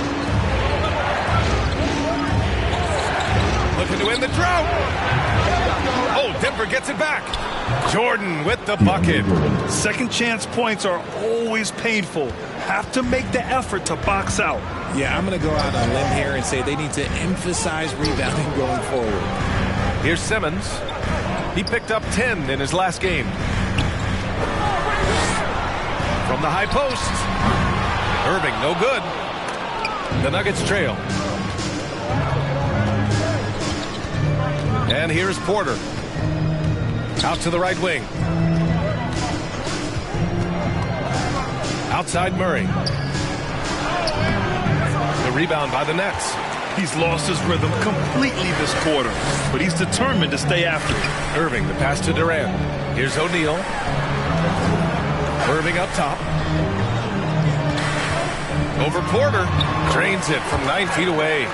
Looking to end the drought. Oh, Denver gets it back. Jordan with the bucket. Second chance points are always painful. Have to make the effort to box out. Yeah, I'm going to go out on a limb here and say they need to emphasize rebounding going forward. Here's Simmons. He picked up 10 in his last game. From the high post. Irving, no good. The Nuggets trail. And here's Porter. Out to the right wing. Outside Murray. The rebound by the Nets. He's lost his rhythm completely this quarter, but he's determined to stay after it. Irving, the pass to Durant. Here's O'Neal. Irving up top. Over Porter. Drains it from 9 feet away.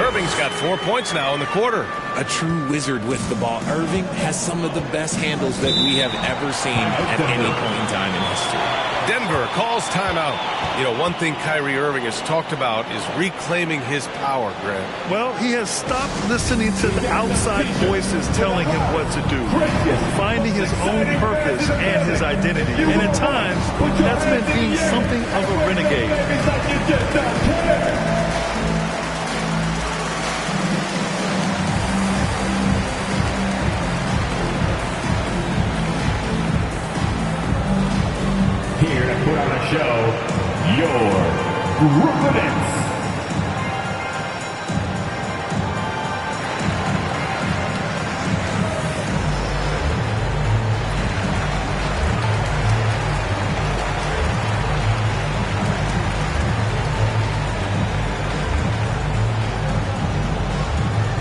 Irving's got 4 points now in the quarter. A true wizard with the ball. Irving has some of the best handles that we have ever seen at any point in time in history. Denver calls timeout. You know, one thing Kyrie Irving has talked about is reclaiming his power, Grant. Well, he has stopped listening to the outside voices telling him what to do, finding his own purpose and his identity. And at times, that's meant being something of a renegade. Here to put on a show, your Brooklyn Nets.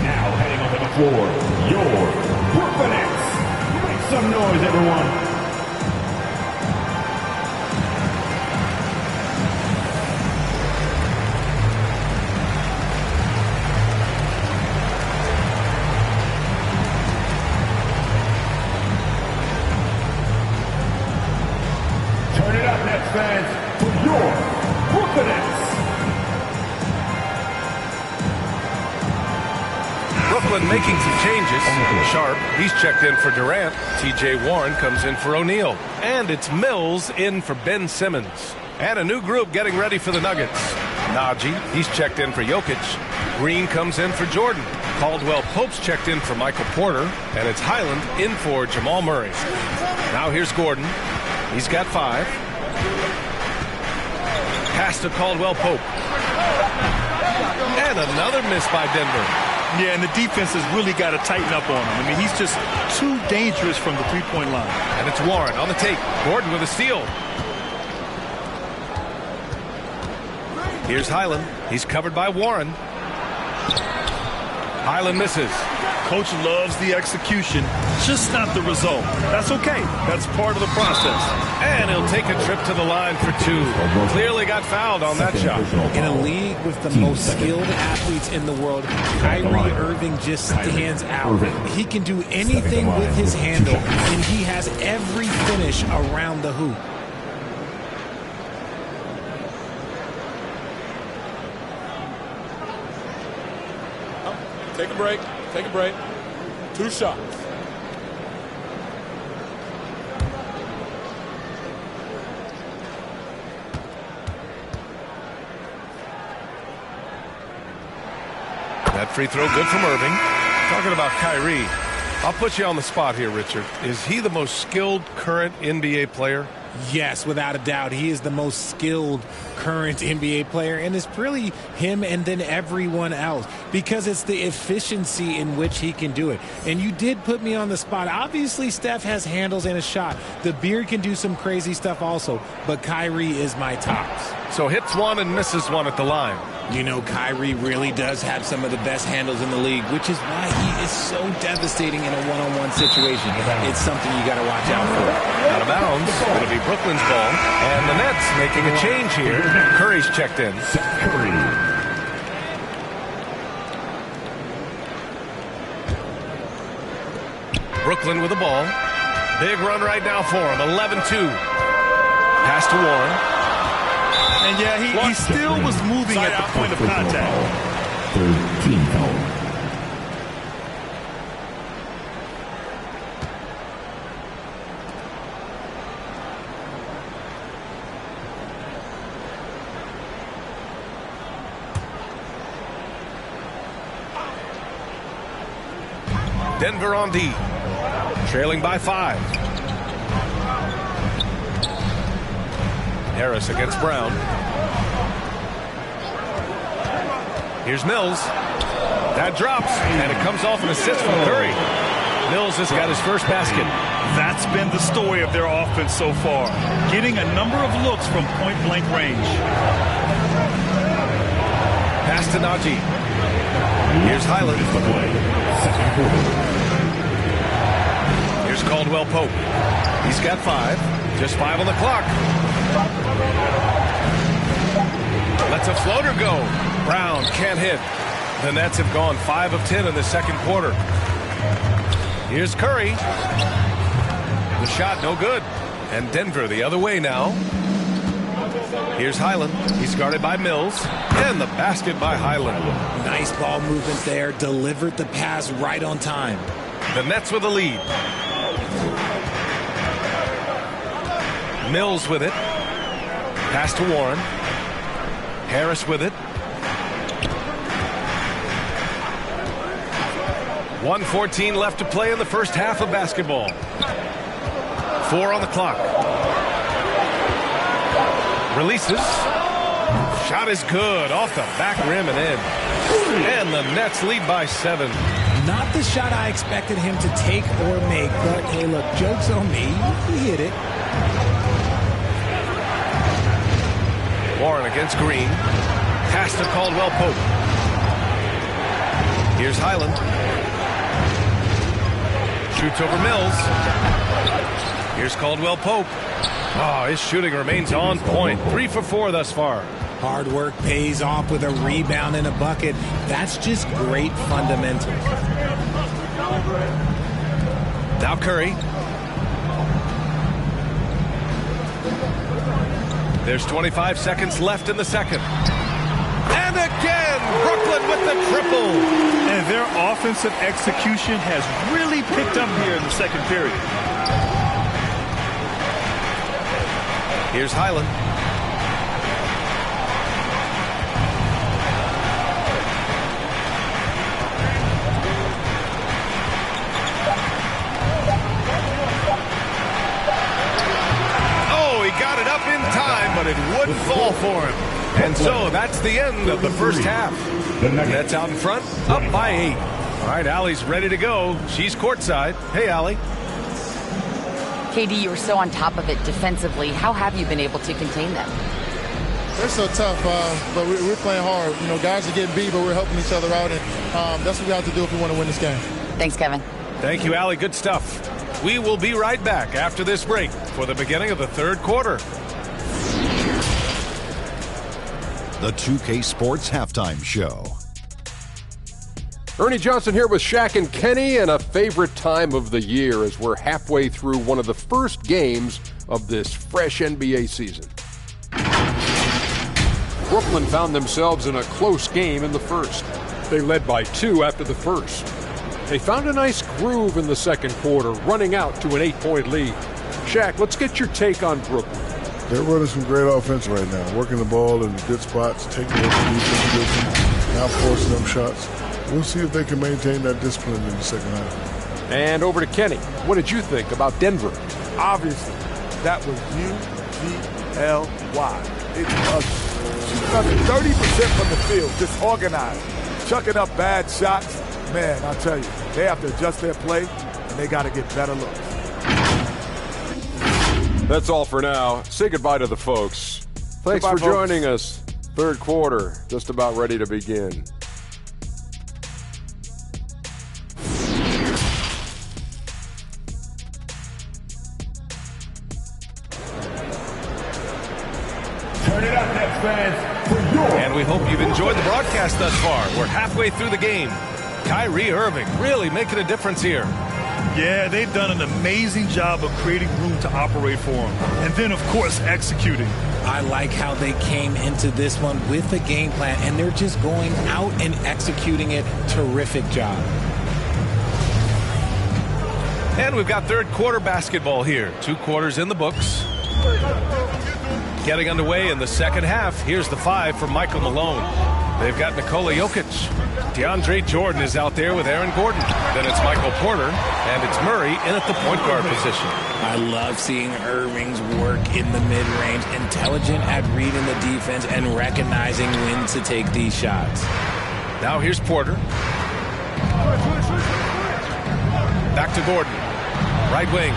Now heading onto the floor, your Brooklyn Nets. Make some noise, everyone. Fans for your Brooklyn Nets. Brooklyn making some changes. Sharp, he's checked in for Durant. T.J. Warren comes in for O'Neal. And it's Mills in for Ben Simmons. And a new group getting ready for the Nuggets. Najee, he's checked in for Jokic. Green comes in for Jordan. Caldwell Pope's checked in for Michael Porter. And it's Highland in for Jamal Murray. Now here's Gordon. He's got 5. Pass to Caldwell Pope. And another miss by Denver. Yeah, and the defense has really got to tighten up on him. I mean, he's just too dangerous from the three-point line. And it's Warren on the take. Gordon with a steal. Here's Highland. He's covered by Warren. Highland misses. Coach loves the execution, just not the result. That's okay. That's part of the process. And he'll take a trip to the line for 2. Clearly got fouled on that shot. In a league with the most skilled athletes in the world, Kyrie Irving just stands out. He can do anything with his handle, and he has every finish around the hoop. Take a break. Take a break. 2 shots. That free throw good from Irving. Talking about Kyrie, I'll put you on the spot here, Richard. Is he the most skilled current NBA player? Yes, without a doubt. He is the most skilled current NBA player, and it's really him and then everyone else because it's the efficiency in which he can do it. And you did put me on the spot. Obviously, Steph has handles and a shot. The Beard can do some crazy stuff also, but Kyrie is my tops. So hits one and misses one at the line. You know, Kyrie really does have some of the best handles in the league, which is why he is so devastating in a one-on-one situation. It's something you got to watch out for. Out of bounds. It'll be Brooklyn's ball. And the Nets making a change here. Curry's checked in. Curry. Brooklyn with the ball. Big run right now for him. 11-2. Pass to Warren. And yeah, he still was moving at the point of contact. 13 foul. Denver on D. Trailing by 5. Harris against Brown. Here's Mills. That drops, and it comes off an assist from Curry. Mills has got his first basket. That's been the story of their offense so far, getting a number of looks from point-blank range. Pass to to Najee. Here's Highland. Here's Caldwell Pope. He's got 5. Just 5 on the clock. Lets a floater go. Brown can't hit. The Nets have gone 5 of 10 in the second quarter. Here's Curry. The shot no good. And Denver the other way now. Here's Highland. He's guarded by Mills. And the basket by Highland. Nice ball movement there. Delivered the pass right on time. The Nets with a lead. Mills with it. Pass to Warren. Harris with it. 1:14 left to play in the first half of basketball. 4 on the clock. Releases. Shot is good. Off the back rim and in. And the Nets lead by 7. Not the shot I expected him to take or make, but hey, look, joke's on me. He hit it. Warren against Green. Pass to Caldwell Pope. Here's Highland. Shoots over Mills. Here's Caldwell Pope. Oh, his shooting remains on point. 3 for 4 thus far. Hard work pays off with a rebound and a bucket. That's just great fundamentals. Now Curry. There's 25 seconds left in the second. And again, Brooklyn with the triple. And their offensive execution has really picked up here in the second period. Here's Highland. Oh, he got it up in time, but it wouldn't fall for him. And so that's the end of the first half. Nets out in front, up by 8. All right, Allie's ready to go. She's courtside. Hey, Allie. KD, you were so on top of it defensively. How have you been able to contain them? They're so tough, but we're playing hard. You know, guys are getting beat, but we're helping each other out, and that's what we have to do if we want to win this game. Thanks, Kevin. Thank you, Allie. Good stuff. We will be right back after this break for the beginning of the third quarter. The 2K Sports Halftime Show. Ernie Johnson here with Shaq and Kenny, and a favorite time of the year as we're halfway through one of the first games of this fresh NBA season. Brooklyn found themselves in a close game in the first. They led by 2 after the first. They found a nice groove in the second quarter, running out to an 8-point lead. Shaq, let's get your take on Brooklyn. They're running some great offense right now, working the ball in good spots, taking what the defense gives, now forcing them shots. We'll see if they can maintain that discipline in the second half. And over to Kenny. What did you think about Denver? Obviously, that was U-G-L-Y. It's ugly. Shooting under 30% from the field, disorganized, chucking up bad shots. Man, I'll tell you, they have to adjust their play, and they got to get better looks. That's all for now. Say goodbye to the folks. Thanks for joining us. Third quarter, just about ready to begin. And we hope you've enjoyed the broadcast thus far. We're halfway through the game. Kyrie Irving really making a difference here. Yeah, they've done an amazing job of creating room to operate for him. And then, of course, executing. I like how they came into this one with a game plan, and they're just going out and executing it. Terrific job. And we've got third quarter basketball here. 2 quarters in the books. Getting underway in the second half. Here's the 5 from Michael Malone. They've got Nikola Jokic. DeAndre Jordan is out there with Aaron Gordon. Then it's Michael Porter, and it's Murray in at the point guard position. I love seeing Irving's work in the mid-range, intelligent at reading the defense and recognizing when to take these shots. Now here's Porter. Back to Gordon. Right wing.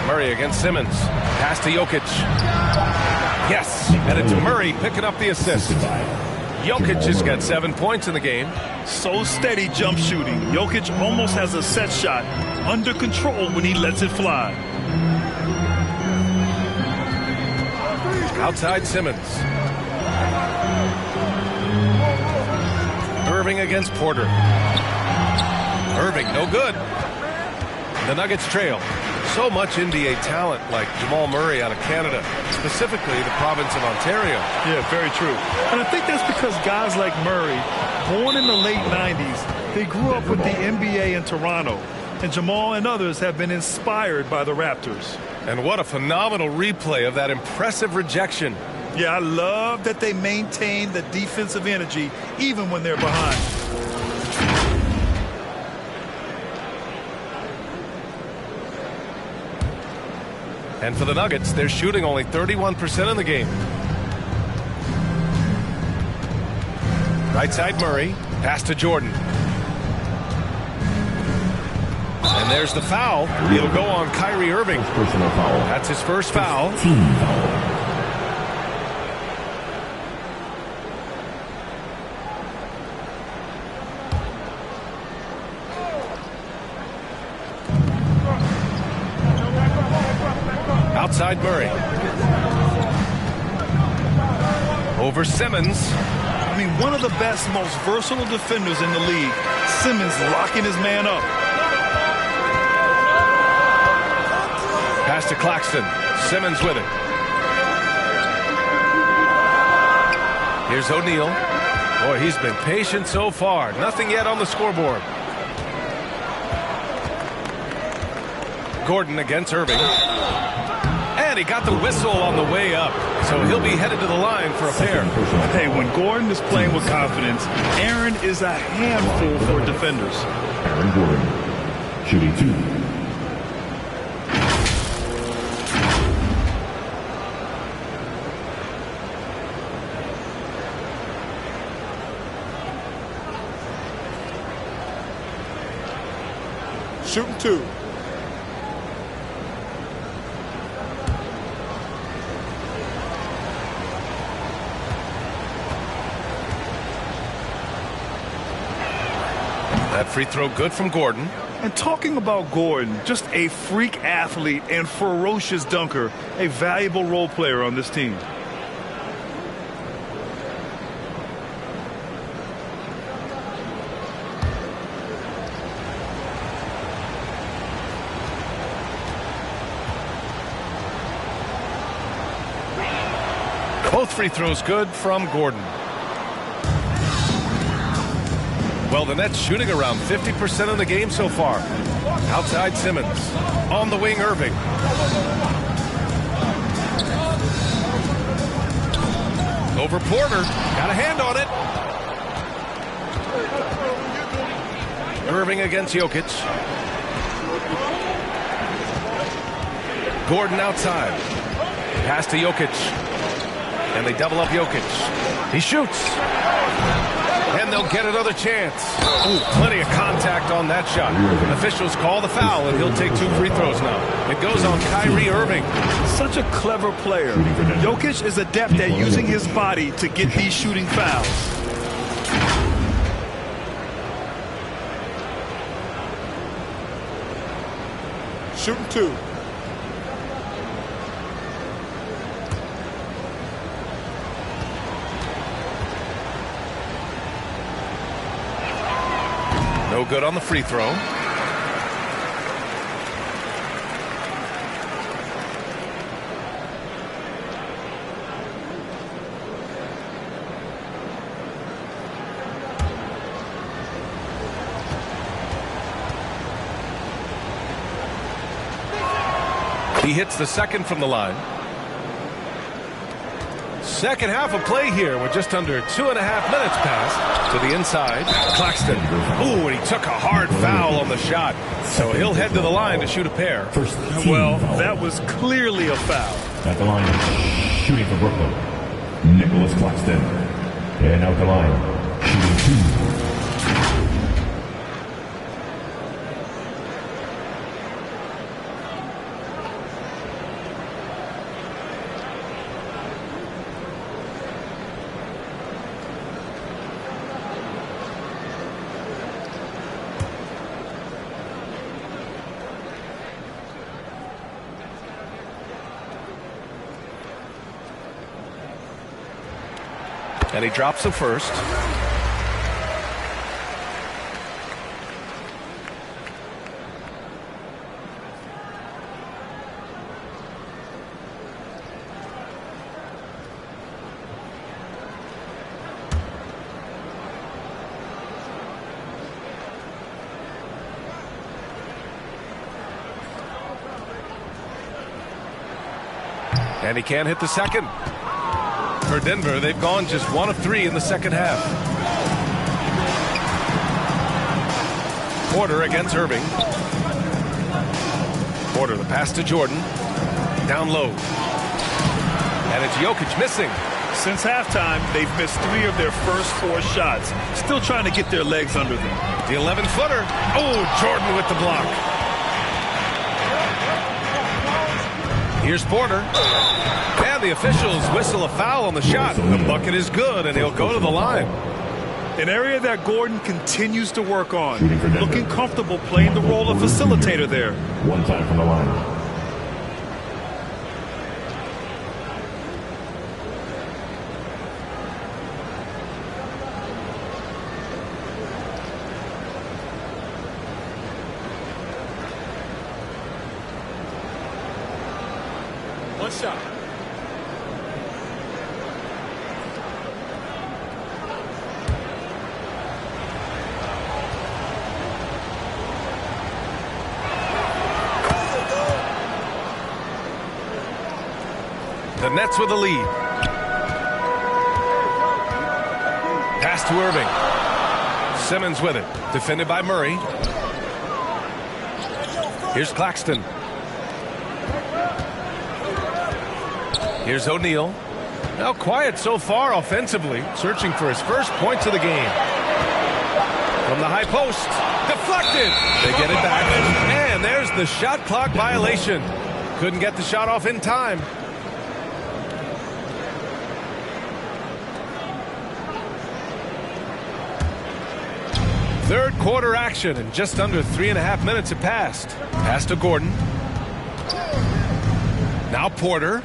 Murray against Simmons. Pass to Jokic. Yes, and it's Murray picking up the assist. Jokic has got 7 points in the game. So steady jump shooting. Jokic almost has a set shot under control when he lets it fly. Outside Simmons. Irving against Porter. Irving, no good. The Nuggets trail. So much NBA talent like Jamal Murray out of Canada, specifically the province of Ontario. Yeah, very true. And I think that's because guys like Murray, born in the late 90s, they grew up with the NBA in Toronto. And Jamal and others have been inspired by the Raptors. And what a phenomenal replay of that impressive rejection. Yeah, I love that they maintain the defensive energy even when they're behind. And for the Nuggets, they're shooting only 31% in the game. Right side Murray, pass to Jordan. And there's the foul. It'll go on Kyrie Irving. Personal foul. That's his first foul. Team foul. Outside Murray. Over Simmons. I mean, one of the best, most versatile defenders in the league. Simmons locking his man up. Pass to Claxton. Simmons with it. Here's O'Neal. Boy, he's been patient so far. Nothing yet on the scoreboard. Gordon against Irving. And he got the whistle on the way up. So he'll be headed to the line for a pair. Hey, when Gordon is playing with confidence, Aaron is a handful for defenders. Aaron Gordon, shooting 2. Shooting 2. That free throw good from Gordon. And talking about Gordon, just a freak athlete and ferocious dunker, a valuable role player on this team. Both free throws good from Gordon. Well, the Nets shooting around 50% of the game so far. Outside Simmons. On the wing, Irving. Over Porter. Got a hand on it. Irving against Jokic. Gordon outside. Pass to Jokic. And they double up Jokic. He shoots. And they'll get another chance. Ooh, plenty of contact on that shot. Officials call the foul, and he'll take 2 free throws now. It goes on Kyrie Irving. Such a clever player. Jokic is adept at using his body to get these shooting fouls. Shooting 2. No good on the free throw. He hits the second from the line. Second half of play here with just under 2.5 minutes passed. To the inside, Claxton. Ooh, and he took a hard foul on the shot. So he'll head to the line to shoot a pair. Well, that was clearly a foul. At the line, shooting for Brooklyn, Nicholas Claxton. And out the line, shooting 2. And he drops the first. And he can't hit the second. For Denver, they've gone just 1 of 3 in the second half. Porter against Irving. Porter, the pass to Jordan. Down low. And it's Jokic missing. Since halftime, they've missed 3 of their first 4 shots. Still trying to get their legs under them. The 11-footer. Oh, Jordan with the block. Here's Porter. And the officials whistle a foul on the shot. The bucket is good, and he'll go to the line. An area that Gordon continues to work on. Looking comfortable playing the role of facilitator there. One time from the line. One shot. The Nets with the lead. Pass to Irving. Simmons with it. Defended by Murray. Here's Claxton. Here's O'Neal. Now quiet so far offensively. Searching for his first points of the game. From the high post. Deflected. They get it back. And there's the shot clock violation. Couldn't get the shot off in time. Third quarter action, and just under 3.5 minutes have passed. Pass to Gordon. Now Porter.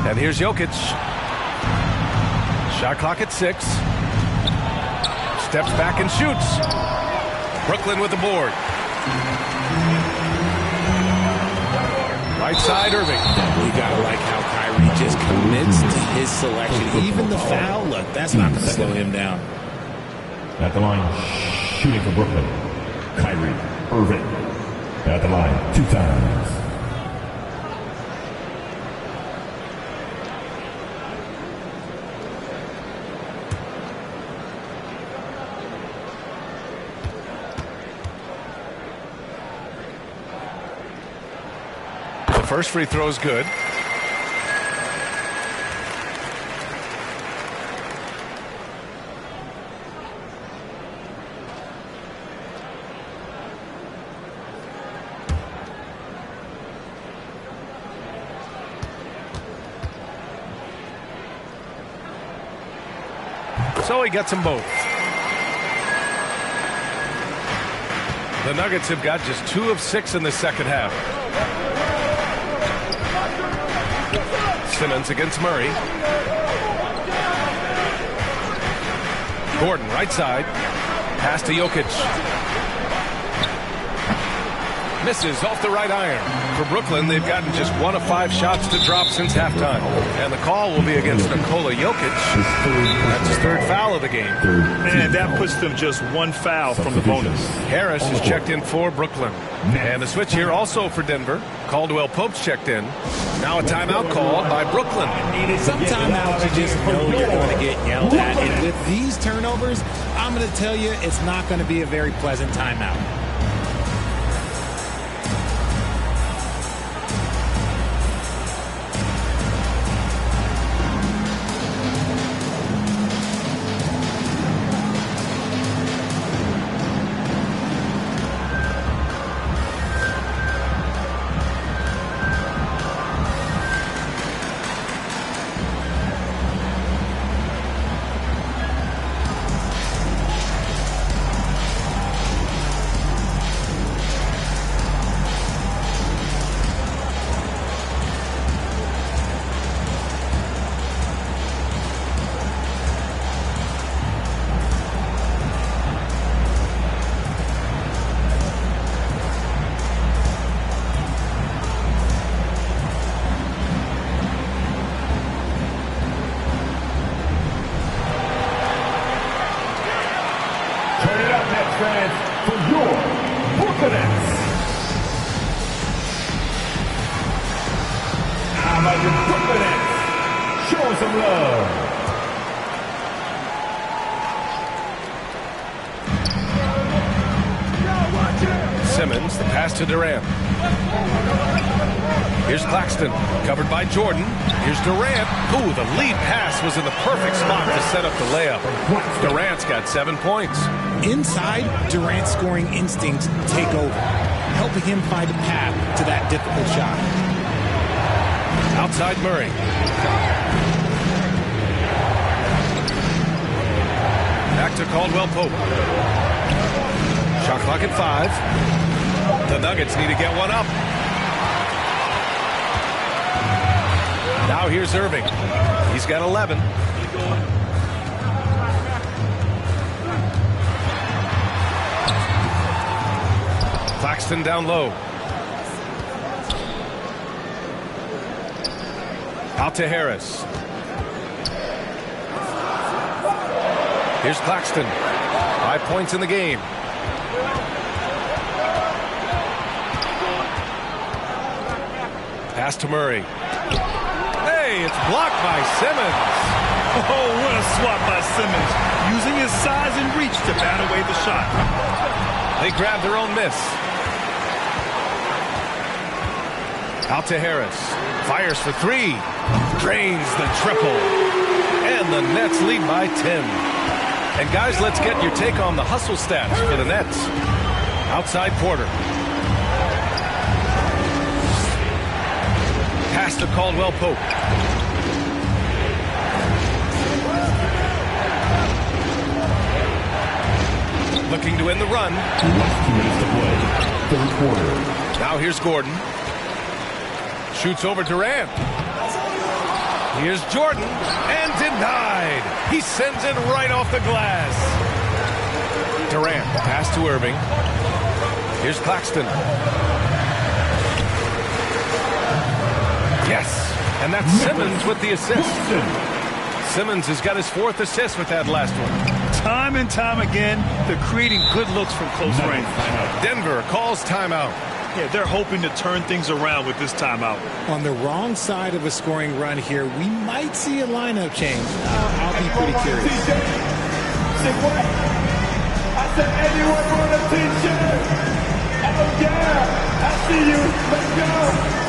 And here's Jokic. Shot clock at 6. Steps back and shoots. Brooklyn with the board. Right side, Irving. You gotta like how Kyrie just commits to his selection. Even the foul, look, that's not gonna slow him down. At the line, shooting for Brooklyn. Kyrie Irving. At the line, 2 times. First free throw is good. So he gets them both. The Nuggets have got just 2 of 6 in the second half. Simmons against Murray. Gordon, right side. Pass to Jokic. Misses off the right iron. For Brooklyn, they've gotten just 1 of 5 shots to drop since halftime. And the call will be against Nikola Jokic. That's his 3rd foul of the game. And that puts them just 1 foul from the bonus. Harris is checked in for Brooklyn. And a switch here also for Denver. Caldwell Pope's checked in. Now a timeout called by Brooklyn. Some timeouts you just know you're going to get yelled at. And with these turnovers, I'm going to tell you it's not going to be a very pleasant timeout. fans, for your Brooklyn Nets. How about the Brooklyn Nets? Show some love. Simmons, the pass to Durant. Here's Claxton, covered by Jordan. Here's Durant. Ooh, the lead pass was in the perfect spot to set up the layup. Durant's got 7 points. Inside, Durant's scoring instincts take over, helping him find a path to that difficult shot. Outside Murray. Back to Caldwell Pope. Shot clock at 5. The Nuggets need to get one up. Now here's Irving. He's got 11. Claxton down low. Out to Harris. Here's Claxton. 5 points in the game. Pass to Murray. Hey, it's blocked by Simmons. Oh, what a swat by Simmons. Using his size and reach to bat away the shot. They grabbed their own miss. Out to Harris. Fires for 3. Drains the triple. And the Nets lead by 10. And guys, let's get your take on the hustle stats for the Nets. Outside Porter. Pass to Caldwell Pope. Looking to end the run. 2 minutes to play. Third quarter. Now here's Gordon. Shoots over Durant. Here's Jordan. And denied. He sends it right off the glass. Durant. Pass to Irving. Here's Claxton. Yes, and that's Simmons with the assist. Simmons has got his 4th assist with that last one. Time and time again, they're creating good looks from close range. Denver calls timeout. Yeah, they're hoping to turn things around with this timeout. On the wrong side of a scoring run here, we might see a lineup change. I'll be pretty curious. I said anyone want a t-shirt? Oh yeah, I see you. Let's go.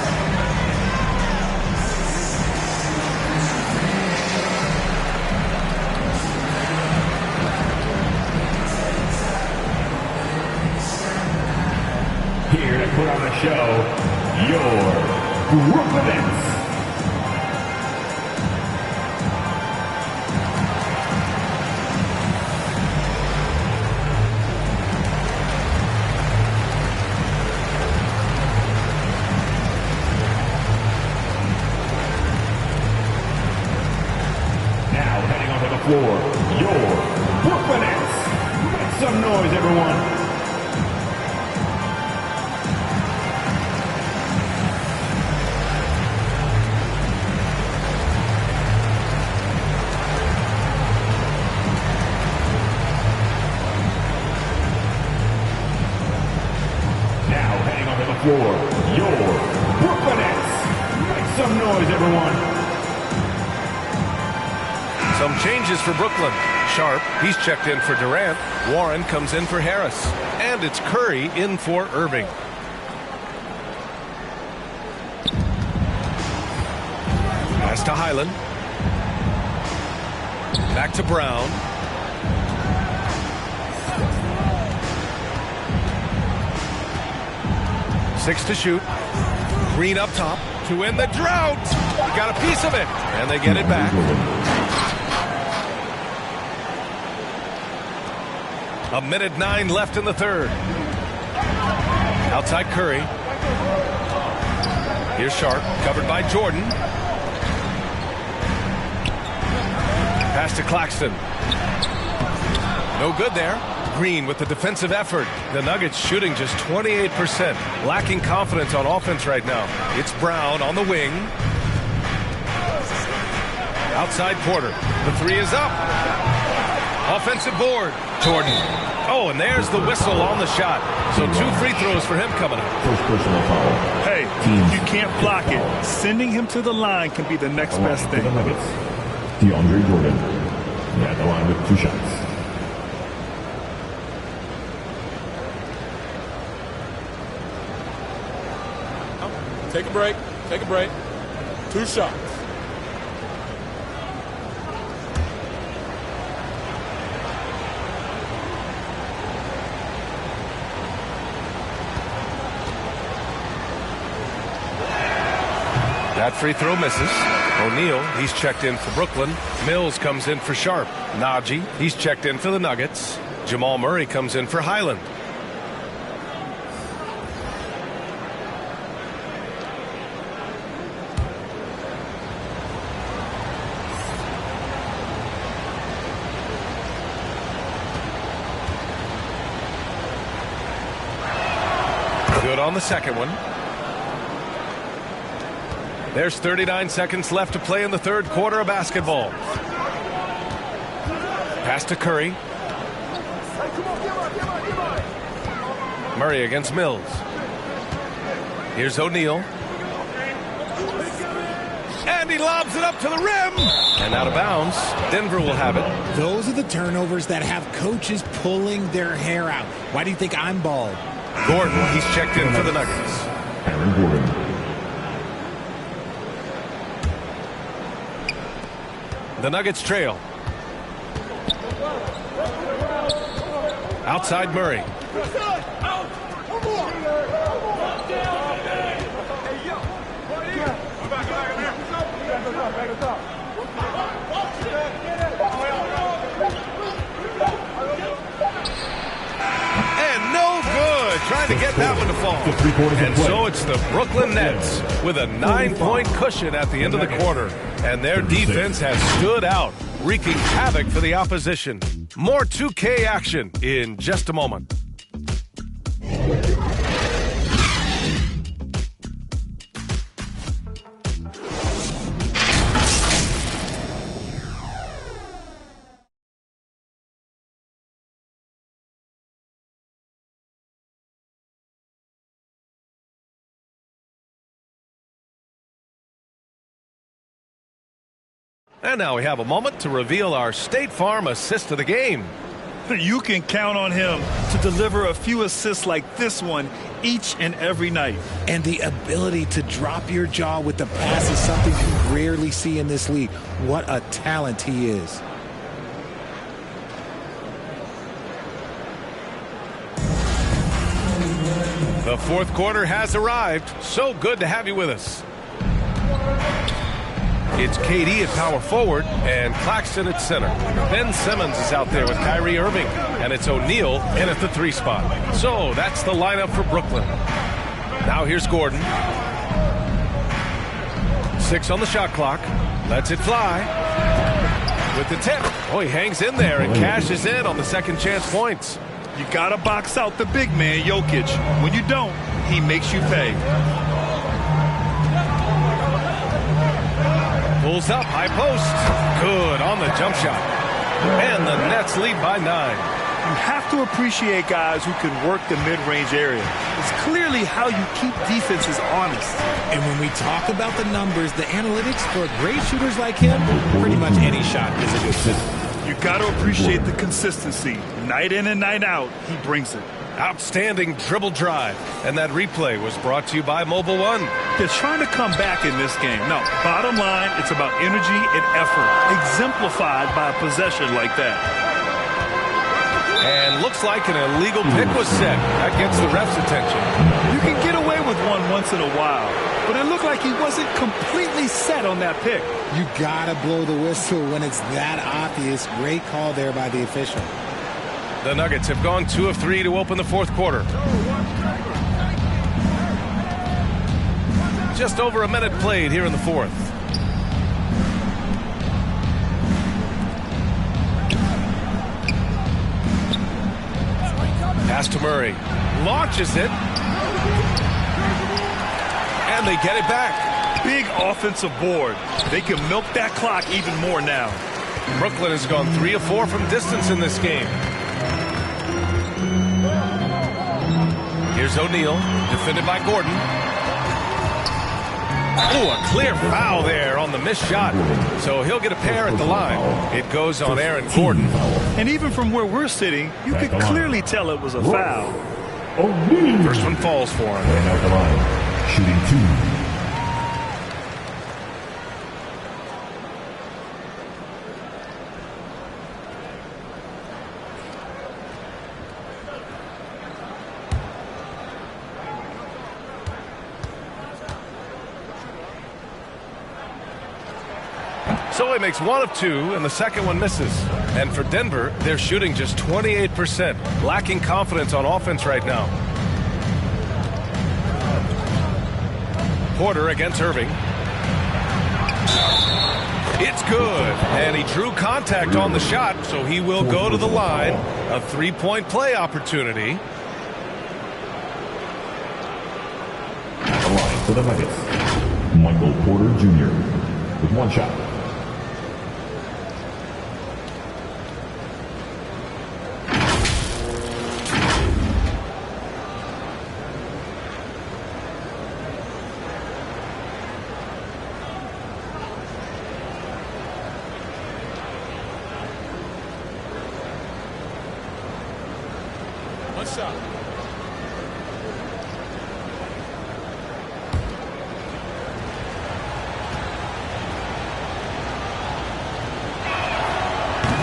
Here to put on the show, your Brooklyn Nets. Now heading onto the floor, your Brooklyn Nets. Make some noise, everyone. For your Brooklyn Nets. Make some noise, everyone. Some changes for Brooklyn. Sharp, he's checked in for Durant. Warren comes in for Harris. And it's Curry in for Irving. Pass to Highland. Back to Brown. Six to shoot. Green up top to win the drought. Got a piece of it, and they get it back. A minute 9 left in the third. Outside Curry. Here's Sharp, covered by Jordan. Pass to Claxton. No good there. Green with the defensive effort. The Nuggets shooting just 28%. Lacking confidence on offense right now. It's Brown on the wing. Outside Porter. The three is up. Offensive board. Jordan. Oh, and there's the whistle on the shot. So 2 free throws for him coming up. First personal foul. Hey, you can't block it. Sending him to the line can be the next best thing. DeAndre Jordan. At the line with 2 shots. Take a break. Take a break. 2 shots. That free throw misses. O'Neal, he's checked in for Brooklyn. Mills comes in for Sharp. Najee, he's checked in for the Nuggets. Jamal Murray comes in for Highland. Good on the second one. There's 39 seconds left to play in the third quarter of basketball. Pass to Curry. Murray against Mills. Here's O'Neal. And he lobs it up to the rim. And out of bounds. Denver will have it. Those are the turnovers that have coaches pulling their hair out. Why do you think I'm bald? Gordon, he's checked in for the Nuggets. Aaron Gordon. The Nuggets trail. Outside Murray. And no good. Trying to get that one to fall. And so it's the Brooklyn Nets with a 9-point cushion at the end of the quarter. And their defense has stood out, wreaking havoc for the opposition. More 2K action in just a moment. And now we have a moment to reveal our State Farm assist of the game. You can count on him to deliver a few assists like this one each and every night. And the ability to drop your jaw with the pass is something you rarely see in this league. What a talent he is. The fourth quarter has arrived. So good to have you with us. It's KD at power forward and Claxton at center. Ben Simmons is out there with Kyrie Irving, and it's O'Neal in at the 3 spot. So that's the lineup for Brooklyn. Now here's Gordon. 6 on the shot clock. Lets it fly. With the tip. Oh, he hangs in there and cashes in on the second chance points. You got to box out the big man, Jokic. When you don't, he makes you pay. Pulls up, high post. Good on the jump shot. And the Nets lead by 9. You have to appreciate guys who can work the mid-range area. It's clearly how you keep defenses honest. And when we talk about the numbers, the analytics for great shooters like him, pretty much any shot is a good shot. You got to appreciate the consistency. Night in and night out, he brings it. Outstanding dribble drive. And that replay was brought to you by Mobile One. They're trying to come back in this game. No, bottom line, it's about energy and effort, exemplified by a possession like that. And looks like an illegal pick was set. That gets the ref's attention. You can get away with one once in a while, but it looked like he wasn't completely set on that pick. You gotta blow the whistle when it's that obvious. Great call there by the official. The Nuggets have gone 2 of 3 to open the fourth quarter. Just over a minute played here in the fourth. Pass to Murray. Launches it. And they get it back. Big offensive board. They can milk that clock even more now. Brooklyn has gone 3 of 4 from distance in this game. Here's O'Neal, defended by Gordon. Oh, a clear foul there on the missed shot. So he'll get a pair at the line. It goes on Aaron Gordon. And even from where we're sitting, you could clearly tell it was a foul. First one falls for him. And out the line, shooting 2. So he makes 1 of 2, and the second one misses. And for Denver, they're shooting just 28%, lacking confidence on offense right now. Porter against Irving. It's good, and he drew contact on the shot, so he will go to the line. A 3-point play opportunity. At the line for the Nuggets, Michael Porter Jr. with 1 shot.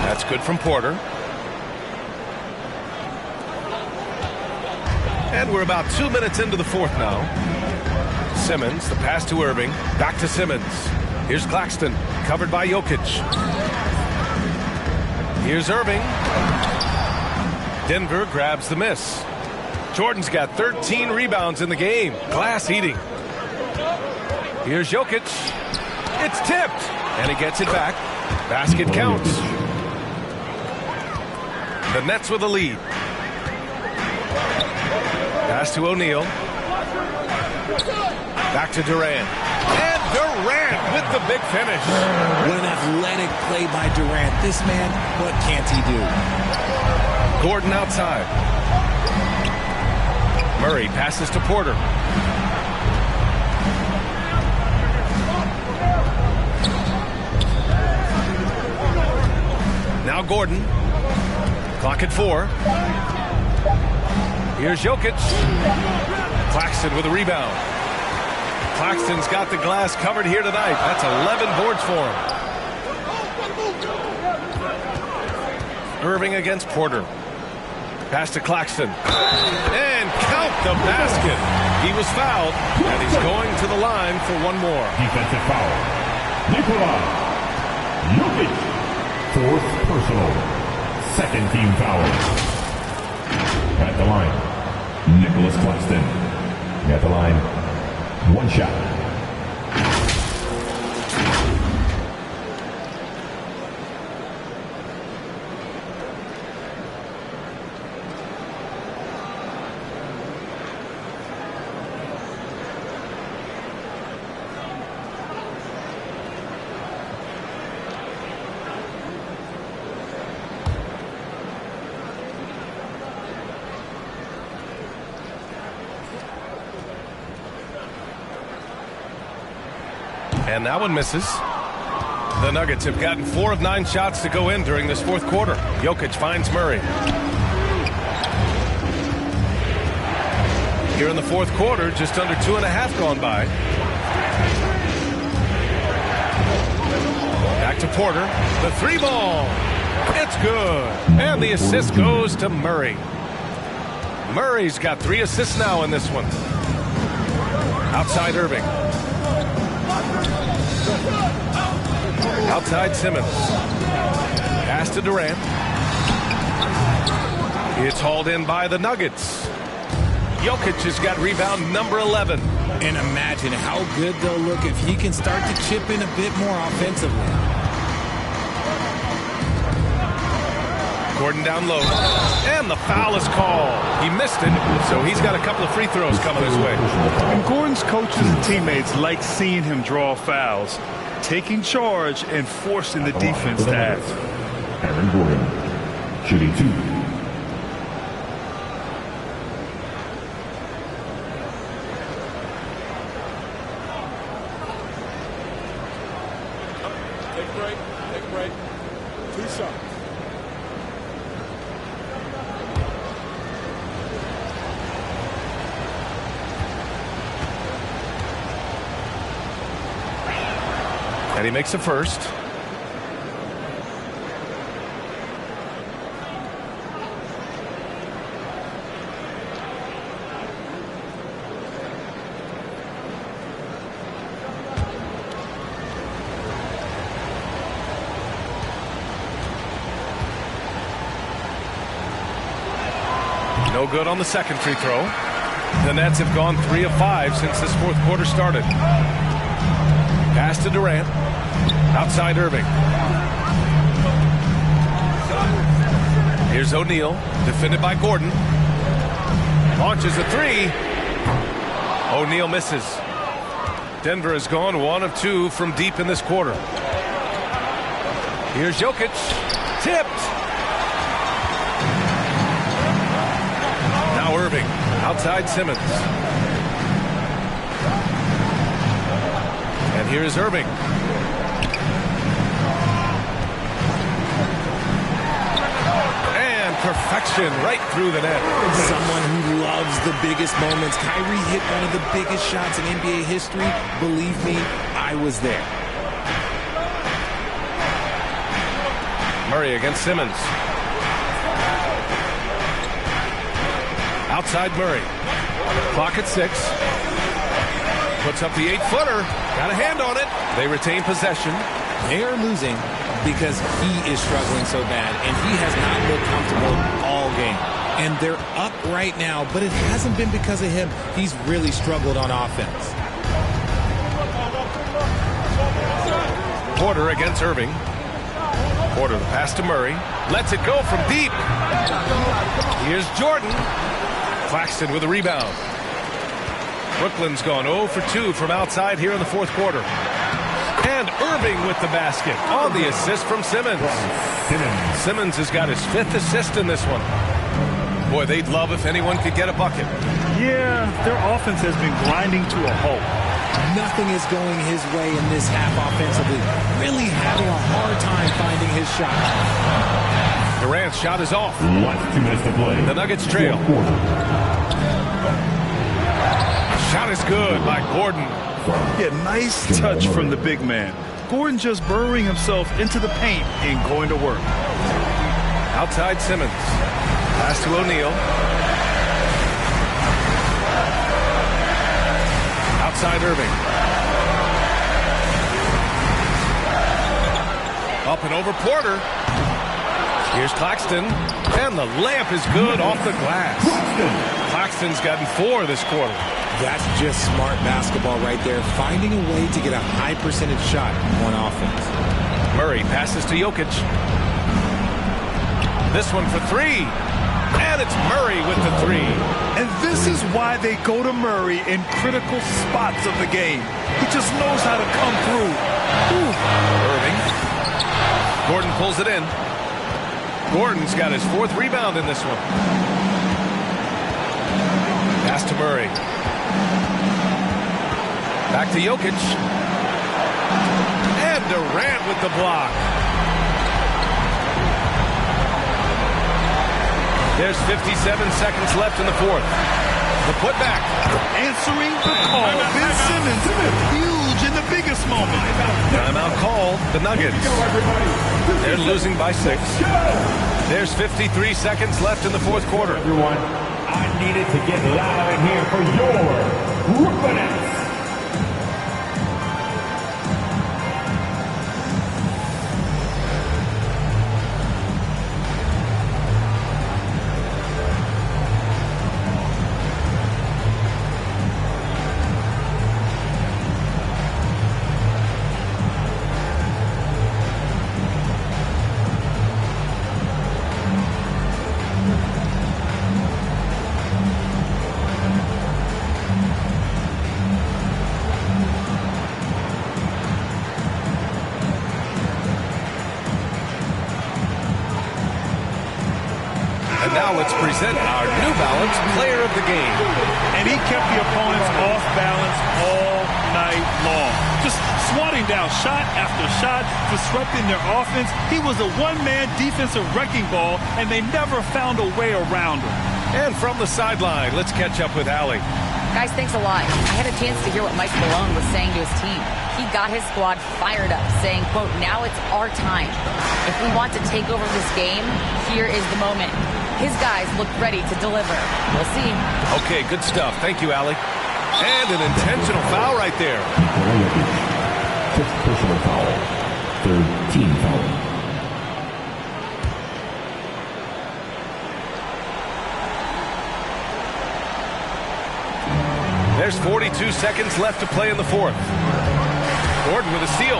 That's good from Porter. And we're about 2 minutes into the fourth now. Simmons, the pass to Irving. Back to Simmons. Here's Claxton, covered by Jokic. Here's Irving. Denver grabs the miss. Jordan's got 13 rebounds in the game. Glass eating. Here's Jokic. It's tipped. And he gets it back. Basket counts. The Nets with a lead. Pass to O'Neal. Back to Durant. And Durant with the big finish. What an athletic play by Durant. This man, what can't he do? Gordon outside. Murray passes to Porter. Now Gordon. Clock at 4. Here's Jokic. Claxton with a rebound. Claxton's got the glass covered here tonight. That's 11 boards for him. Irving against Porter. Pass to Claxton. And count the basket. He was fouled, and he's going to the line for one more. Defensive foul. Nikola Jokic. 4th personal. 2nd team foul. At the line, Nicholas Claxton. At the line, 1 shot. And that one misses. The Nuggets have gotten 4 of 9 shots to go in during this fourth quarter. Jokic finds Murray. Here in the fourth quarter, just under 2.5 gone by. Back to Porter. The 3-ball. It's good. And the assist goes to Murray. Murray's got 3 assists now in this one. Outside Irving. Outside Simmons. Pass to Durant. It's hauled in by the Nuggets. Jokic has got rebound number 11. And imagine how good they'll look if he can start to chip in a bit more offensively. Gordon down low. And the foul is called. He missed it, so he's got a couple of free throws coming his way. And Gordon's coaches and teammates like seeing him draw fouls. taking charge and forcing the defense to act. Aaron Gordon, shooting 2. Take a break. 2 shots. And he makes a first. No good on the second free throw. The Nets have gone 3 of 5 since this fourth quarter started. Pass to Durant. Outside Irving. Here's O'Neal, defended by Gordon. Launches a 3. O'Neal misses. Denver has gone 1 of 2 from deep in this quarter. Here's Jokic. Tipped. Now Irving. Outside Simmons. And here is Irving. And perfection right through the net. Someone who loves the biggest moments. Kyrie hit one of the biggest shots in NBA history. Believe me, I was there. Murray against Simmons. Outside Murray. Clock at 6. Puts up the 8-footer. Got a hand on it. They retain possession. They are losing because he is struggling so bad, and he has not looked comfortable all game. And they're up right now, but it hasn't been because of him. He's really struggled on offense. Porter against Irving. Porter the pass to Murray. Lets it go from deep. Here's Jordan. Claxton with a rebound. Brooklyn's gone 0 for 2 from outside here in the fourth quarter. And Irving with the basket on the assist from Simmons. Simmons has got his 5th assist in this one. Boy, they'd love if anyone could get a bucket. Yeah, their offense has been grinding to a halt. Nothing is going his way in this half offensively. Really having a hard time finding his shot. Durant's shot is off. 2 minutes to play. The Nuggets trail. Shot is good by Gordon. Yeah, nice touch from the big man. Gordon just burrowing himself into the paint and going to work. Outside Simmons. Pass to O'Neal. Outside Irving. Up and over Porter. Here's Claxton. And the layup is good off the glass. Claxton's gotten 4 this quarter. That's just smart basketball right there. Finding a way to get a high percentage shot on offense. Murray passes to Jokic. This one for 3. And it's Murray with the 3. And this is why they go to Murray in critical spots of the game. He just knows how to come through. Ooh. Irving. Gordon pulls it in. Gordon's got his 4th rebound in this one. Pass to Murray. Back to Jokic. And Durant with the block. There's 57 seconds left in the fourth. The putback. Answering the call. Ben Simmons, huge in the biggest moment. Timeout called. The Nuggets. They're losing by 6. There's 53 seconds left in the fourth quarter. Everyone, I needed to get loud in here for your Brooklyn Nets. And now let's present our New Balance Player of the Game. And he kept the opponents off balance all night long. Just swatting down shot after shot, disrupting their offense. He was a one-man defensive wrecking ball, and they never found a way around him. And from the sideline, let's catch up with Allie. Guys, thanks a lot. I had a chance to hear what Mike Malone was saying to his team. He got his squad fired up, saying, quote, now it's our time. If we want to take over this game, here is the moment. His guys look ready to deliver. We'll see. Okay, good stuff. Thank you, Allie. And an intentional foul right there. Fifth personal foul. Third team foul. There's 42 seconds left to play in the fourth. Gordon with a steal.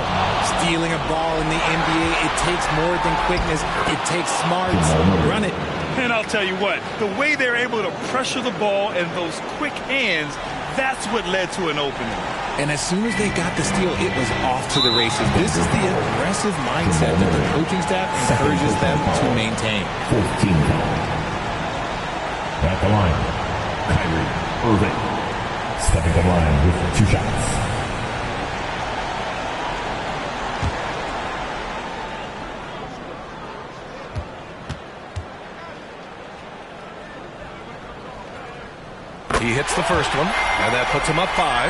Stealing a ball in the NBA, it takes more than quickness. It takes smarts. Run it. And I'll tell you what, the way they're able to pressure the ball and those quick hands, that's what led to an opening. And as soon as they got the steal, it was off to the races. This is the aggressive mindset that the coaching staff encourages them to maintain. 14 foul. At the line, Kyrie Irving. Stepping the line with 2 shots. He hits the first one, and that puts him up 5.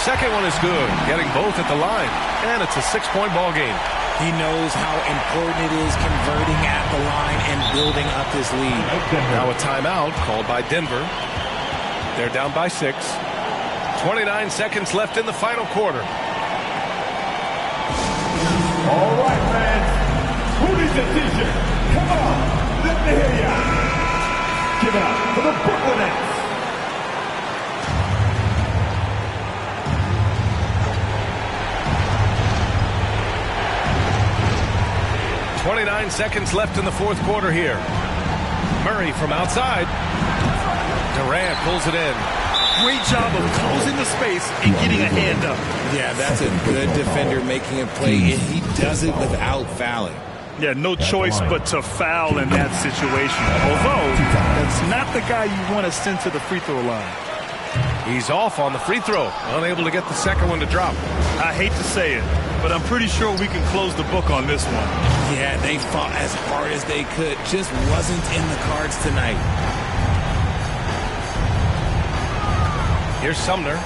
Second one is good, getting both at the line, and it's a 6-point ball game. He knows how important it is converting at the line and building up this lead. Now a timeout called by Denver. They're down by 6. 29 seconds left in the final quarter. All right, fans. Who's the teacher? Come on, let me hear ya. Give it up for the Brooklyn Nets. 29 seconds left in the fourth quarter here. Murray from outside. Durant pulls it in. Great job of closing the space and getting a hand up. Yeah, that's a good defender making a play, and he does it without fouling. Yeah, no choice but to foul in that situation. Although, that's not the guy you want to send to the free throw line. He's off on the free throw, unable to get the second one to drop. I hate to say it, but I'm pretty sure we can close the book on this one. Yeah, they fought as hard as they could. Just wasn't in the cards tonight. Here's Sumner.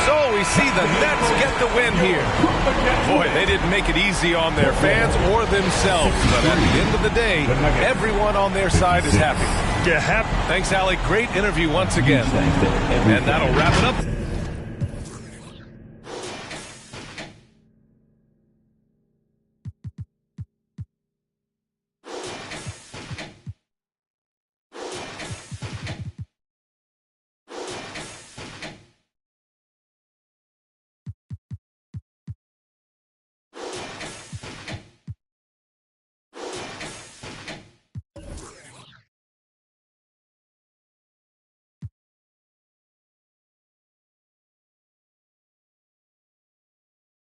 So we see the Nets get the win here. Boy, they didn't make it easy on their fans or themselves. But at the end of the day, everyone on their side is happy. Yeah, happy. Thanks, Allie. Great interview once again. And that'll wrap it up.